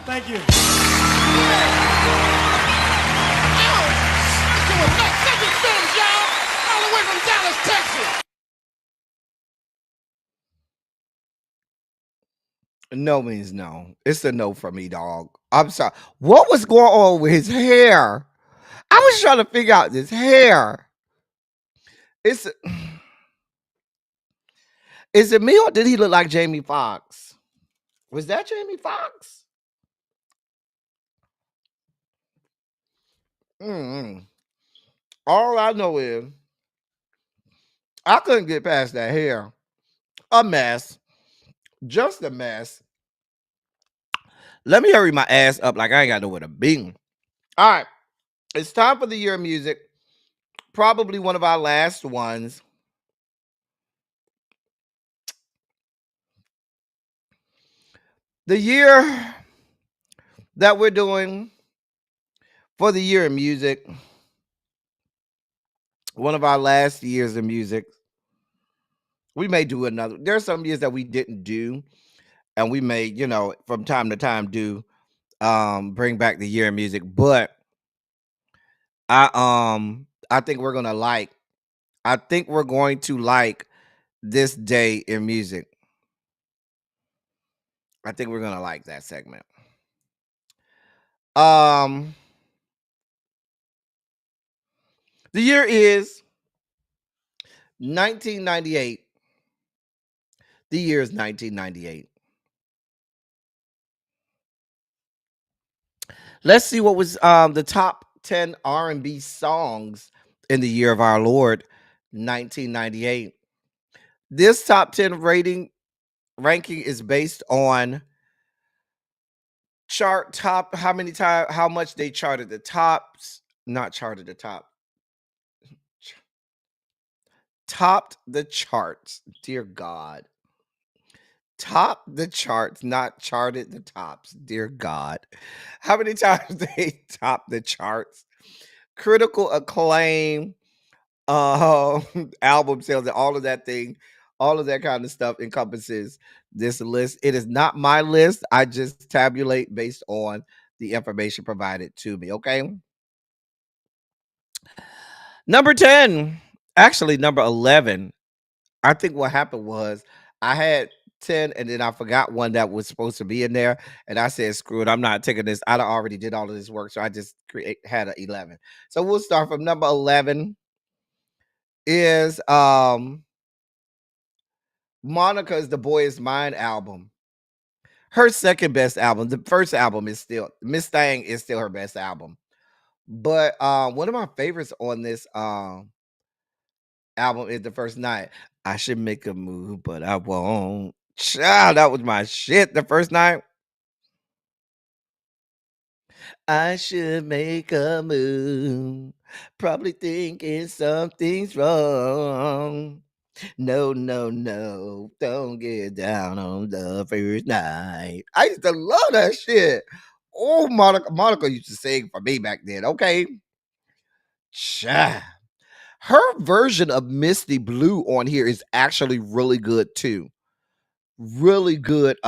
Thank you. No means no. It's a no for me, dog. I'm sorry. What was going on with his hair? I was trying to figure out this hair. Is it me or did he look like Jamie Foxx? Was that Jamie Foxx? All I know is I couldn't get past that hair. A mess. Just a mess. Let me hurry my ass up like I ain't got nowhere to be. All right. It's time for the year of music. Probably one of our last ones. The year that we're doing for the year of music. One of our last years of music. We may do another. There are some years that we didn't do. And we may, from time to time do bring back the year of music. But I think we're going to like this day in music. I think we're going to like that segment. The year is 1998. The year is 1998. Let's see what was the top 10 R&B songs in the year of our Lord, 1998. This top 10 ranking is based on how much they charted the tops, not charted the top. Topped the charts, dear God. Topped the charts, not charted the tops, dear God. How many times they topped the charts? Critical acclaim, album sales, and all of that kind of stuff encompasses this list. It is not my list. I just tabulate based on the information provided to me. Okay. Number 10, actually number 11. I think what happened was I had 10 and then I forgot one that was supposed to be in there. And I said, screw it. I'm not taking this. I already did all of this work. So I just had an 11. So we'll start from number 11 is Monica's The Boy Is Mine album. Her second best album. The first album is still, Miss Thing is still her best album. But one of my favorites on this album is The First Night. I should make a move, but I won't. Child, that was my shit the first night. I should make a move. Probably thinking something's wrong. No, don't get down on the first night. I used to love that shit. Oh, Monica used to sing for me back then. Okay. Child. Her version of Misty Blue on here is actually really good too. Really good.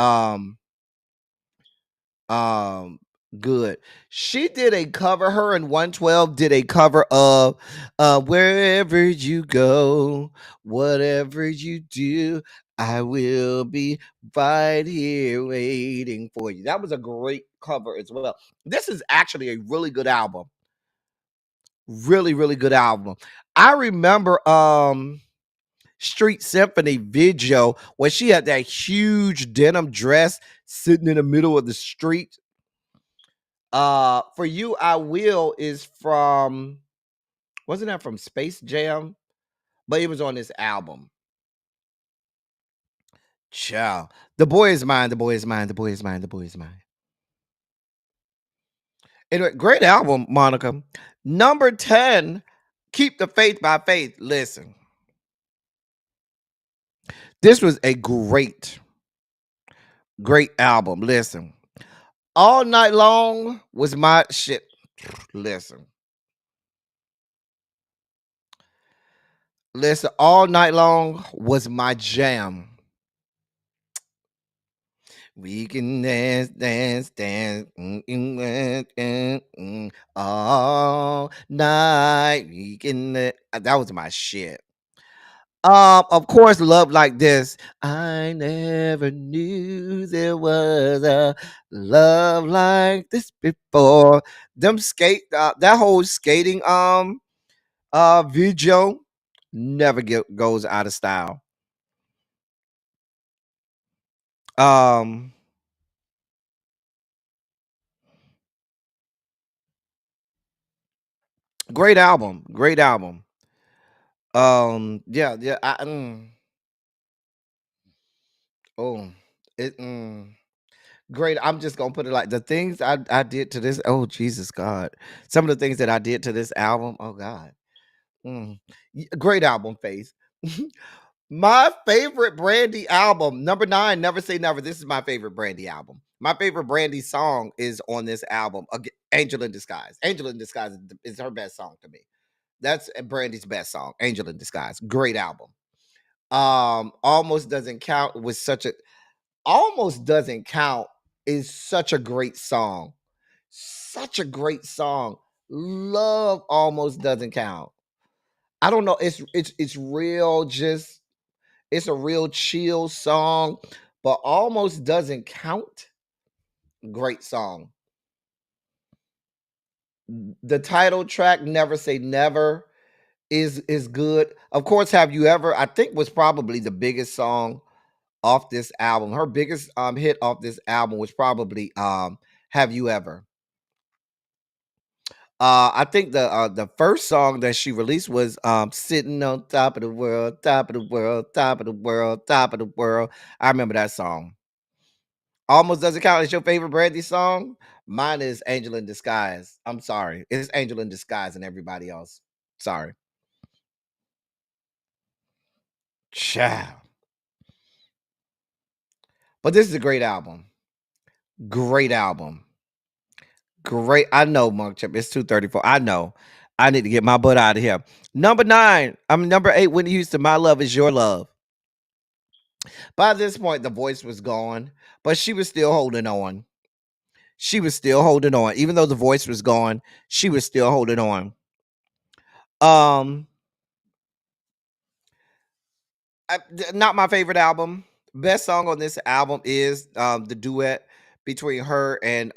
Good. She did a cover. Her and 112 did a cover of Wherever You Go, Whatever You Do, I Will Be Right Here Waiting For You. That was a great cover as well. This is actually a really good album. Really, really good album. I remember Street Symphony video where she had that huge denim dress sitting in the middle of the street. For You I Will is from, wasn't that from Space Jam? But it was on this album. Child. The boy is mine. The boy is mine. The boy is mine. The boy is mine. Anyway, great album, Monica. Number 10, Keep the Faith by Faith. Listen, this was a great album. Listen, All Night Long was my shit. Listen, All Night Long was my jam. We can dance, dance, dance, all night. We can. That was my shit. Of course, Love Like This. I never knew there was a love like this before. Them that whole skating video never goes out of style. Great album. Yeah, oh, it. Great. I'm just gonna put it like the things I did to this. Oh Jesus God, some of the things that I did to this album. Oh God, great album, Faith. My favorite Brandy album, number 9. Never Say Never. This is my favorite Brandy album. My favorite Brandy song is on this album. Angel in Disguise. Angel in Disguise is her best song to me. That's Brandy's best song. Angel in Disguise. Great album. Almost Doesn't Count was such a. Almost Doesn't Count is such a great song. Such a great song. Love Almost Doesn't Count. I don't know. It's real. Just it's a real chill song, but Almost Doesn't Count. Great song. The title track, Never Say Never, is good. Of course, Have You Ever, I think, was probably the biggest song off this album. Her biggest hit off this album was probably Have You Ever. I think the first song that she released was Sitting on Top of the World, Top of the World, Top of the World, Top of the World. I remember that song. Almost Doesn't Count as your favorite Brandy song. Mine is Angel in Disguise. I'm sorry. It's Angel in Disguise and everybody else. Sorry. Ciao. But this is a great album. Great album. Great. I know, Monk Chip. It's 2:34. I know. I need to get my butt out of here. Number 8, Whitney Houston, My Love Is Your Love. By this point, the voice was gone, but she was still holding on. She was still holding on. Even though the voice was gone, she was still holding on. Not my favorite album. Best song on this album is the duet between her and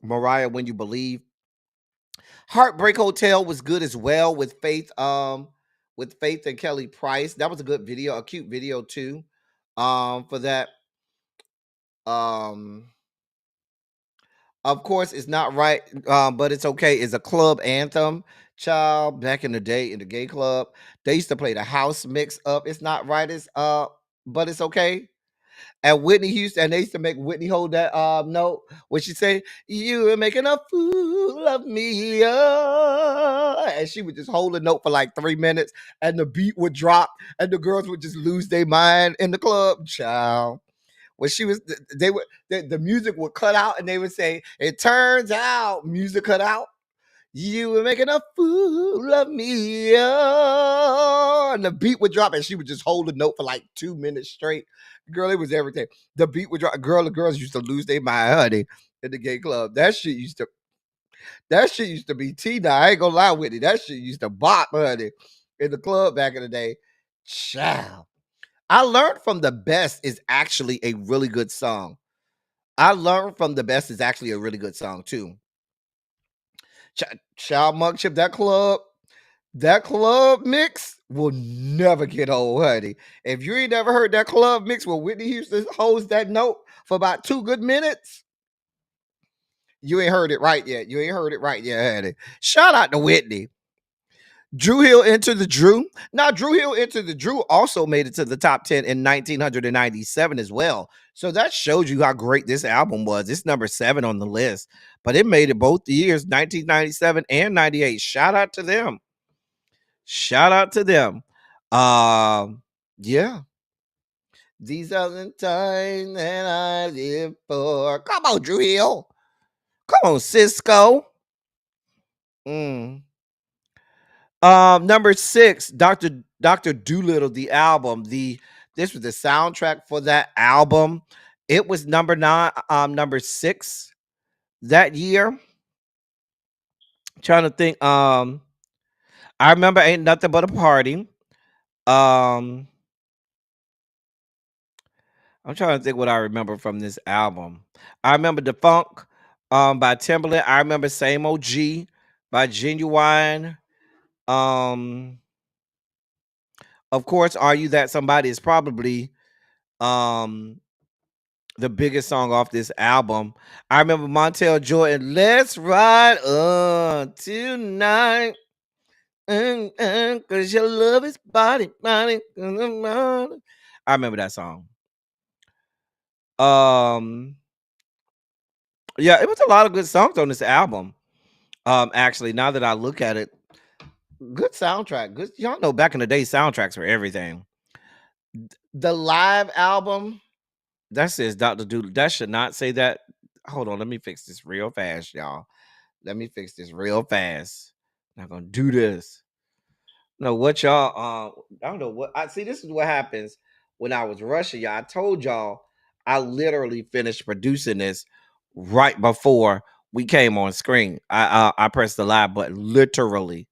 Mariah, When You Believe. Heartbreak Hotel was good as well with Faith and Kelly Price. That was a good video, a cute video too. For that. Of course, It's Not Right, but It's Okay is a club anthem. Child, back in the day in the gay club, they used to play the house mix up. It's Not Right, but It's Okay. And Whitney Houston, and they used to make Whitney hold that note when she say, "You are making a fool of me," and she would just hold the note for like 3 minutes, and the beat would drop, and the girls would just lose their mind in the club. Child, when she was, the music would cut out, and they would say, "It turns out music cut out. You were making a fool of me," and the beat would drop, and she would just hold the note for like 2 minutes straight. Girl, it was everything. The beat would drop. Girl, the girls used to lose their mind, honey, in the gay club. That shit used to be Tina. I ain't gonna lie with you. That shit used to bop, honey, in the club back in the day. Child. I Learned From the Best is actually a really good song. I Learned From the Best is actually a really good song too. Child, Monk Chip, that club mix will never get old, honey. If you ain't never heard that club mix where Whitney Houston holds that note for about 2 good minutes, you ain't heard it right yet. Honey. Shout out to Whitney. Drew Hill Enter the Drew. Now, Drew Hill Enter the Drew also made it to the top 10 in 1997 as well. So that shows you how great this album was. It's number 7 on the list, but it made it both years, 1997 and 98. Shout out to them. Shout out to them. Yeah. These are the times that I live for. Come on, Drew Hill. Come on, Cisco. Number 6, Dr. Doolittle, the album. This was the soundtrack for that album. It was number 6 that year. Trying to think. I remember Ain't Nothing But a Party. I'm trying to think what I remember from this album. I remember The Funk by Timberland. I remember Same OG by Genuine. Of course, Are You That Somebody is probably the biggest song off this album. I remember Montel Jordan, Let's Ride On Tonight. Cause your love is body. I remember that song. Yeah, it was a lot of good songs on this album. Actually, now that I look at it, good soundtrack. Good, y'all know back in the day, soundtracks were everything. The live album, that says Dr. Doodle. That should not say that. Hold on, let me fix this real fast, y'all. Let me fix this real fast. I'm not gonna do this. No, what y'all? I don't know what I see. This is what happens when I was rushing y'all. I told y'all I literally finished producing this right before we came on screen. I pressed the live button. Literally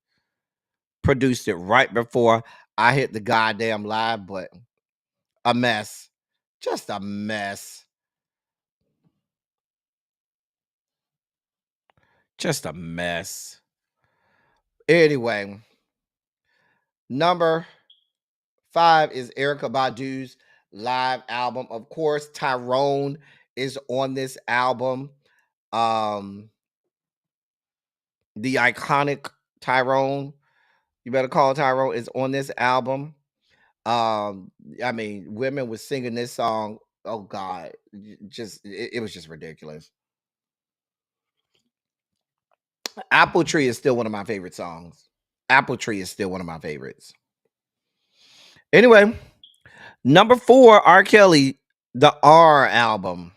produced it right before I hit the goddamn live button. A mess, just a mess, just a mess. Anyway, number 5 is Erykah Badu's live album. Of course, Tyrone is on this album. The iconic Tyrone, you better call Tyrone, is on this album. I mean, women were singing this song. Oh God, it was just ridiculous. Apple Tree is still one of my favorite songs. Apple Tree is still one of my favorites. Anyway, number 4, R. Kelly, the R album.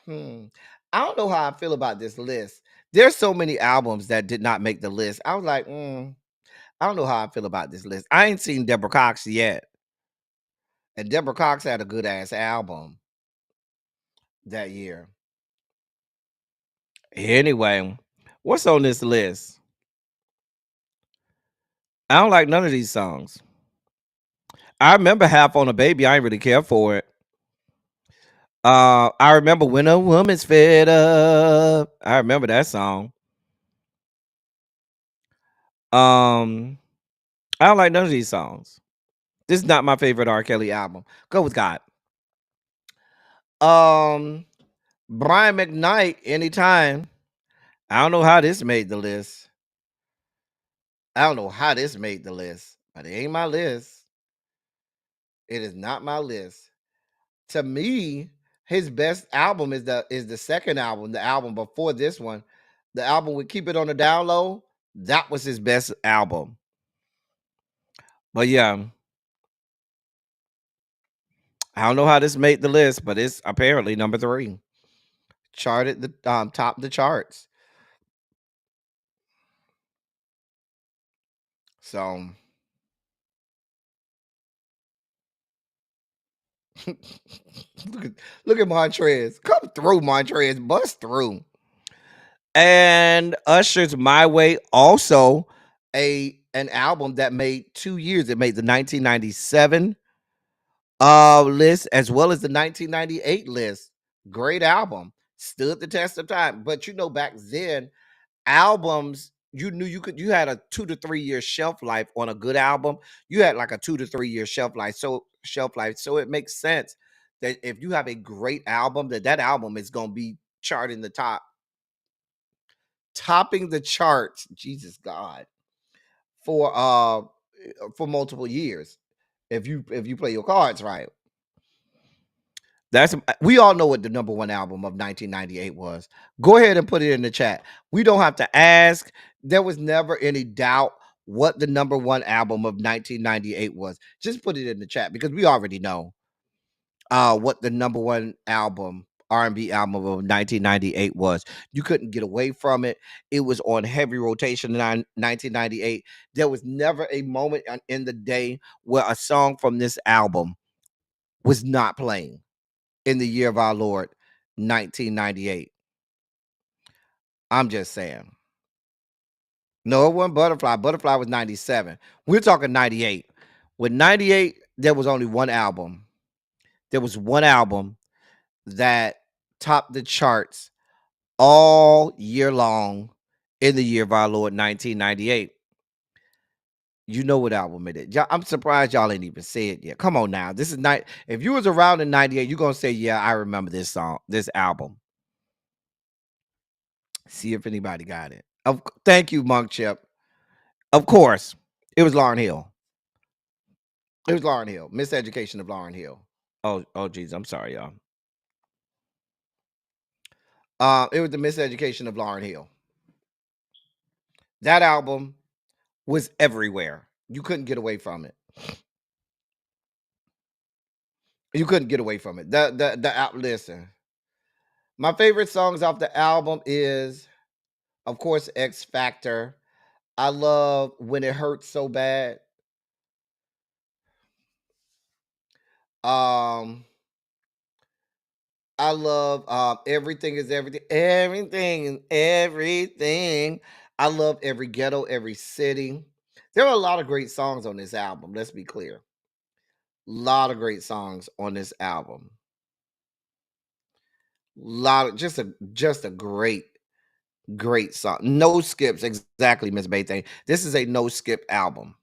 I don't know how I feel about this list. There's so many albums that did not make the list. I was like, I don't know how I feel about this list. I ain't seen Deborah Cox yet. And Deborah Cox had a good ass album that year. Anyway, what's on this list? I don't like none of these songs. I remember Half on a Baby. I ain't really care for it. I remember When a Woman's Fed Up. I remember that song. I don't like none of these songs. This is not my favorite R. Kelly album. Go with God. Brian McKnight, Anytime. I don't know how this made the list. I don't know how this made the list, but it ain't my list. It is not my list. To me, his best album is the second album, the album before this one. The album with Keep It on the Down Low, that was his best album. But yeah, I don't know how this made the list, but it's apparently number 3. Charted the top of the charts. So look at Montrez. Come through, Montrez. Bust through. And Usher's My Way, also an album that made 2 years. It made the 1997 list as well as the 1998 list. Great album. Stood the test of time. But you know, back then, albums, you knew you had a 2 to 3 year shelf life on a good album. You had like a 2 to 3 year shelf life. So it makes sense that if you have a great album, that album is going to be charting the top topping the charts, Jesus God, for multiple years. If you play your cards right. We all know what the number one album of 1998 was. Go ahead and put it in the chat. We don't have to ask. There was never any doubt what the number one album of 1998 was. Just put it in the chat because we already know what the number one album, R&B album of 1998 was. You couldn't get away from it. It was on heavy rotation in 1998. There was never a moment in the day where a song from this album was not playing in the year of our Lord, 1998. I'm just saying. No, it wasn't Butterfly. Butterfly was 97. We're talking 98. With 98, there was only one album. There was one album that topped the charts all year long in the year of our Lord, 1998. You know what album it is. I'm surprised y'all ain't even say it yet. Come on now. This is not. If you was around in 98, you're going to say, yeah, I remember this song, this album. See if anybody got it. Thank you, Monk Chip. Of course, it was Lauryn Hill. It was Lauryn Hill. Miseducation of Lauryn Hill. Oh, geez. I'm sorry, y'all. It was the Miseducation of Lauryn Hill. That album was everywhere. You couldn't get away from it. You couldn't get away from it. Listen. My favorite songs off the album is, of course, X Factor. I love When It Hurts So Bad. I love Everything Is Everything. Everything and Everything. I love Every Ghetto, Every City. There are a lot of great songs on this album. Let's be clear. A lot of great songs on this album. Just a great song. No skips, exactly, Miss Baythane. This is a no skip album.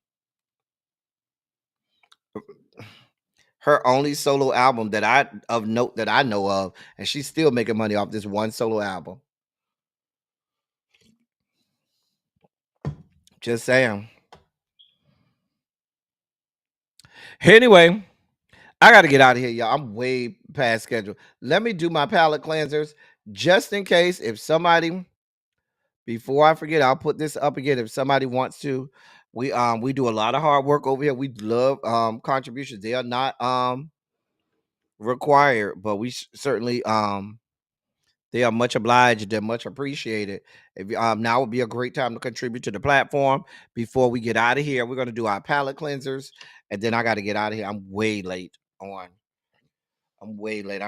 Her only solo album that I know of, and she's still making money off this one solo album. Just saying. Anyway, I got to get out of here, y'all. I'm way past schedule. Let me do my palette cleansers just in case if somebody, before I forget, I'll put this up again. If somebody wants to, we do a lot of hard work over here. We love contributions. They are not required, but we certainly they are much obliged. They're much appreciated. If now would be a great time to contribute to the platform. Before we get out of here, we're going to do our palette cleansers, and then I got to get out of here. I'm way late. I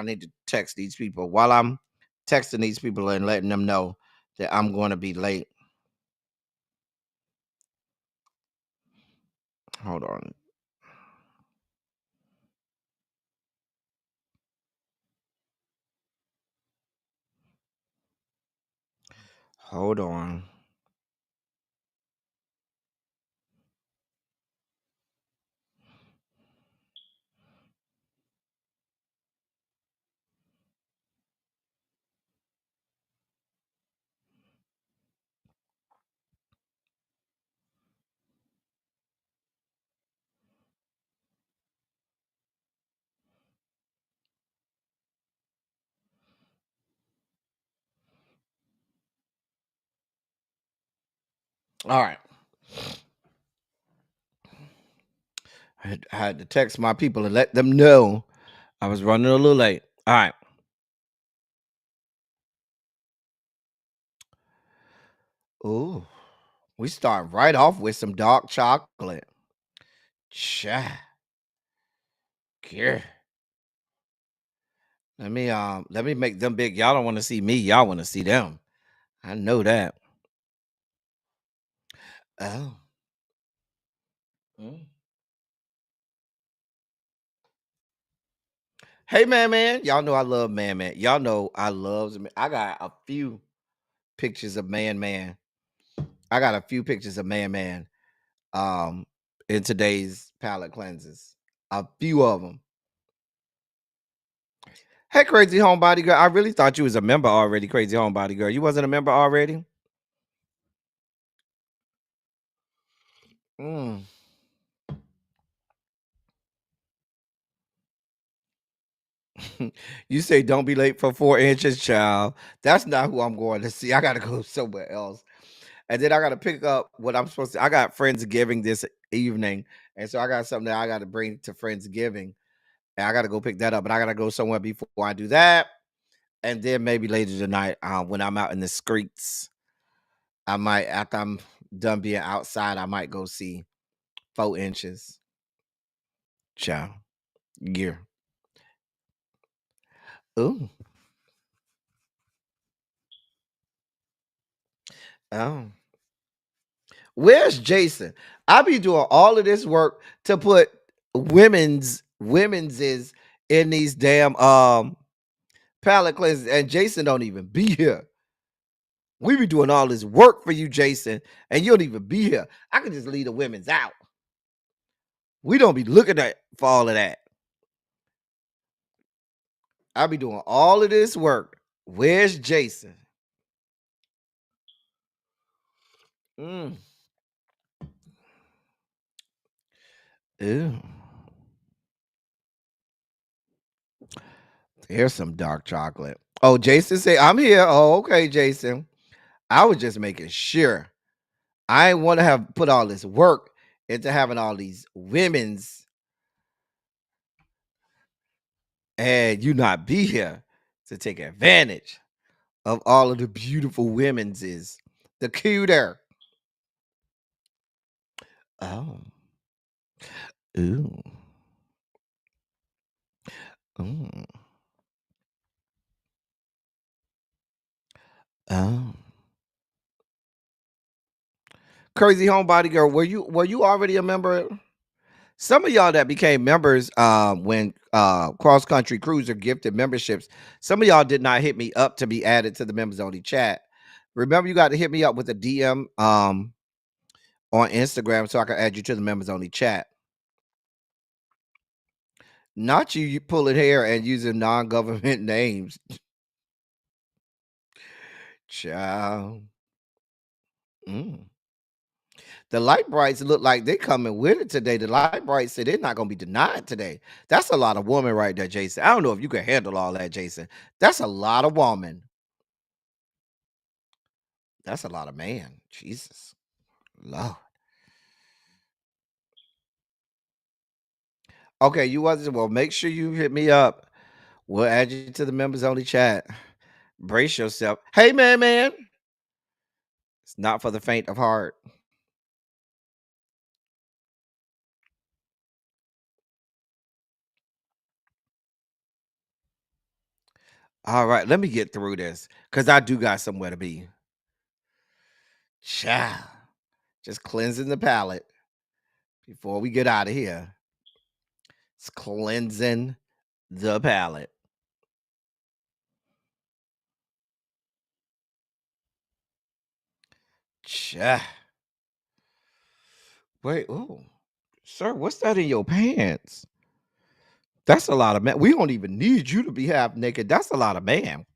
need to text these people while I'm texting these people and letting them know that I'm going to be late. Hold on. Hold on. All right. I had to text my people and let them know I was running a little late. All right. Ooh, we start right off with some dark chocolate. Cha. Yeah. Let me make them big. Y'all don't want to see me. Y'all want to see them. I know that. Oh. Mm. Hey, man. Y'all know I love man. Y'all know I love. I got a few pictures of man. I got a few pictures of man. In today's palette cleanses. A few of them. Hey, Crazy Homebody Girl. I really thought you was a member already, Crazy Homebody Girl. You wasn't a member already? Mm. You say don't be late for 4 inches, child. That's not who I'm going to see. I gotta go somewhere else. And then I gotta pick up what I'm supposed to. I got Friendsgiving this evening. And so I got something that I gotta bring to Friendsgiving. And I gotta go pick that up. But I gotta go somewhere before I do that. And then maybe later tonight, when I'm out in the streets, I might, after I'm done being outside, I might go see 4 inches. Child. Gear. Ooh. Oh. Where's Jason? I be doing all of this work to put women's is in these damn palette cleansers, and Jason don't even be here. We be doing all this work for you, Jason, and you don't even be here. I could just leave the women's out. We don't be looking at for all of that. I be doing all of this work. Where's Jason? Mm. Ew. Here's some dark chocolate. Oh, Jason say, I'm here. Oh, okay, Jason. I was just making sure. I want to have put all this work into having all these women's and you not be here to take advantage of all of the beautiful women's is the cuter. Oh. Ooh. Mm. Oh. Crazy Homebody Girl, were you already a member? Some of y'all that became members when Cross Country Cruiser gifted memberships, some of y'all did not hit me up to be added to the members only chat. Remember, you got to hit me up with a DM on Instagram so I can add you to the members only chat. Not you pulling hair and using non-government names. Child. Mm. The Light Brights look like they coming with it today. The Light Brights said they're not going to be denied today. That's a lot of woman right there, Jason. I don't know if you can handle all that, Jason. That's a lot of woman. That's a lot of man. Jesus. Lord. Okay, you wasn't. Well, make sure you hit me up. We'll add you to the members only chat. Brace yourself. Hey, man. It's not for the faint of heart. All right, let me get through this because I do got somewhere to be. Child. Just cleansing the palate before we get out of here. It's cleansing the palate. Child. Wait, oh, sir, what's that in your pants? That's a lot of man. We don't even need you to be half naked. That's a lot of man.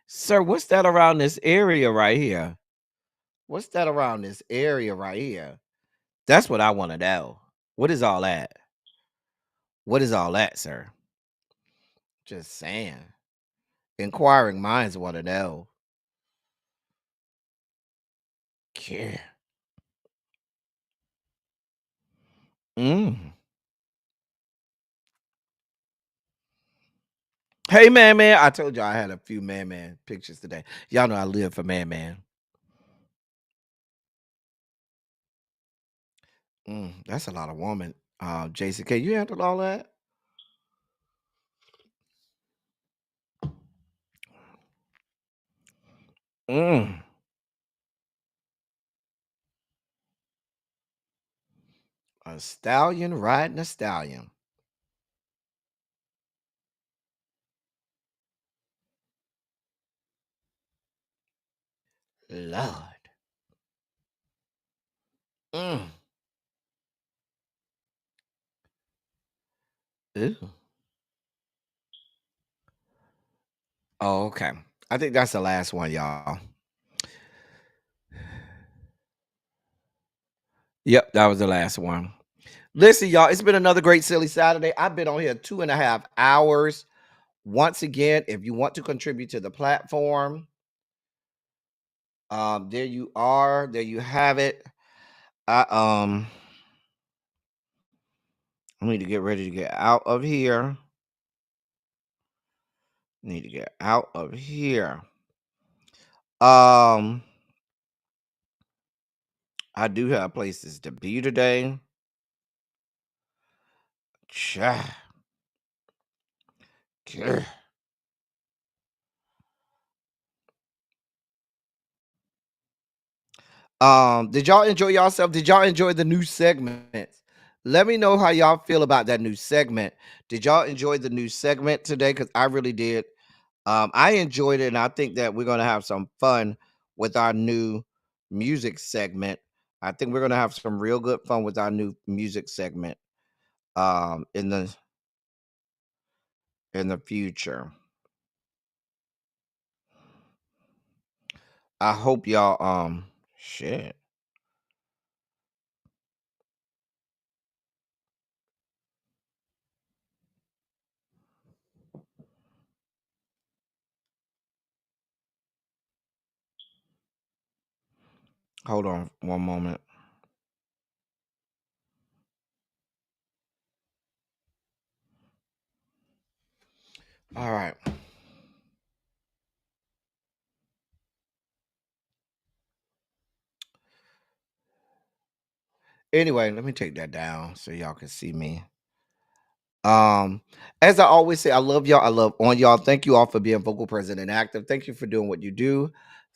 Sir, what's that around this area right here? What's that around this area right here? That's what I want to know. What is all that? What is all that, sir? Just saying. Inquiring minds want to know. Yeah. Mm. Hey, man. I told you I had a few man pictures today. Y'all know I live for man. That's a lot of woman. Jason, can you handle all that? Mm. A stallion riding a stallion. Lord. Mm. Ew. Oh, okay. I think that's the last one, y'all. Yep, that was the last one. Listen, y'all, it's been another great Silly Saturday. I've been on here 2.5 hours. Once again, if you want to contribute to the platform, there you are. There you have it. I need to get ready to get out of here. Need to get out of here. I do have places to be today. Cha. Grr. Did y'all enjoy yourself? Did y'all enjoy the new segments? Let me know how y'all feel about that new segment. Did y'all enjoy the new segment today? Because I really did. I enjoyed it, and I think that we're gonna have some fun with our new music segment. I think we're gonna have some real good fun with our new music segment in the future. I hope y'all shit. Hold on one moment. All right. Anyway, let me take that down so y'all can see me. As I always say, I love y'all. I love on y'all. Thank you all for being vocal, present, and active. Thank you for doing what you do.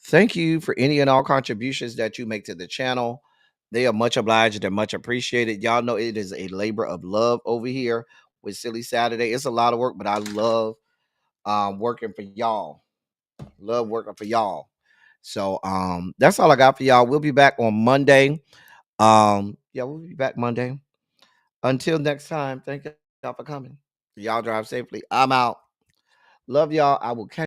Thank you for any and all contributions that you make to the channel. They are much obliged and much appreciated. Y'all know it is a labor of love over here with Silly Saturday. It's a lot of work, but I love working for y'all. Love working for y'all. So that's all I got for y'all. We'll be back on Monday. Yeah, we'll be back Monday. Until next time, thank y'all for coming. Y'all drive safely. I'm out. Love y'all. I will catch